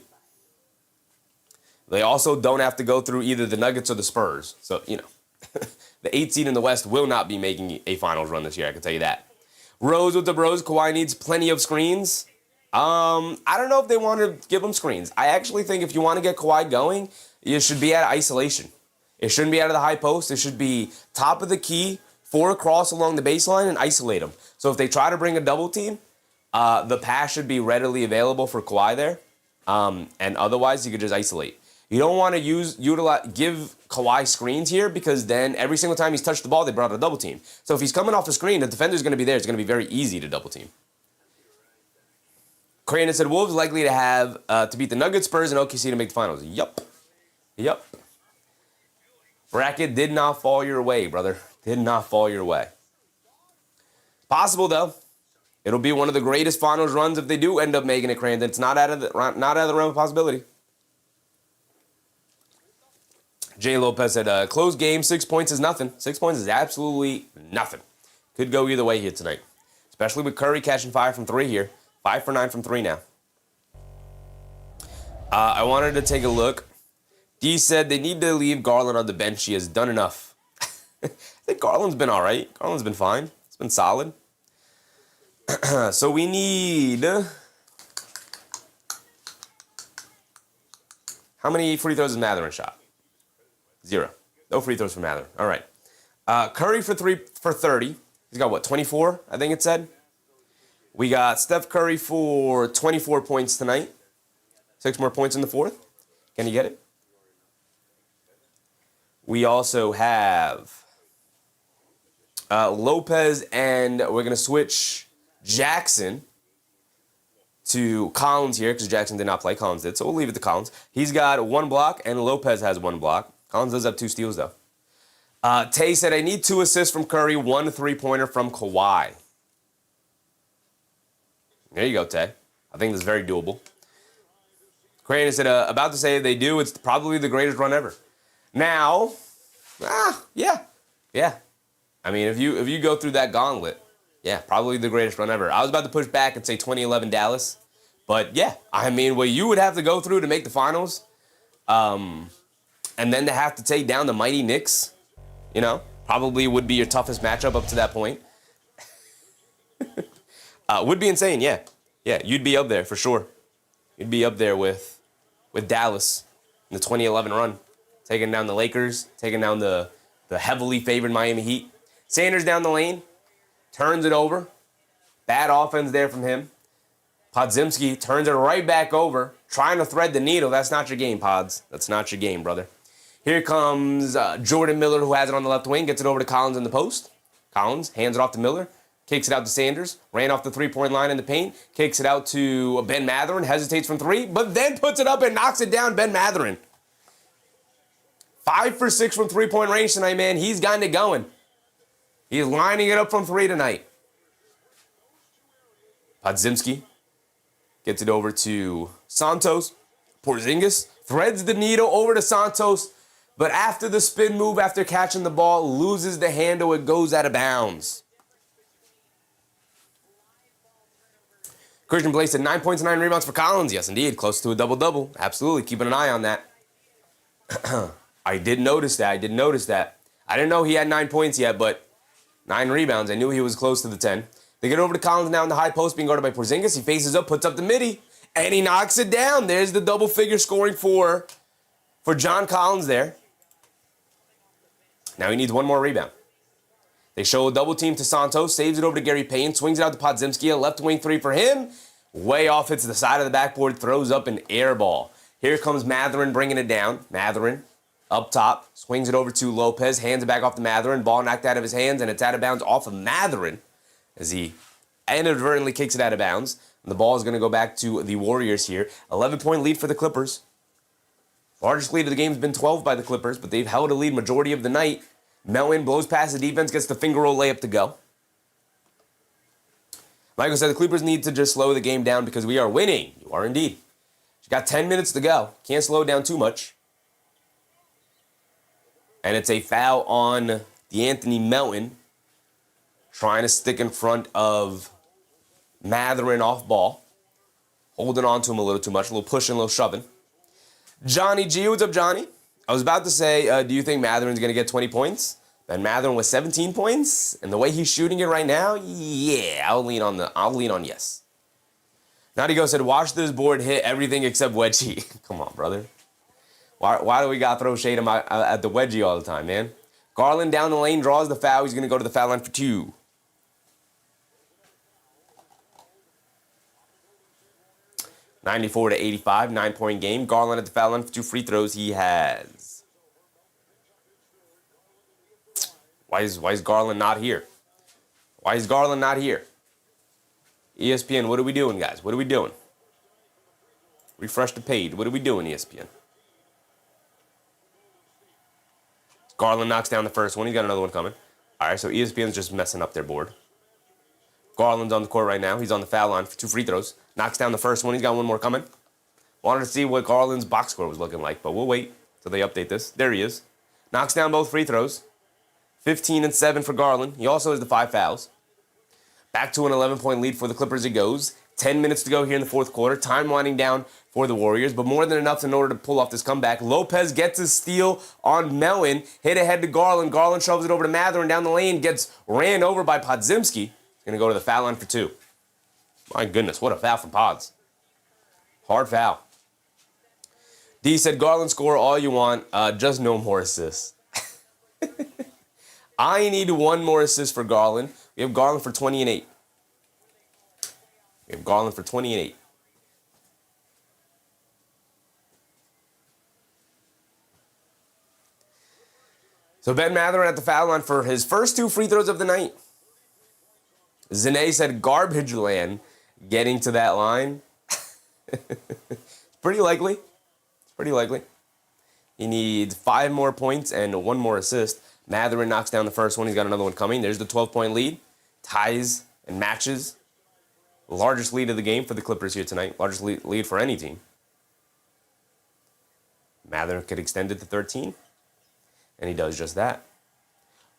They also don't have to go through either the Nuggets or the Spurs. So, you know, the 8 seed in the West will not be making a finals run this year, I can tell you that. Rose with the bros, Kawhi needs plenty of screens. I don't know if they want to give him screens. I actually think if you want to get Kawhi going, you should be at isolation. It shouldn't be out of the high post. It should be top of the key, 4 across along the baseline, and isolate him. So if they try to bring a double team, the pass should be readily available for Kawhi there. And otherwise, you could just isolate. You don't want to give Kawhi screens here because then every single time he's touched the ball, they brought a double team. So if he's coming off the screen, the defender's going to be there. It's going to be very easy to double team. Crane said, Wolves likely to have to beat the Nuggets, Spurs, and OKC to make the finals. Yup. Yup. Bracket did not fall your way, brother. Did not fall your way. Possible, though. It'll be one of the greatest finals runs if they do end up making it, Crandon. It's not out of the realm of possibility. Jay Lopez said, close game, 6 points is nothing. 6 points is absolutely nothing. Could go either way here tonight. Especially with Curry catching 5 from 3 here. 5 for 9 from 3 now. I wanted to take a look. D said they need to leave Garland on the bench. He has done enough. I think Garland's been all right. Garland's been fine. It's been solid. So we need... How many free throws has Mathurin shot? 0. No free throws for Mathurin. All right. Curry for 30. He's got, what, 24, I think it said? We got Steph Curry for 24 points tonight. 6 more points in the fourth. Can you get it? We also have Lopez, and we're going to switch Jackson to Collins here because Jackson did not play. Collins did, so we'll leave it to Collins. He's got 1 block, and Lopez has 1 block. Collins does have 2 steals, though. Tay said, I need 2 assists from Curry, 1 3-pointer from Kawhi. There you go, Tay. I think that's very doable. Crane said, about to say if they do, it's probably the greatest run ever. Now, yeah. I mean, if you go through that gauntlet, yeah, probably the greatest run ever. I was about to push back and say 2011 Dallas, but yeah, I mean, what you would have to go through to make the finals, and then to have to take down the mighty Knicks, you know, probably would be your toughest matchup up to that point. Would be insane, yeah. Yeah, you'd be up there for sure. You'd be up there with Dallas in the 2011 run, taking down the Lakers, taking down the heavily favored Miami Heat. Sanders down the lane, turns it over. Bad offense there from him. Podziemski turns it right back over, trying to thread the needle. That's not your game, Pods. That's not your game, brother. Here comes Jordan Miller, who has it on the left wing, gets it over to Collins in the post. Collins hands it off to Miller, kicks it out to Sanders, ran off the 3-point line in the paint, kicks it out to Ben Mathurin, hesitates from 3, but then puts it up and knocks it down, Ben Mathurin. 5 for 6 from 3-point range tonight, man. He's gotten it going. He's lining it up from 3 tonight. Podziemski gets it over to Santos. Porzingis threads the needle over to Santos, but after the spin move, after catching the ball, loses the handle. It goes out of bounds. Christian Blaze said 9 points and 9 rebounds for Collins. Yes, indeed. Close to a double-double. Absolutely. Keeping an eye on that. I did notice that. I didn't know he had 9 points yet, but 9 rebounds. I knew he was close to the 10. They get over to Collins now in the high post, being guarded by Porzingis. He faces up, puts up the midi, and he knocks it down. There's the double-figure scoring for John Collins there. Now he needs 1 more rebound. They show a double team to Santos, saves it over to Gary Payton, swings it out to Podziemski, a left wing 3 for him. Way off, hits the side of the backboard, throws up an air ball. Here comes Mathurin bringing it down. Mathurin up top, swings it over to Lopez, hands it back off to Mathurin, ball knocked out of his hands, and it's out of bounds off of Mathurin as he inadvertently kicks it out of bounds. And the ball is going to go back to the Warriors here. 11-point lead for the Clippers. Largest lead of the game has been 12 by the Clippers, but they've held a lead majority of the night. Melton blows past the defense, gets the finger roll layup to go. Michael said the Clippers need to just slow the game down because we are winning. You are indeed. You got 10 minutes to go. Can't slow it down too much. And it's a foul on D'Anthony Melton, trying to stick in front of Mathurin off ball. Holding on to him a little too much. A little pushing, a little shoving. Johnny G, what's up, Johnny? I was about to say, do you think Mathurin's going to get 20 points? And Mathurin with 17 points, and the way he's shooting it right now, yeah, I'll lean on yes. Naughty said, watch this board hit everything except wedgie. Come on, brother. Why do we got to throw shade at the wedgie all the time, man? Garland down the lane, draws the foul. He's going to go to the foul line for 2. (94-85), 9-point game. Garland at the foul line for 2 free throws. He has. Why is Garland not here? Why is Garland not here? ESPN, what are we doing, guys? What are we doing? Refresh the page. What are we doing, ESPN? Garland knocks down the first one. He's got another one coming. All right, so ESPN's just messing up their board. Garland's on the court right now. He's on the foul line for 2 free throws. Knocks down the first one. He's got one more coming. Wanted to see what Garland's box score was looking like, but we'll wait till they update this. There he is. Knocks down both free throws. 15 and 7 for Garland. He also has the 5 fouls. Back to an 11-point lead for the Clippers it goes. 10 minutes to go here in the fourth quarter. Time winding down for the Warriors, but more than enough in order to pull off this comeback. Lopez gets his steal on Melton. Hit ahead to Garland. Garland shoves it over to Mathurin down the lane. Gets ran over by Podziemski. Going to go to the foul line for 2. My goodness, what a foul from Pods. Hard foul. D said, Garland score all you want, just no more assists. I need 1 more assist for Garland. We have Garland for 20 and 8. We have Garland for 20 and 8. So Ben Mathurin at the foul line for his first 2 free throws of the night. Zane said garbage land getting to that line. Pretty likely. It's pretty likely. He needs 5 more points and 1 more assist. Mathurin knocks down the first one. He's got another one coming. There's the 12-point lead. Ties and matches. The largest lead of the game for the Clippers here tonight. Largest lead for any team. Mathurin could extend it to 13. And he does just that.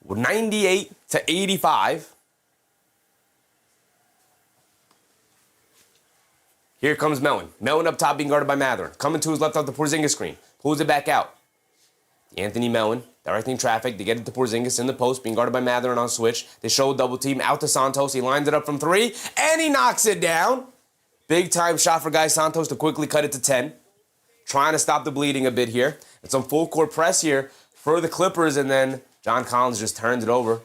98-85. Here comes Melton. Melton up top being guarded by Mathurin. Coming to his left off the Porzingis screen. Pulls it back out. Anthony Melton directing traffic. They get it to Porzingis in the post, being guarded by Mathurin on switch. They show a double team out to Santos. He lines it up from 3, and he knocks it down. Big time shot for Guy Santos to quickly cut it to 10. Trying to stop the bleeding a bit here. It's some full court press here for the Clippers, and then John Collins just turns it over.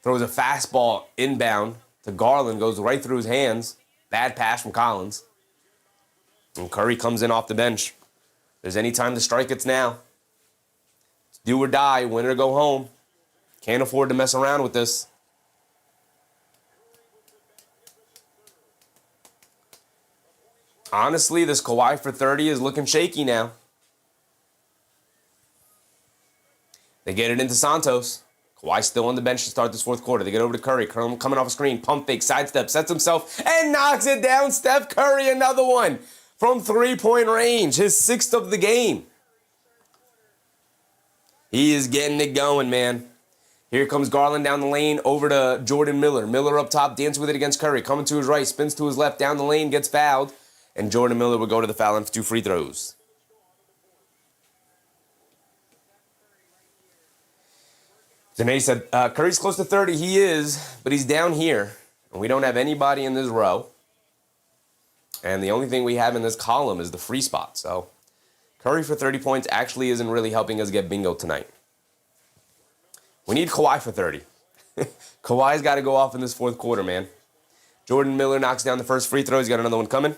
Throws a fastball inbound to Garland. Goes right through his hands. Bad pass from Collins. And Curry comes in off the bench. If there's any time to strike, it's now. It's do or die, win or go home. Can't afford to mess around with this. Honestly, this Kawhi for 30 is looking shaky now. They get it into Santos. Kawhi still on the bench to start this fourth quarter. They get over to Curry. Coming off a screen. Pump fake. Sidestep. Sets himself and knocks it down. Steph Curry, another one from 3-point range. His 6th of the game. He is getting it going, man. Here comes Garland down the lane over to Jordan Miller. Miller up top. Dancing with it against Curry. Coming to his right. Spins to his left. Down the lane. Gets fouled. And Jordan Miller will go to the foul line for 2 free throws. Danae said, Curry's close to 30. He is, but he's down here. And we don't have anybody in this row. And the only thing we have in this column is the free spot. So Curry for 30 points actually isn't really helping us get bingo tonight. We need Kawhi for 30. Kawhi's got to go off in this fourth quarter, man. Jordan Miller knocks down the first free throw. He's got another one coming.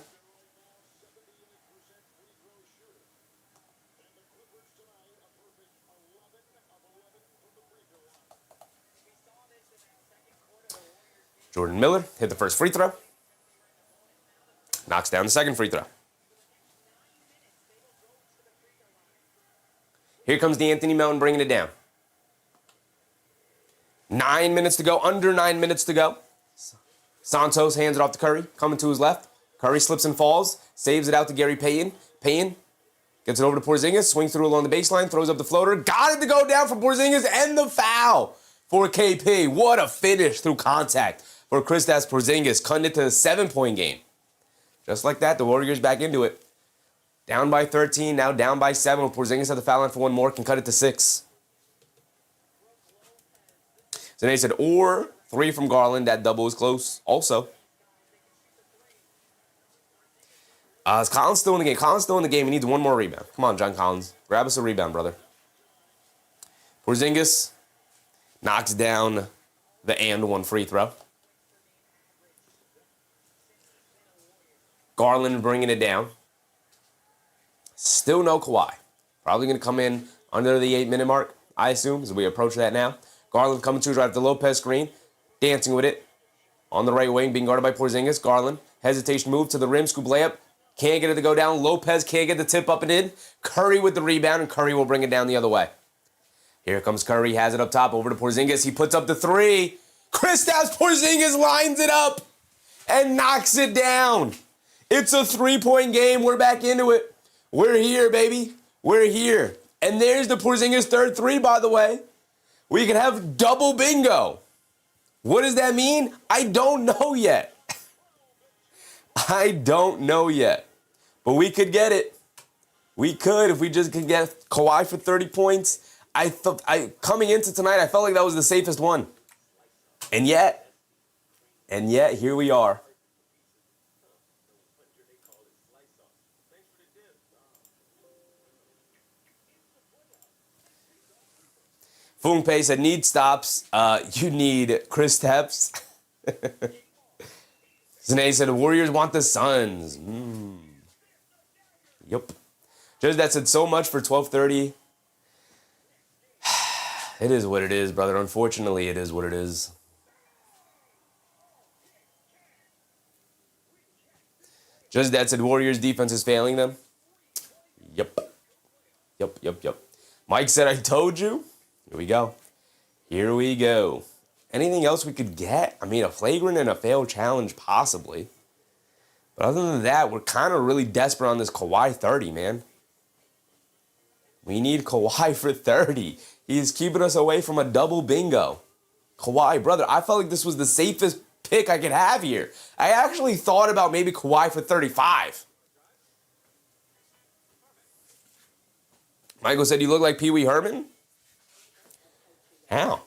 Jordan Miller hit the first free throw. Knocks down the second free throw. Here comes D'Anthony Melton bringing it down. 9 minutes to go, under 9 minutes to go. Santos hands it off to Curry, coming to his left. Curry slips and falls, saves it out to Gary Payton. Payton gets it over to Porzingis, swings through along the baseline, throws up the floater. Got it to go down for Porzingis, and the foul for KP. What a finish through contact for Kristaps Porzingis, cutting it to a 7-point game. Just like that, the Warriors back into it. Down by 13, now down by 7. Porzingis at the foul line for one more, can cut it to 6. So they said, or 3 from Garland. That double is close also. Is Collins still in the game? Collins still in the game. He needs one more rebound. Come on, John Collins. Grab us a rebound, brother. Porzingis knocks down the and one free throw. Garland bringing it down. Still no Kawhi. Probably going to come in under the 8-minute mark, I assume, as we approach that now. Garland coming to right at the Lopez screen, dancing with it. On the right wing, being guarded by Porzingis. Garland, hesitation move to the rim, scoop layup. Can't get it to go down. Lopez can't get the tip up and in. Curry with the rebound, and Curry will bring it down the other way. Here comes Curry, has it up top, over to Porzingis. He puts up the 3. Kristaps Porzingis lines it up and knocks it down. It's a 3-point game. We're back into it. We're here, baby. We're here. And there's the Porzingis third 3, by the way. We can have double bingo. What does that mean? I don't know yet. I don't know yet. But we could get it. We could if we just could get Kawhi for 30 points. Coming into tonight, I felt like that was the safest one. And yet, here we are. Fungpei said, need stops. You need Kristaps. Zane said, the Warriors want the Suns. Yep. Judge, that said so much for 12:30. It is what it is, brother. Unfortunately, it is what it is. Judge, that said Warriors defense is failing them. Yep. Mike said, I told you. Here we go. Here we go. Anything else we could get? I mean, a flagrant and a failed challenge, possibly. But other than that, we're kind of really desperate on this Kawhi 30, man. We need Kawhi for 30. He's keeping us away from a double bingo. Kawhi, brother, I felt like this was the safest pick I could have here. I actually thought about maybe Kawhi for 35. Michael said, you look like Pee Wee Herman? How?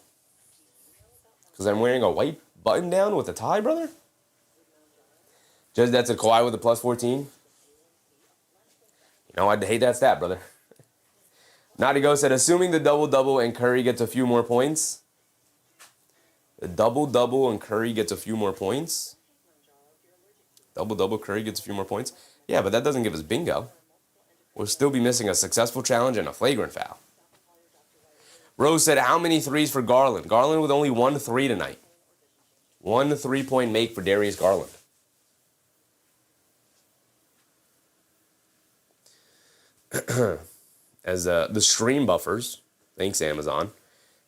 Because I'm wearing a white button down with a tie, brother? Judge, that's a Kawhi with a plus 14. You know, I'd hate that stat, brother. Nadigo said, assuming the double-double and Curry gets a few more points. The double-double and Curry gets a few more points. Double-double, Curry gets a few more points. Yeah, but that doesn't give us bingo. We'll still be missing a successful challenge and a flagrant foul. Rose said, how many threes for Garland? Garland with only 1 3 tonight. 1 3-point make for Darius Garland. As the stream buffers, thanks Amazon.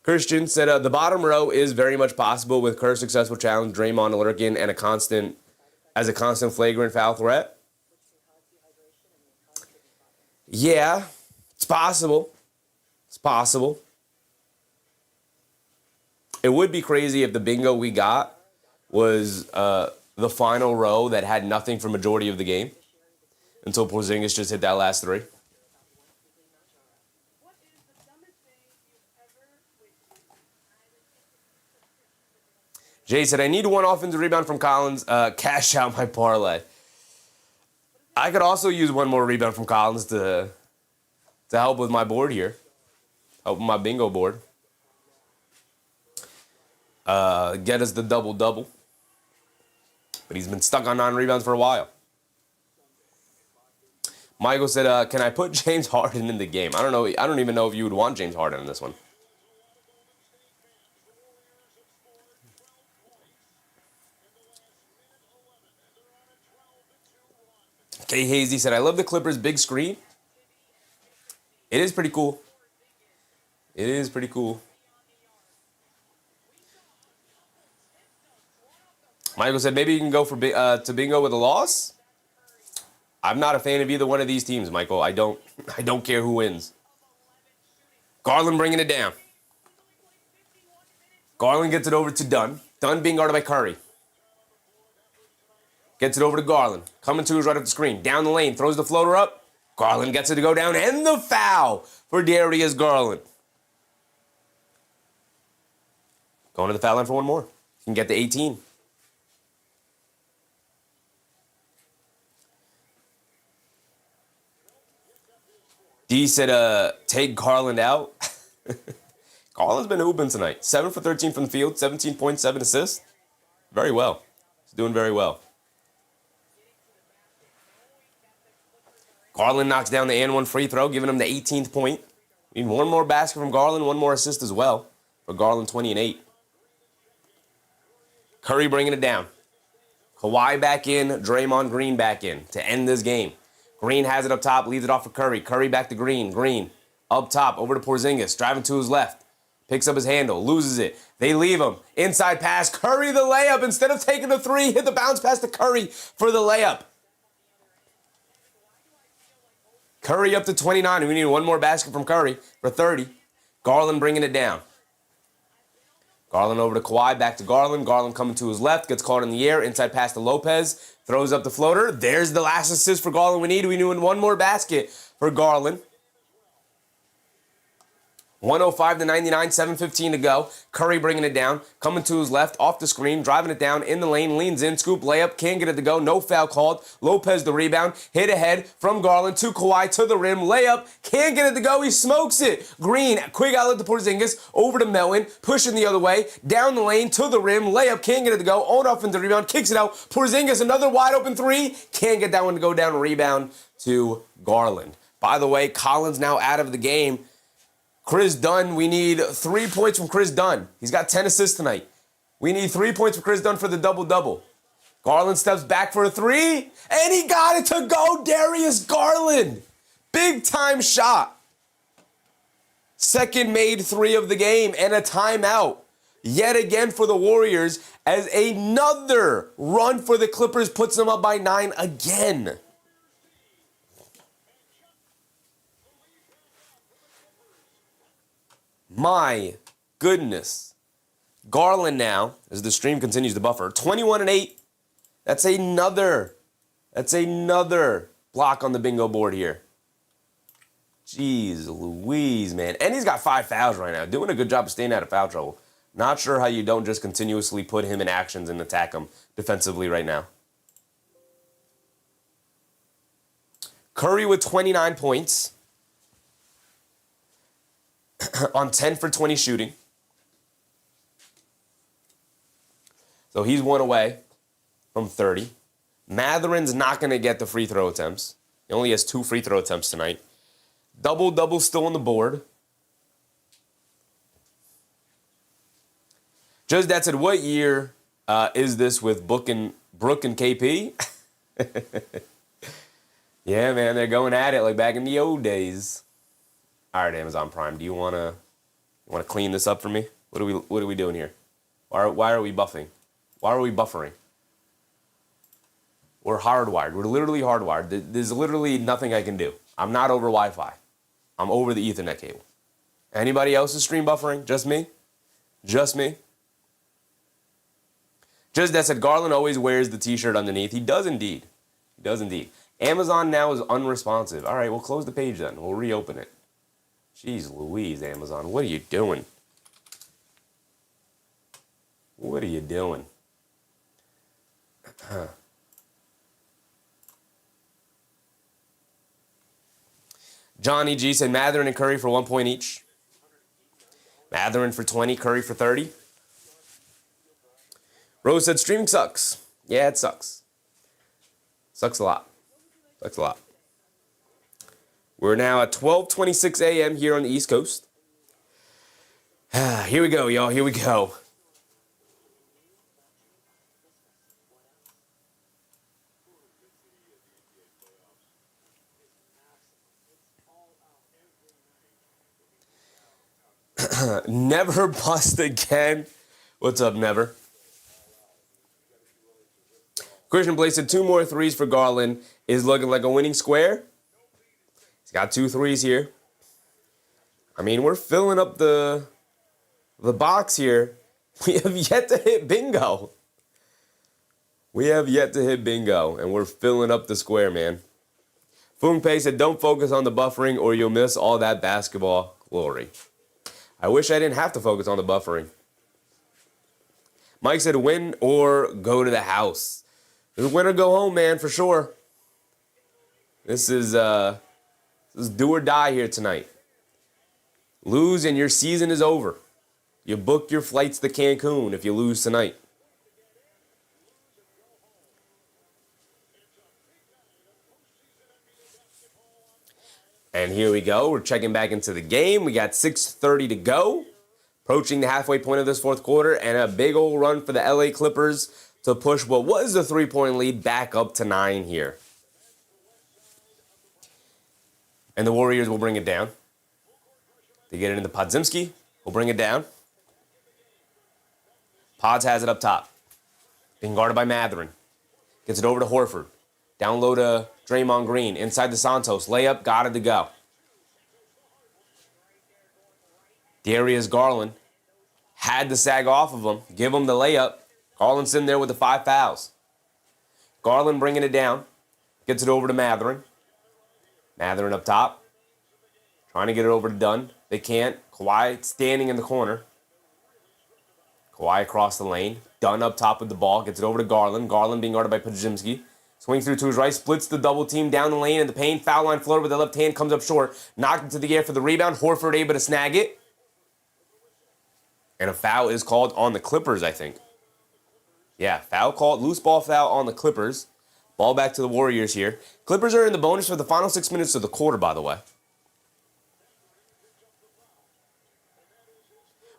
Christian said, the bottom row is very much possible with Kerr's successful challenge, Draymond lurking, and a constant flagrant foul threat. Yeah, it's possible. It's possible. It would be crazy if the bingo we got was the final row that had nothing for majority of the game until Porzingis just hit that last 3. Jay said, I need 1 offensive rebound from Collins. Cash out my parlay. I could also use 1 more rebound from Collins to help with my board here. Help with my bingo board. Get us the double-double. But he's been stuck on 9 rebounds for a while. Michael said, can I put James Harden in the game? I don't know. I don't even know if you would want James Harden in this one. K. Hazy said, I love the Clippers' big screen. It is pretty cool. It is pretty cool. Michael said, maybe you can go for to bingo with a loss. I'm not a fan of either one of these teams, Michael. I don't care who wins. Garland bringing it down. Garland gets it over to Dunn. Dunn being guarded by Curry. Gets it over to Garland. Coming to his right up the screen. Down the lane. Throws the floater up. Garland gets it to go down. And the foul for Darius Garland. Going to the foul line for one more. Can get to 18. D said, take Garland out. Garland's been hooping tonight. 7 for 13 from the field, 17.7 assists. Very well. He's doing very well. Garland knocks down the and one free throw, giving him the 18th point. We need one more basket from Garland, one more assist as well. For Garland, 20 and 8. Curry bringing it down. Kawhi back in, Draymond Green back in to end this game. Green has it up top, leaves it off for Curry. Curry back to Green. Green up top, over to Porzingis, driving to his left. Picks up his handle, loses it. They leave him. Inside pass, Curry the layup. Instead of taking the three, hit the bounce pass to Curry for the layup. Curry up to 29. We need one more basket from Curry for 30. Garland bringing it down. Garland over to Kawhi, back to Garland. Garland coming to his left, gets caught in the air. Inside pass to Lopez, throws up the floater. There's the last assist for Garland we need. We need one more basket for Garland. 105 to 99, 7:15 to go. Curry bringing it down, coming to his left, off the screen, driving it down, in the lane, leans in, scoop, layup, can't get it to go, no foul called. Lopez the rebound, hit ahead from Garland to Kawhi to the rim, layup, can't get it to go, he smokes it. Green, quick outlet to Porzingis, over to Melton, pushing the other way, down the lane to the rim, layup, can't get it to go, on offensive rebound, kicks it out. Porzingis, another wide open three, can't get that one to go down, rebound to Garland. By the way, Collins now out of the game. Chris Dunn, we need 3 points from Chris Dunn. He's got 10 assists tonight. We need 3 points from Chris Dunn for the double-double. Garland steps back for a three, and he got it to go. Darius Garland. Big-time shot. Second made three of the game and a timeout. Yet again for the Warriors as another run for the Clippers puts them up by 9 again. My goodness. Garland now, as the stream continues to buffer, 21 and 8. That's another block on the bingo board here. Jeez Louise, man. And he's got 5 fouls right now. Doing a good job of staying out of foul trouble. Not sure how you don't just continuously put him in actions and attack him defensively right now. Curry with 29 points. On 10 for 20 shooting. So he's one away from 30. Matherin's not going to get the free throw attempts. He only has 2 free throw attempts tonight. Double-double still on the board. Just that said, what year is this with Brooke and KP? Yeah, man, they're going at it like back in the old days. All right, Amazon Prime, do you want to clean this up for me? What are we doing here? Why are we buffing? Why are we buffering? We're hardwired. We're literally hardwired. There's literally nothing I can do. I'm not over Wi-Fi. I'm over the Ethernet cable. Anybody else's stream buffering? Just me? Just me? Just that said, Garland always wears the t-shirt underneath. He does indeed. He does indeed. Amazon now is unresponsive. All right, we'll close the page then. We'll reopen it. Jeez Louise, Amazon. What are you doing? What are you doing? Johnny G said Matherin and Curry for 1 point each. Matherin for 20, Curry for 30. Rose said streaming sucks. Yeah, it sucks. Sucks a lot. Sucks a lot. We're now at 12:26 a.m. here on the East Coast. Here we go, y'all. Here we go. Never bust again. What's up, Never? Christian placed 2 more threes for Garland. Is looking like a winning square. He's got 2 threes here. I mean, we're filling up the box here. We have yet to hit bingo. We have yet to hit bingo, and we're filling up the square, man. Fung Pei said, don't focus on the buffering or you'll miss all that basketball glory. I wish I didn't have to focus on the buffering. Mike said, win or go to the house. Win or go home, man, for sure. This is do or die here tonight. Lose and your season is over. You book your flights to Cancun if you lose tonight. And here we go. We're checking back into the game. We got 6:30 to go. Approaching the halfway point of this fourth quarter. And a big old run for the LA Clippers to push what was the 3-point lead back up to 9 here. And the Warriors will bring it down. They get it into Podziemski. Will bring it down. Pods has it up top. Being guarded by Mathurin. Gets it over to Horford. Down low to Draymond Green. Inside to Santos. Layup. Got it to go. Darius Garland had to sag off of him. Give him the layup. Garland sitting there with the 5 fouls. Garland bringing it down. Gets it over to Mathurin. Mathurin up top. Trying to get it over to Dunn. They can't. Kawhi standing in the corner. Kawhi across the lane. Dunn up top with the ball. Gets it over to Garland. Garland being guarded by Podziemski. Swings through to his right. Splits the double team down the lane in the paint. Foul line floater with the left hand. Comes up short. Knocked into the air for the rebound. Horford able to snag it. And a foul is called on the Clippers, I think. Yeah, foul called. Loose ball foul on the Clippers. Ball back to the Warriors here. Clippers are in the bonus for the final 6 minutes of the quarter, by the way.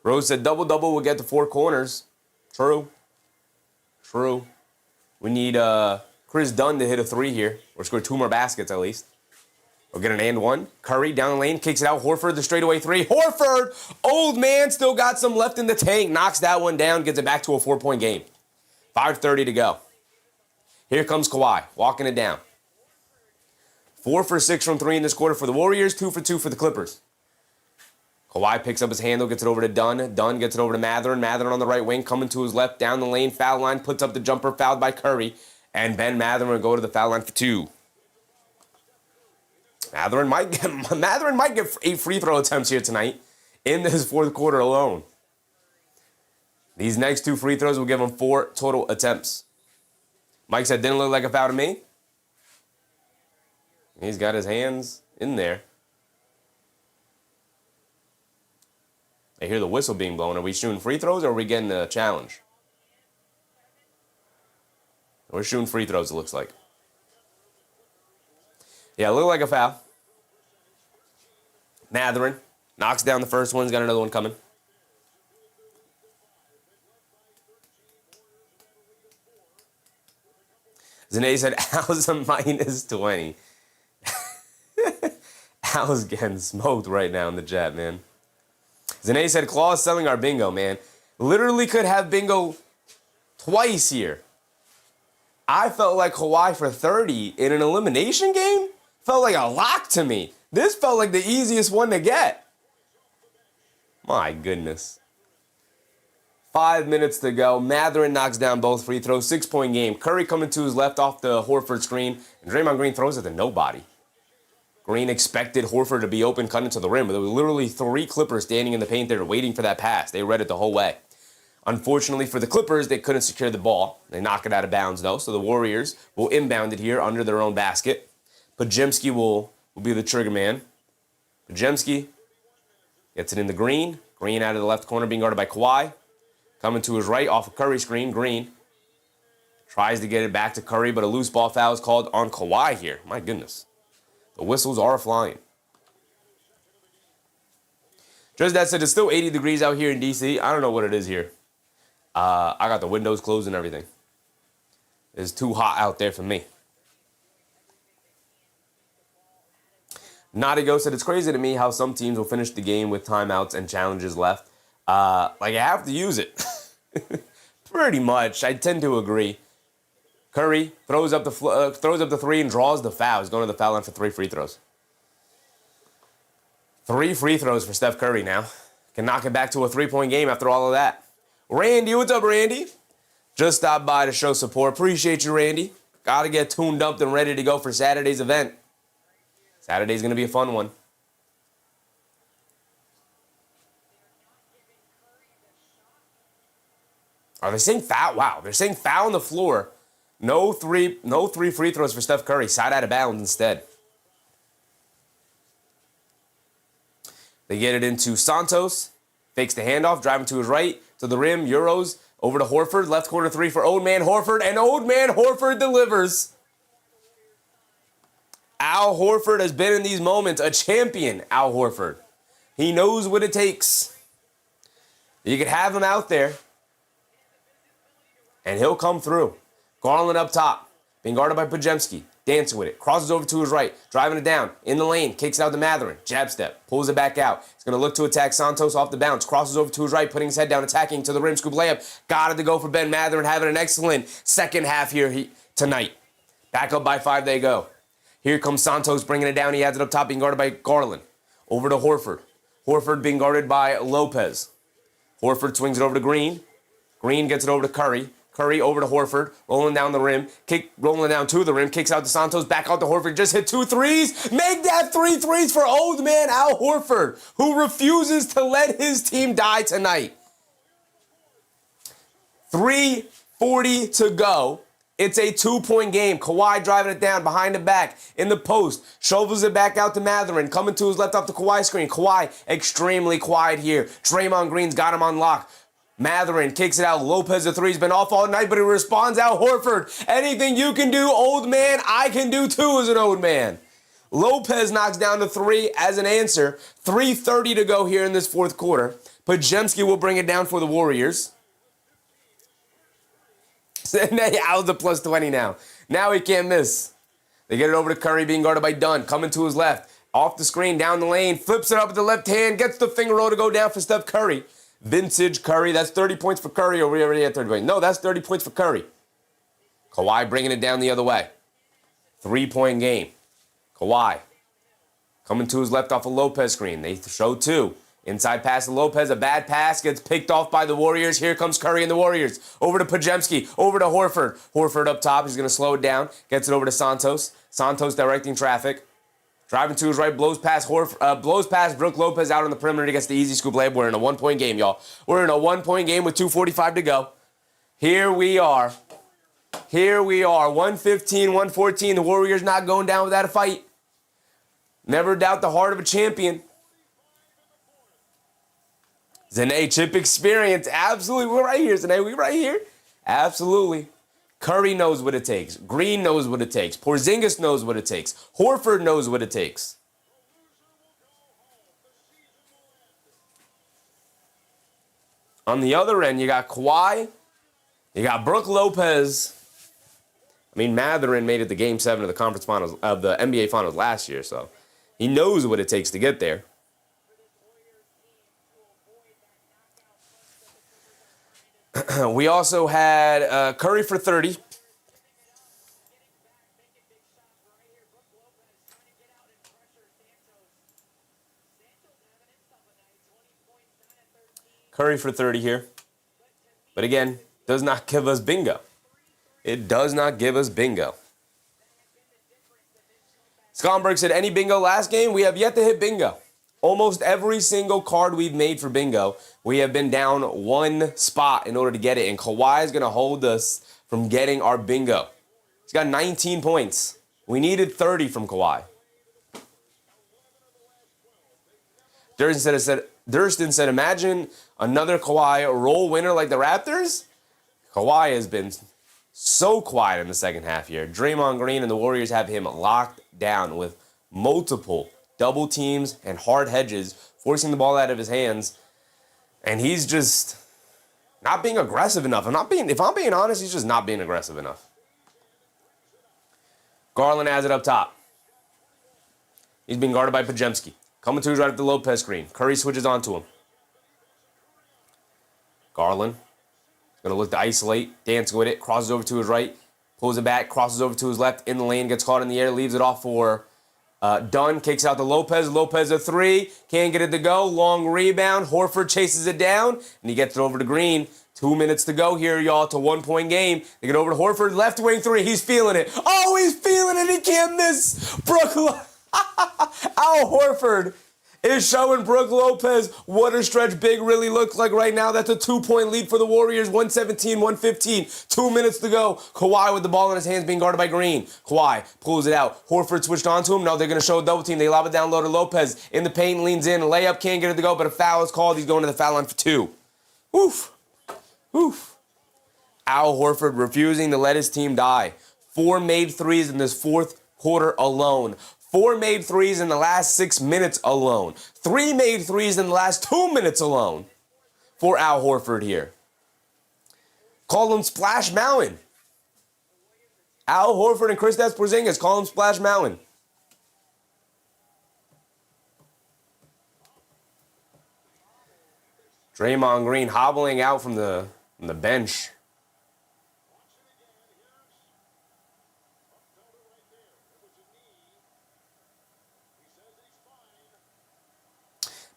Rose said double-double will get to 4 corners. True. True. We need Chris Dunn to hit a 3 here. Or score 2 more baskets, at least. We'll get an and 1. Curry down the lane, kicks it out. Horford, the straightaway 3. Horford! Old man still got some left in the tank. Knocks that one down, gets it back to a 4-point game. 5:30 to go. Here comes Kawhi, walking it down. 4 for 6 from 3 in this quarter for the Warriors. 2 for 2 for the Clippers. Kawhi picks up his handle, gets it over to Dunn. Dunn gets it over to Mathurin. Mathurin on the right wing, coming to his left, down the lane, foul line, puts up the jumper, fouled by Curry. And Ben Mathurin will go to the foul line for 2. Mathurin might get 8 free throw attempts here tonight in this fourth quarter alone. These next 2 free throws will give him 4 total attempts. Mike said, didn't look like a foul to me. He's got his hands in there. I hear the whistle being blown. Are we shooting free throws or are we getting a challenge? We're shooting free throws, it looks like. Yeah, look like a foul. Mathurin knocks down the first one. He's got another one coming. Zane said, Al's a minus 20. Al's getting smoked right now in the chat, man. Zane said, Claw's selling our bingo, man. Literally could have bingo twice here. I felt like Kawhi for 30 in an elimination game. Felt like a lock to me. This felt like the easiest one to get. My goodness. 5 minutes to go. Mathurin knocks down both free throws. 6-point game. Curry coming to his left off the Horford screen. And Draymond Green throws it to nobody. Green expected Horford to be open, cut into the rim. But there were literally 3 Clippers standing in the paint there waiting for that pass. They read it the whole way. Unfortunately for the Clippers, they couldn't secure the ball. They knock it out of bounds, though. So the Warriors will inbound it here under their own basket. Podziemski will be the trigger man. Podziemski gets it in the Green. Green out of the left corner being guarded by Kawhi. Coming to his right off a Curry screen. Green tries to get it back to Curry, but a loose ball foul is called on Kawhi here. My goodness. The whistles are flying. Just that said, it's still 80 degrees out here in D.C. I don't know what it is here. I got the windows closed and everything. It's too hot out there for me. Nadigo said, it's crazy to me how some teams will finish the game with timeouts and challenges left. Like, I have to use it. Pretty much. I tend to agree. Curry throws up the three and draws the foul. He's going to the foul line for 3 free throws. 3 free throws for Steph Curry now. Can knock it back to a 3-point game after all of that. Randy, what's up, Randy? Just stopped by to show support. Appreciate you, Randy. Got to get tuned up and ready to go for Saturday's event. Saturday's going to be a fun one. Are they saying foul? Wow, they're saying foul on the floor. No three free throws for Steph Curry. Side out of bounds instead. They get it into Santos. Fakes the handoff, driving to his right, to the rim, Euros, over to Horford. Left corner 3 for Old Man Horford, and Old Man Horford delivers. Al Horford has been in these moments a champion, Al Horford. He knows what it takes. You could have him out there, and he'll come through. Garland up top, being guarded by Pregame. Dancing with it. Crosses over to his right. Driving it down. In the lane. Kicks it out to Mathurin. Jab step. Pulls it back out. He's going to look to attack Santos off the bounce. Crosses over to his right. Putting his head down. Attacking to the rim. Scoop layup. Got it to go for Ben Mathurin. Having an excellent second half here tonight. Back up by 5 they go. Here comes Santos bringing it down. He has it up top. Being guarded by Garland. Over to Horford. Horford being guarded by Lopez. Horford swings it over to Green. Green gets it over to Curry. Curry over to Horford, rolling down the rim, rolling down to the rim, kicks out to Santos, back out to Horford, just hit 2 threes. Make that 3 threes for old man Al Horford, who refuses to let his team die tonight. 3:40 to go. It's a 2-point game. Kawhi driving it down behind the back in the post. Shovels it back out to Mathurin. Coming to his left off the Kawhi screen. Kawhi extremely quiet here. Draymond Green's got him on lock. Mathurin kicks it out. Lopez, the 3's been off all night, but he responds out. Horford, anything you can do, old man, I can do too as an old man. Lopez knocks down the 3 as an answer. 3:30 to go here in this fourth quarter. Pregame will bring it down for the Warriors. Al's a plus 20 now. Now he can't miss. They get it over to Curry, being guarded by Dunn. Coming to his left. Off the screen, down the lane. Flips it up with the left hand. Gets the finger roll to go down for Steph Curry. Vintage Curry. That's 30 points for Curry, or we already had 30 points. No, that's 30 points for Curry. Kawhi bringing it down the other way. 3-point game. Kawhi coming to his left off a Lopez screen. They show 2. Inside pass to Lopez. A bad pass gets picked off by the Warriors. Here comes Curry and the Warriors. Over to Pregame. Over to Horford. Horford up top. He's going to slow it down. Gets it over to Santos. Santos directing traffic. Driving to his right, blows past Brook Lopez out on the perimeter. He gets the easy scoop layup. We're in a 1-point game, y'all. We're in a 1-point game with 2:45 to go. Here we are. 115, 114. The Warriors not going down without a fight. Never doubt the heart of a champion. Zane, chip experience. Absolutely. We're right here, Zane. We're right here. Absolutely. Curry knows what it takes. Green knows what it takes. Porzingis knows what it takes. Horford knows what it takes. On the other end, you got Kawhi. You got Brook Lopez. I mean, Mathurin made it to Game 7 of the conference finals, of the NBA Finals last year, so he knows what it takes to get there. We also had Curry for 30. Curry for 30 here. But again, does not give us bingo. It does not give us bingo. Scoreboard said, any bingo last game? We have yet to hit bingo. Almost every single card we've made for bingo, we have been down 1 spot in order to get it. And Kawhi is going to hold us from getting our bingo. He's got 19 points. We needed 30 from Kawhi. Durston said, imagine another Kawhi roll winner like the Raptors. Kawhi has been so quiet in the second half here. Draymond Green and the Warriors have him locked down with multiple double teams and hard hedges, forcing the ball out of his hands. And he's just not being aggressive enough. If I'm being honest, he's just not being aggressive enough. Garland has it up top. He's being guarded by Pajemski. Coming to his right at the Lopez screen. Curry switches onto him. Garland. Going to look to isolate. Dance with it. Crosses over to his right. Pulls it back. Crosses over to his left. In the lane. Gets caught in the air. Leaves it off for Dunn. Kicks out to Lopez. Lopez a three. Can't get it to go. Long rebound. Horford chases it down. And he gets it over to Green. 2 minutes to go here, y'all. To 1 point game. They get over to Horford. Left wing three. He's feeling it. Oh, he's feeling it. He can't miss. Brooklyn. Al Horford is showing Brook Lopez what a stretch big really looks like right now. That's a 2-point lead for the Warriors, 117-115. 2 minutes to go. Kawhi with the ball in his hands being guarded by Green. Kawhi pulls it out. Horford switched onto him. No, they're going to show a double team. They lob it down low to Lopez. In the paint, leans in. Layup, can't get it to go, but a foul is called. He's going to the foul line for 2. Oof. Oof. Al Horford refusing to let his team die. 4 made threes in this fourth quarter alone. 4 made threes in the last 6 minutes alone. 3 made threes in the last 2 minutes alone for Al Horford here. Call him Splash Mountain. Al Horford and Kristaps Porzingis call him Splash Mountain. Draymond Green hobbling out from the bench.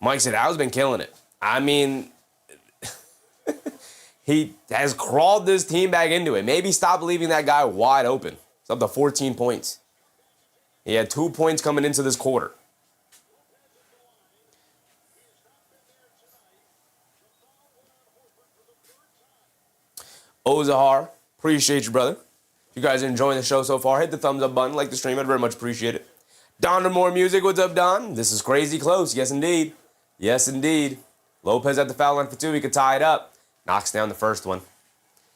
Mike said, Al's been killing it. I mean, he has crawled this team back into it. Maybe stop leaving that guy wide open. It's up to 14 points. He had 2 points coming into this quarter. Ozahar, appreciate you, brother. If you guys are enjoying the show so far, hit the thumbs up button, like the stream. I'd very much appreciate it. Don More Music, what's up, Don? This is crazy close. Yes, indeed. Yes, indeed. Lopez at the foul line for 2. He could tie it up. Knocks down the first one.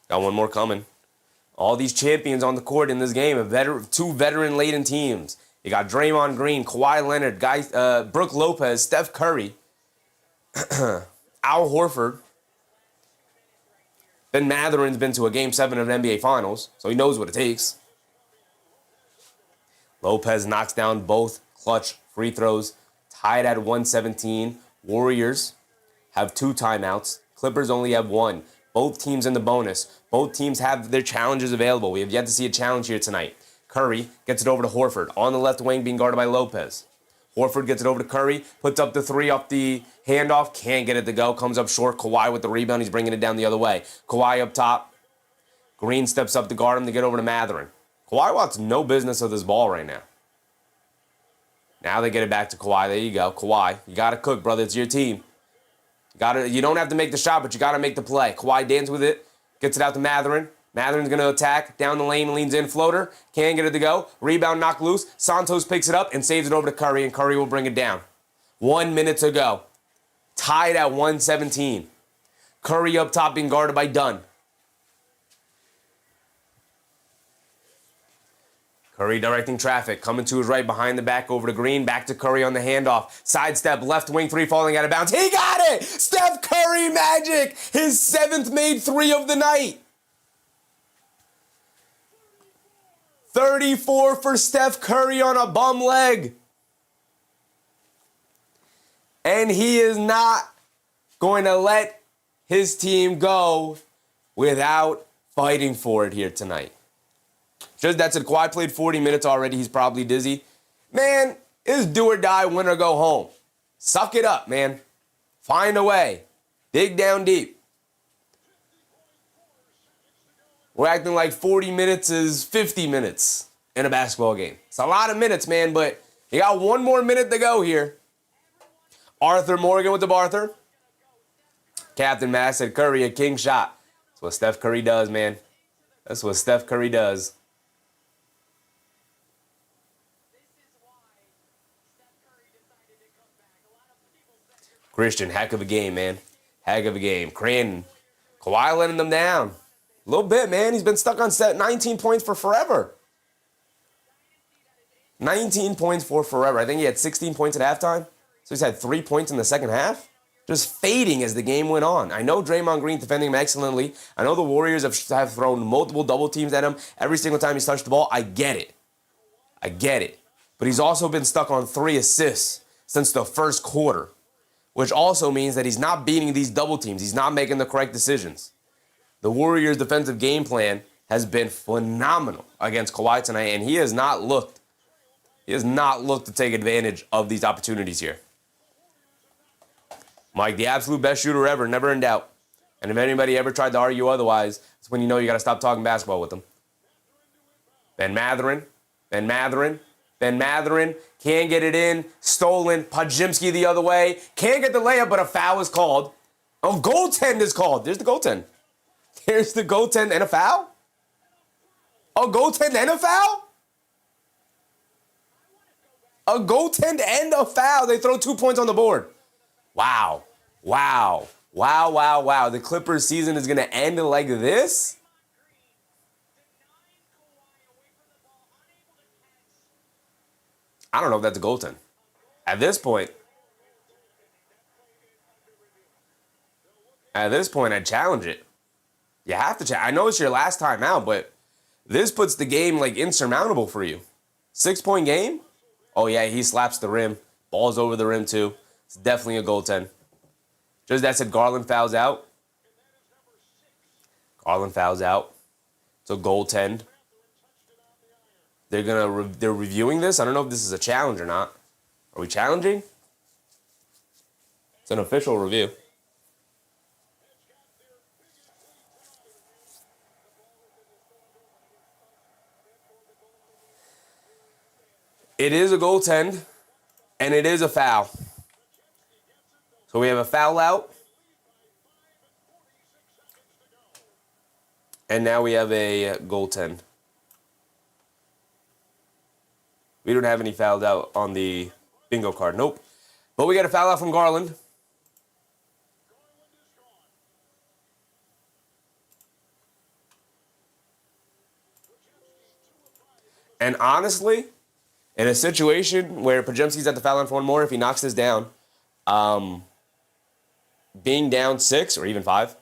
Got one more coming. All these champions on the court in this game, two veteran-laden teams. You got Draymond Green, Kawhi Leonard, Brook Lopez, Steph Curry, Al Horford. Ben Matherin's been to a Game 7 of the NBA Finals, so he knows what it takes. Lopez knocks down both clutch free throws, tied at 117. Warriors have 2 timeouts. Clippers only have 1. Both teams in the bonus. Both teams have their challenges available. We have yet to see a challenge here tonight. Curry gets it over to Horford. On the left wing, being guarded by Lopez. Horford gets it over to Curry. Puts up the 3 off the handoff. Can't get it to go. Comes up short. Kawhi with the rebound. He's bringing it down the other way. Kawhi up top. Green steps up to guard him to get over to Matherin. Kawhi wants no business with this ball right now. Now they get it back to Kawhi. There you go. Kawhi, you got to cook, brother. It's your team. You don't have to make the shot, but you got to make the play. Kawhi dances with it. Gets it out to Matherin. Matherin's going to attack. Down the lane, leans in, floater. Can't get it to go. Rebound knocked loose. Santos picks it up and saves it over to Curry, and Curry will bring it down. 1 minute to go. Tied at 117. Curry up top being guarded by Dunn. Curry directing traffic, coming to his right, behind the back, over to Green, back to Curry on the handoff. Sidestep, left wing 3 falling out of bounds. He got it! Steph Curry magic! His 7th made 3 of the night. 34 for Steph Curry on a bum leg. And he is not going to let his team go without fighting for it here tonight. Just that's it. Kawhi played 40 minutes already. He's probably dizzy. Man, it's do or die, win or go home. Suck it up, man. Find a way. Dig down deep. We're acting like 40 minutes is 50 minutes in a basketball game. It's a lot of minutes, man, but you got 1 more minute to go here. Arthur Morgan with the Arthur. Captain Matt said Curry, a king shot. That's what Steph Curry does, man. That's what Steph Curry does. Christian, heck of a game, man. Heck of a game. Crandon, Kawhi letting them down. A little bit, man. He's been stuck on 19 points for forever. 19 points for forever. I think he had 16 points at halftime. So he's had 3 points in the second half. Just fading as the game went on. I know Draymond Green defending him excellently. I know the Warriors have thrown multiple double teams at him every single time he's touched the ball. I get it. but he's also been stuck on 3 assists since the first quarter, which also means that he's not beating these double teams. He's not making the correct decisions. The Warriors' defensive game plan has been phenomenal against Kawhi tonight, and he has not looked to take advantage of these opportunities here. Mike, the absolute best shooter ever, never in doubt. And if anybody ever tried to argue otherwise, it's when you know you got to stop talking basketball with them. Ben Mathurin can't get it in, stolen. Podziemski the other way, can't get the layup, but a foul is called. Oh, goaltend is called. There's the goaltend. There's the goaltend and a foul? A goaltend and a foul? A goaltend and a foul. They throw 2 points on the board. Wow. The Clippers season is going to end like this? I don't know if that's a goaltend. At this point, I'd challenge it. You have to challenge. I know it's your last time out, but this puts the game like insurmountable for you. 6-point game? Oh yeah, he slaps the rim. Ball's over the rim too. It's definitely a goaltend. Just that said, Garland fouls out. It's a goaltend. They're reviewing this. I don't know if this is a challenge or not. Are we challenging? It's an official review. It is a goaltend, and it is a foul. So we have a foul out. And now we have a goaltend. We don't have any fouled out on the bingo card. Nope. But we got a foul out from Garland. And honestly, in a situation where Podziemski's at the foul line for one more, if he knocks this down, being down 6 or even 5,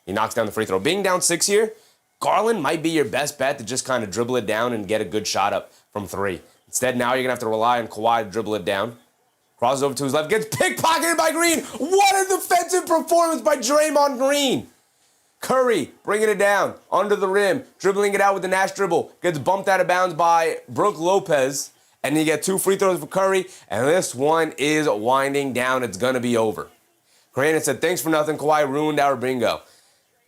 he knocks down the free throw. Being down 6 here, Garland might be your best bet to just kind of dribble it down and get a good shot up from 3. Instead, now you're going to have to rely on Kawhi to dribble it down. Crosses over to his left, gets pickpocketed by Green. What a defensive performance by Draymond Green. Curry bringing it down under the rim, dribbling it out with the Nash dribble, gets bumped out of bounds by Brook Lopez, and you get 2 free throws for Curry, and this one is winding down. It's going to be over. Granted said, thanks for nothing. Kawhi ruined our bingo.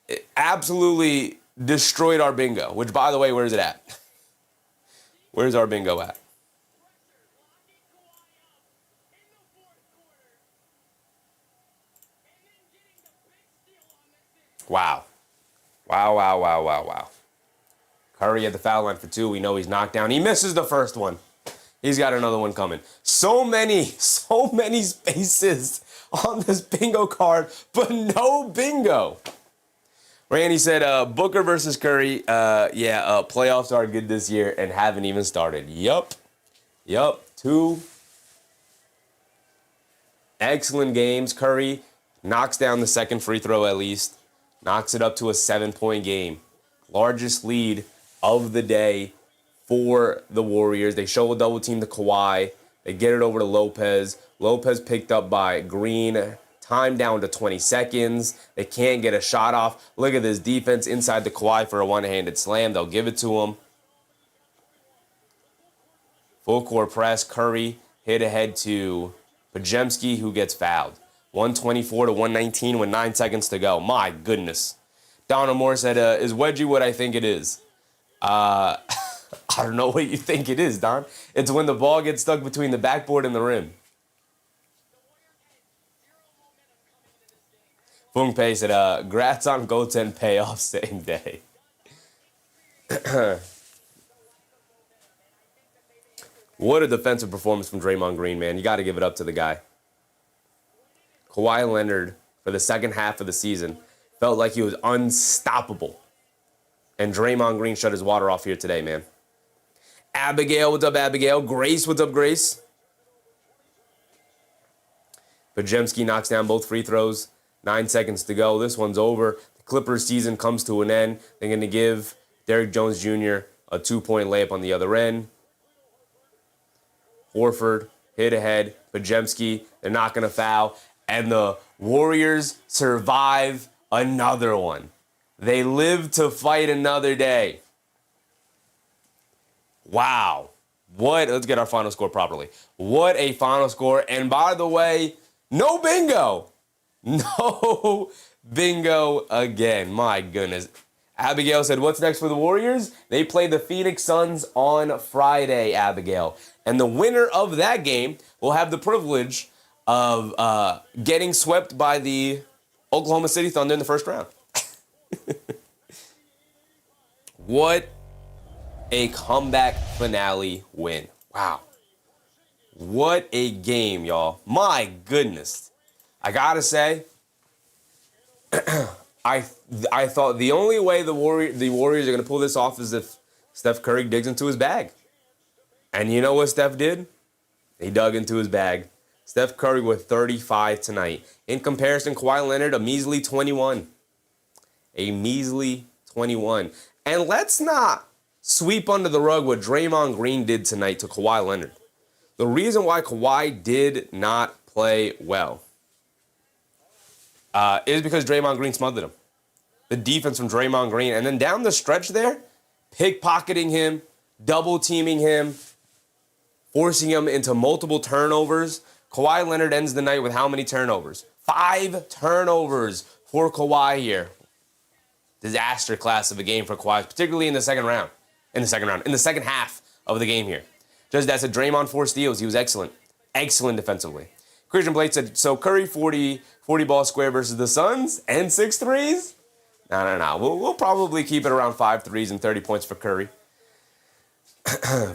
It absolutely destroyed our bingo, which, by the way, where's it at? Where's our bingo at? Wow. Curry at the foul line for 2. We know he's knocked down. He misses the first one. He's got another one coming. So many spaces on this bingo card, but no bingo. Randy said, Booker versus Curry, playoffs are good this year and haven't even started. Yup. 2 excellent games. Curry knocks down the second free throw at least. Knocks it up to a 7-point game. Largest lead of the day for the Warriors. They show a double team to Kawhi. They get it over to Lopez. Lopez picked up by Green. Time down to 20 seconds. They can't get a shot off. Look at this defense inside the Kawhi for a one-handed slam. They'll give it to him. Full court press. Curry hit ahead to Podziemski, who gets fouled. 124 to 119 with 9 seconds to go. My goodness. Donald Moore said, is wedgie what I think it is? I don't know what you think it is, Don. It's when the ball gets stuck between the backboard and the rim. Fung Pei said, grats on goaltend payoff same day. What a defensive performance from Draymond Green, man. You got to give it up to the guy. Kawhi Leonard, for the second half of the season, felt like he was unstoppable. And Draymond Green shut his water off here today, man. Abigail, what's up, Abigail? Grace, what's up, Grace? Podziemski knocks down both free throws. 9 seconds to go. This one's over. The Clippers season comes to an end. They're going to give Derrick Jones Jr. a 2-point layup on the other end. Horford hit ahead. Pajemski, they're not going to foul. And the Warriors survive another one. They live to fight another day. Wow. Let's get our final score properly. What a final score. And by the way, no bingo. No bingo again. My goodness. Abigail said, what's next for the Warriors? They play the Phoenix Suns on Friday, Abigail. And the winner of that game will have the privilege of getting swept by the Oklahoma City Thunder in the first round. What a comeback finale win. Wow. What a game, y'all. My goodness. I gotta say, I thought the only way the Warriors are going to pull this off is if Steph Curry digs into his bag. And you know what Steph did? He dug into his bag. Steph Curry with 35 tonight. In comparison, Kawhi Leonard, a measly 21. A measly 21. And let's not sweep under the rug what Draymond Green did tonight to Kawhi Leonard. The reason why Kawhi did not play well is because Draymond Green smothered him. The defense from Draymond Green. And then down the stretch there, pickpocketing him, double-teaming him, forcing him into multiple turnovers. Kawhi Leonard ends the night with how many turnovers? 5 turnovers for Kawhi here. Disaster class of a game for Kawhi, particularly in the second half of the game here. Just as a Draymond 4 steals, he was excellent. Excellent defensively. Christian Blake said, so Curry 40 ball square versus the Suns and 6 threes? No. We'll probably keep it around 5 threes and 30 points for Curry.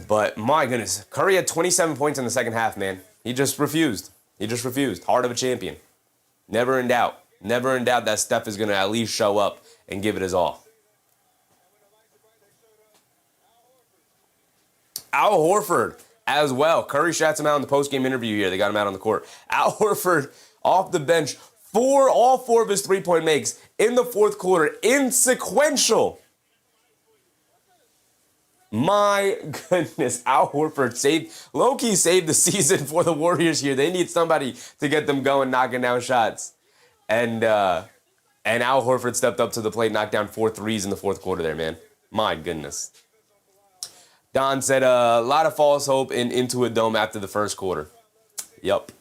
But my goodness, Curry had 27 points in the second half, man. He just refused. Heart of a champion. Never in doubt. Never in doubt that Steph is going to at least show up and give it his all. Al Horford as well. Curry shouts him out in the post-game interview here. They got him out on the court. Al Horford off the bench. All 4 of his three-point makes in the fourth quarter in sequential. My goodness, Al Horford low-key saved the season for the Warriors here. They need somebody to get them going, knocking down shots. And Al Horford stepped up to the plate, knocked down 4 threes in the fourth quarter there, man. My goodness. Don said a lot of false hope in Intuit Dome after the first quarter. Yup.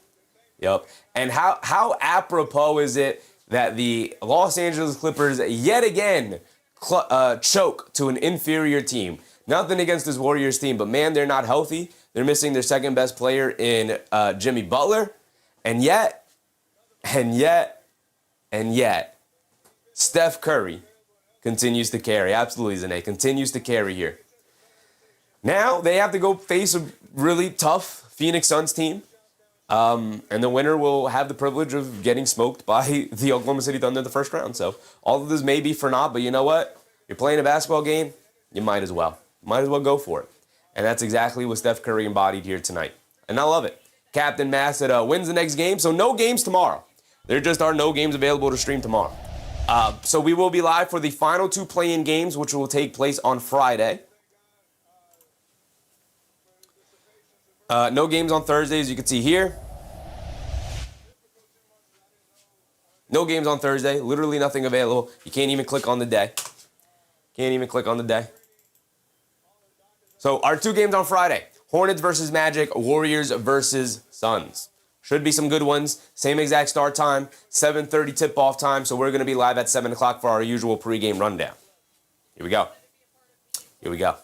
And how apropos is it that the Los Angeles Clippers yet again choke to an inferior team? Nothing against this Warriors team, but man, they're not healthy. They're missing their second best player in Jimmy Butler. And yet, Steph Curry continues to carry. Absolutely, Zane, continues to carry here. Now they have to go face a really tough Phoenix Suns team. And the winner will have the privilege of getting smoked by the Oklahoma City Thunder in the first round. So all of this may be for naught, but you know what? You're playing a basketball game, you might as well. Might as well go for it. And that's exactly what Steph Curry embodied here tonight. And I love it. Captain Mass said, wins the next game, so no games tomorrow. There just are no games available to stream tomorrow. So we will be live for the final 2 play-in games, which will take place on Friday. No games on Thursday, as you can see here. No games on Thursday. Literally nothing available. You can't even click on the day. So our 2 games on Friday. Hornets versus Magic. Warriors versus Suns. Should be some good ones. Same exact start time. 7:30 tip-off time. So we're going to be live at 7 o'clock for our usual pregame rundown. Here we go.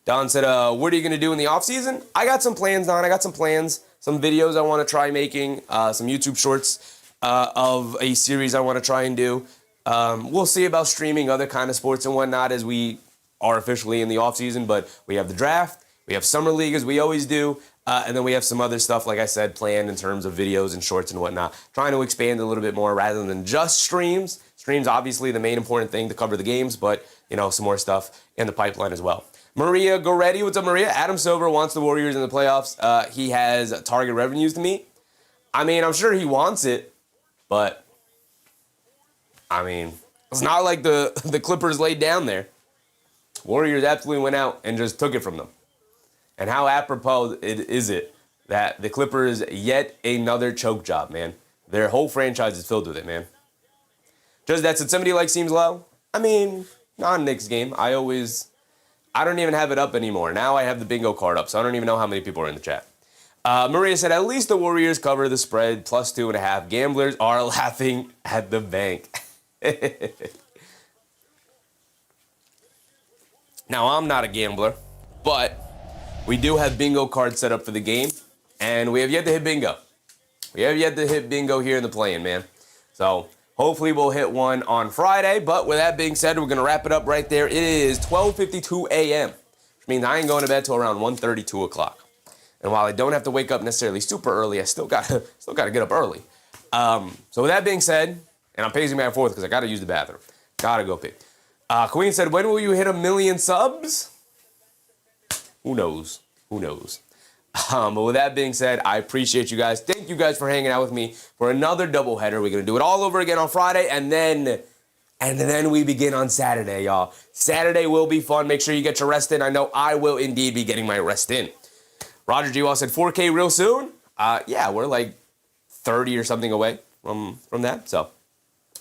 Don said, what are you going to do in the offseason? I got some plans, Don. I got some plans. Some videos I want to try making. Some YouTube shorts of a series I want to try and do. We'll see about streaming other kind of sports and whatnot as we are officially in the offseason. But we have the draft. We have Summer League, as we always do. And then we have some other stuff, like I said, planned in terms of videos and shorts and whatnot. Trying to expand a little bit more rather than just streams. Streams, obviously, the main important thing to cover the games. But, some more stuff in the pipeline as well. Maria Goretti, what's up, Maria? Adam Silver wants the Warriors in the playoffs. He has target revenues to meet. I mean, I'm sure he wants it, but, it's not like the Clippers laid down there. Warriors absolutely went out and just took it from them. And how apropos is it that the Clippers, yet another choke job, man. Their whole franchise is filled with it, man. Just that somebody like seems low. I mean, not Knicks game. I don't even have it up anymore. Now I have the bingo card up, so I don't even know how many people are in the chat. Maria said, at least the Warriors cover the spread, plus 2.5. Gamblers are laughing at the bank. Now, I'm not a gambler, but we do have bingo cards set up for the game, and we have yet to hit bingo. We have yet to hit bingo here in the play-in, man. So hopefully we'll hit one on Friday, but with that being said, we're going to wrap it up right there. It is 12:52 a.m., which means I ain't going to bed till around 1:30, 2 o'clock. And while I don't have to wake up necessarily super early, I still got to get up early. So with that being said, and I'm pacing back and forth because I got to use the bathroom. Got to go pee. Queen said, when will you hit 1 million subs? Who knows? Who knows? But with that being said, I appreciate you guys. Thank you guys for hanging out with me for another doubleheader. We're going to do it all over again on Friday, and then we begin on Saturday, y'all. Saturday will be fun. Make sure you get your rest in. I know I will indeed be getting my rest in. Roger G. Wall said 4K real soon. Yeah, we're like 30 or something away from that. So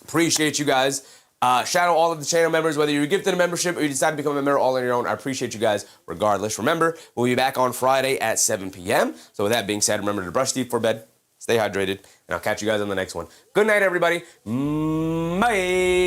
appreciate you guys. Shout out all of the channel members, whether you're gifted a membership or you decide to become a member all on your own. I appreciate you guys regardless. Remember, we'll be back on Friday at 7 p.m. So with that being said, remember to brush teeth before bed, stay hydrated, and I'll catch you guys on the next one. Good night, everybody. Bye.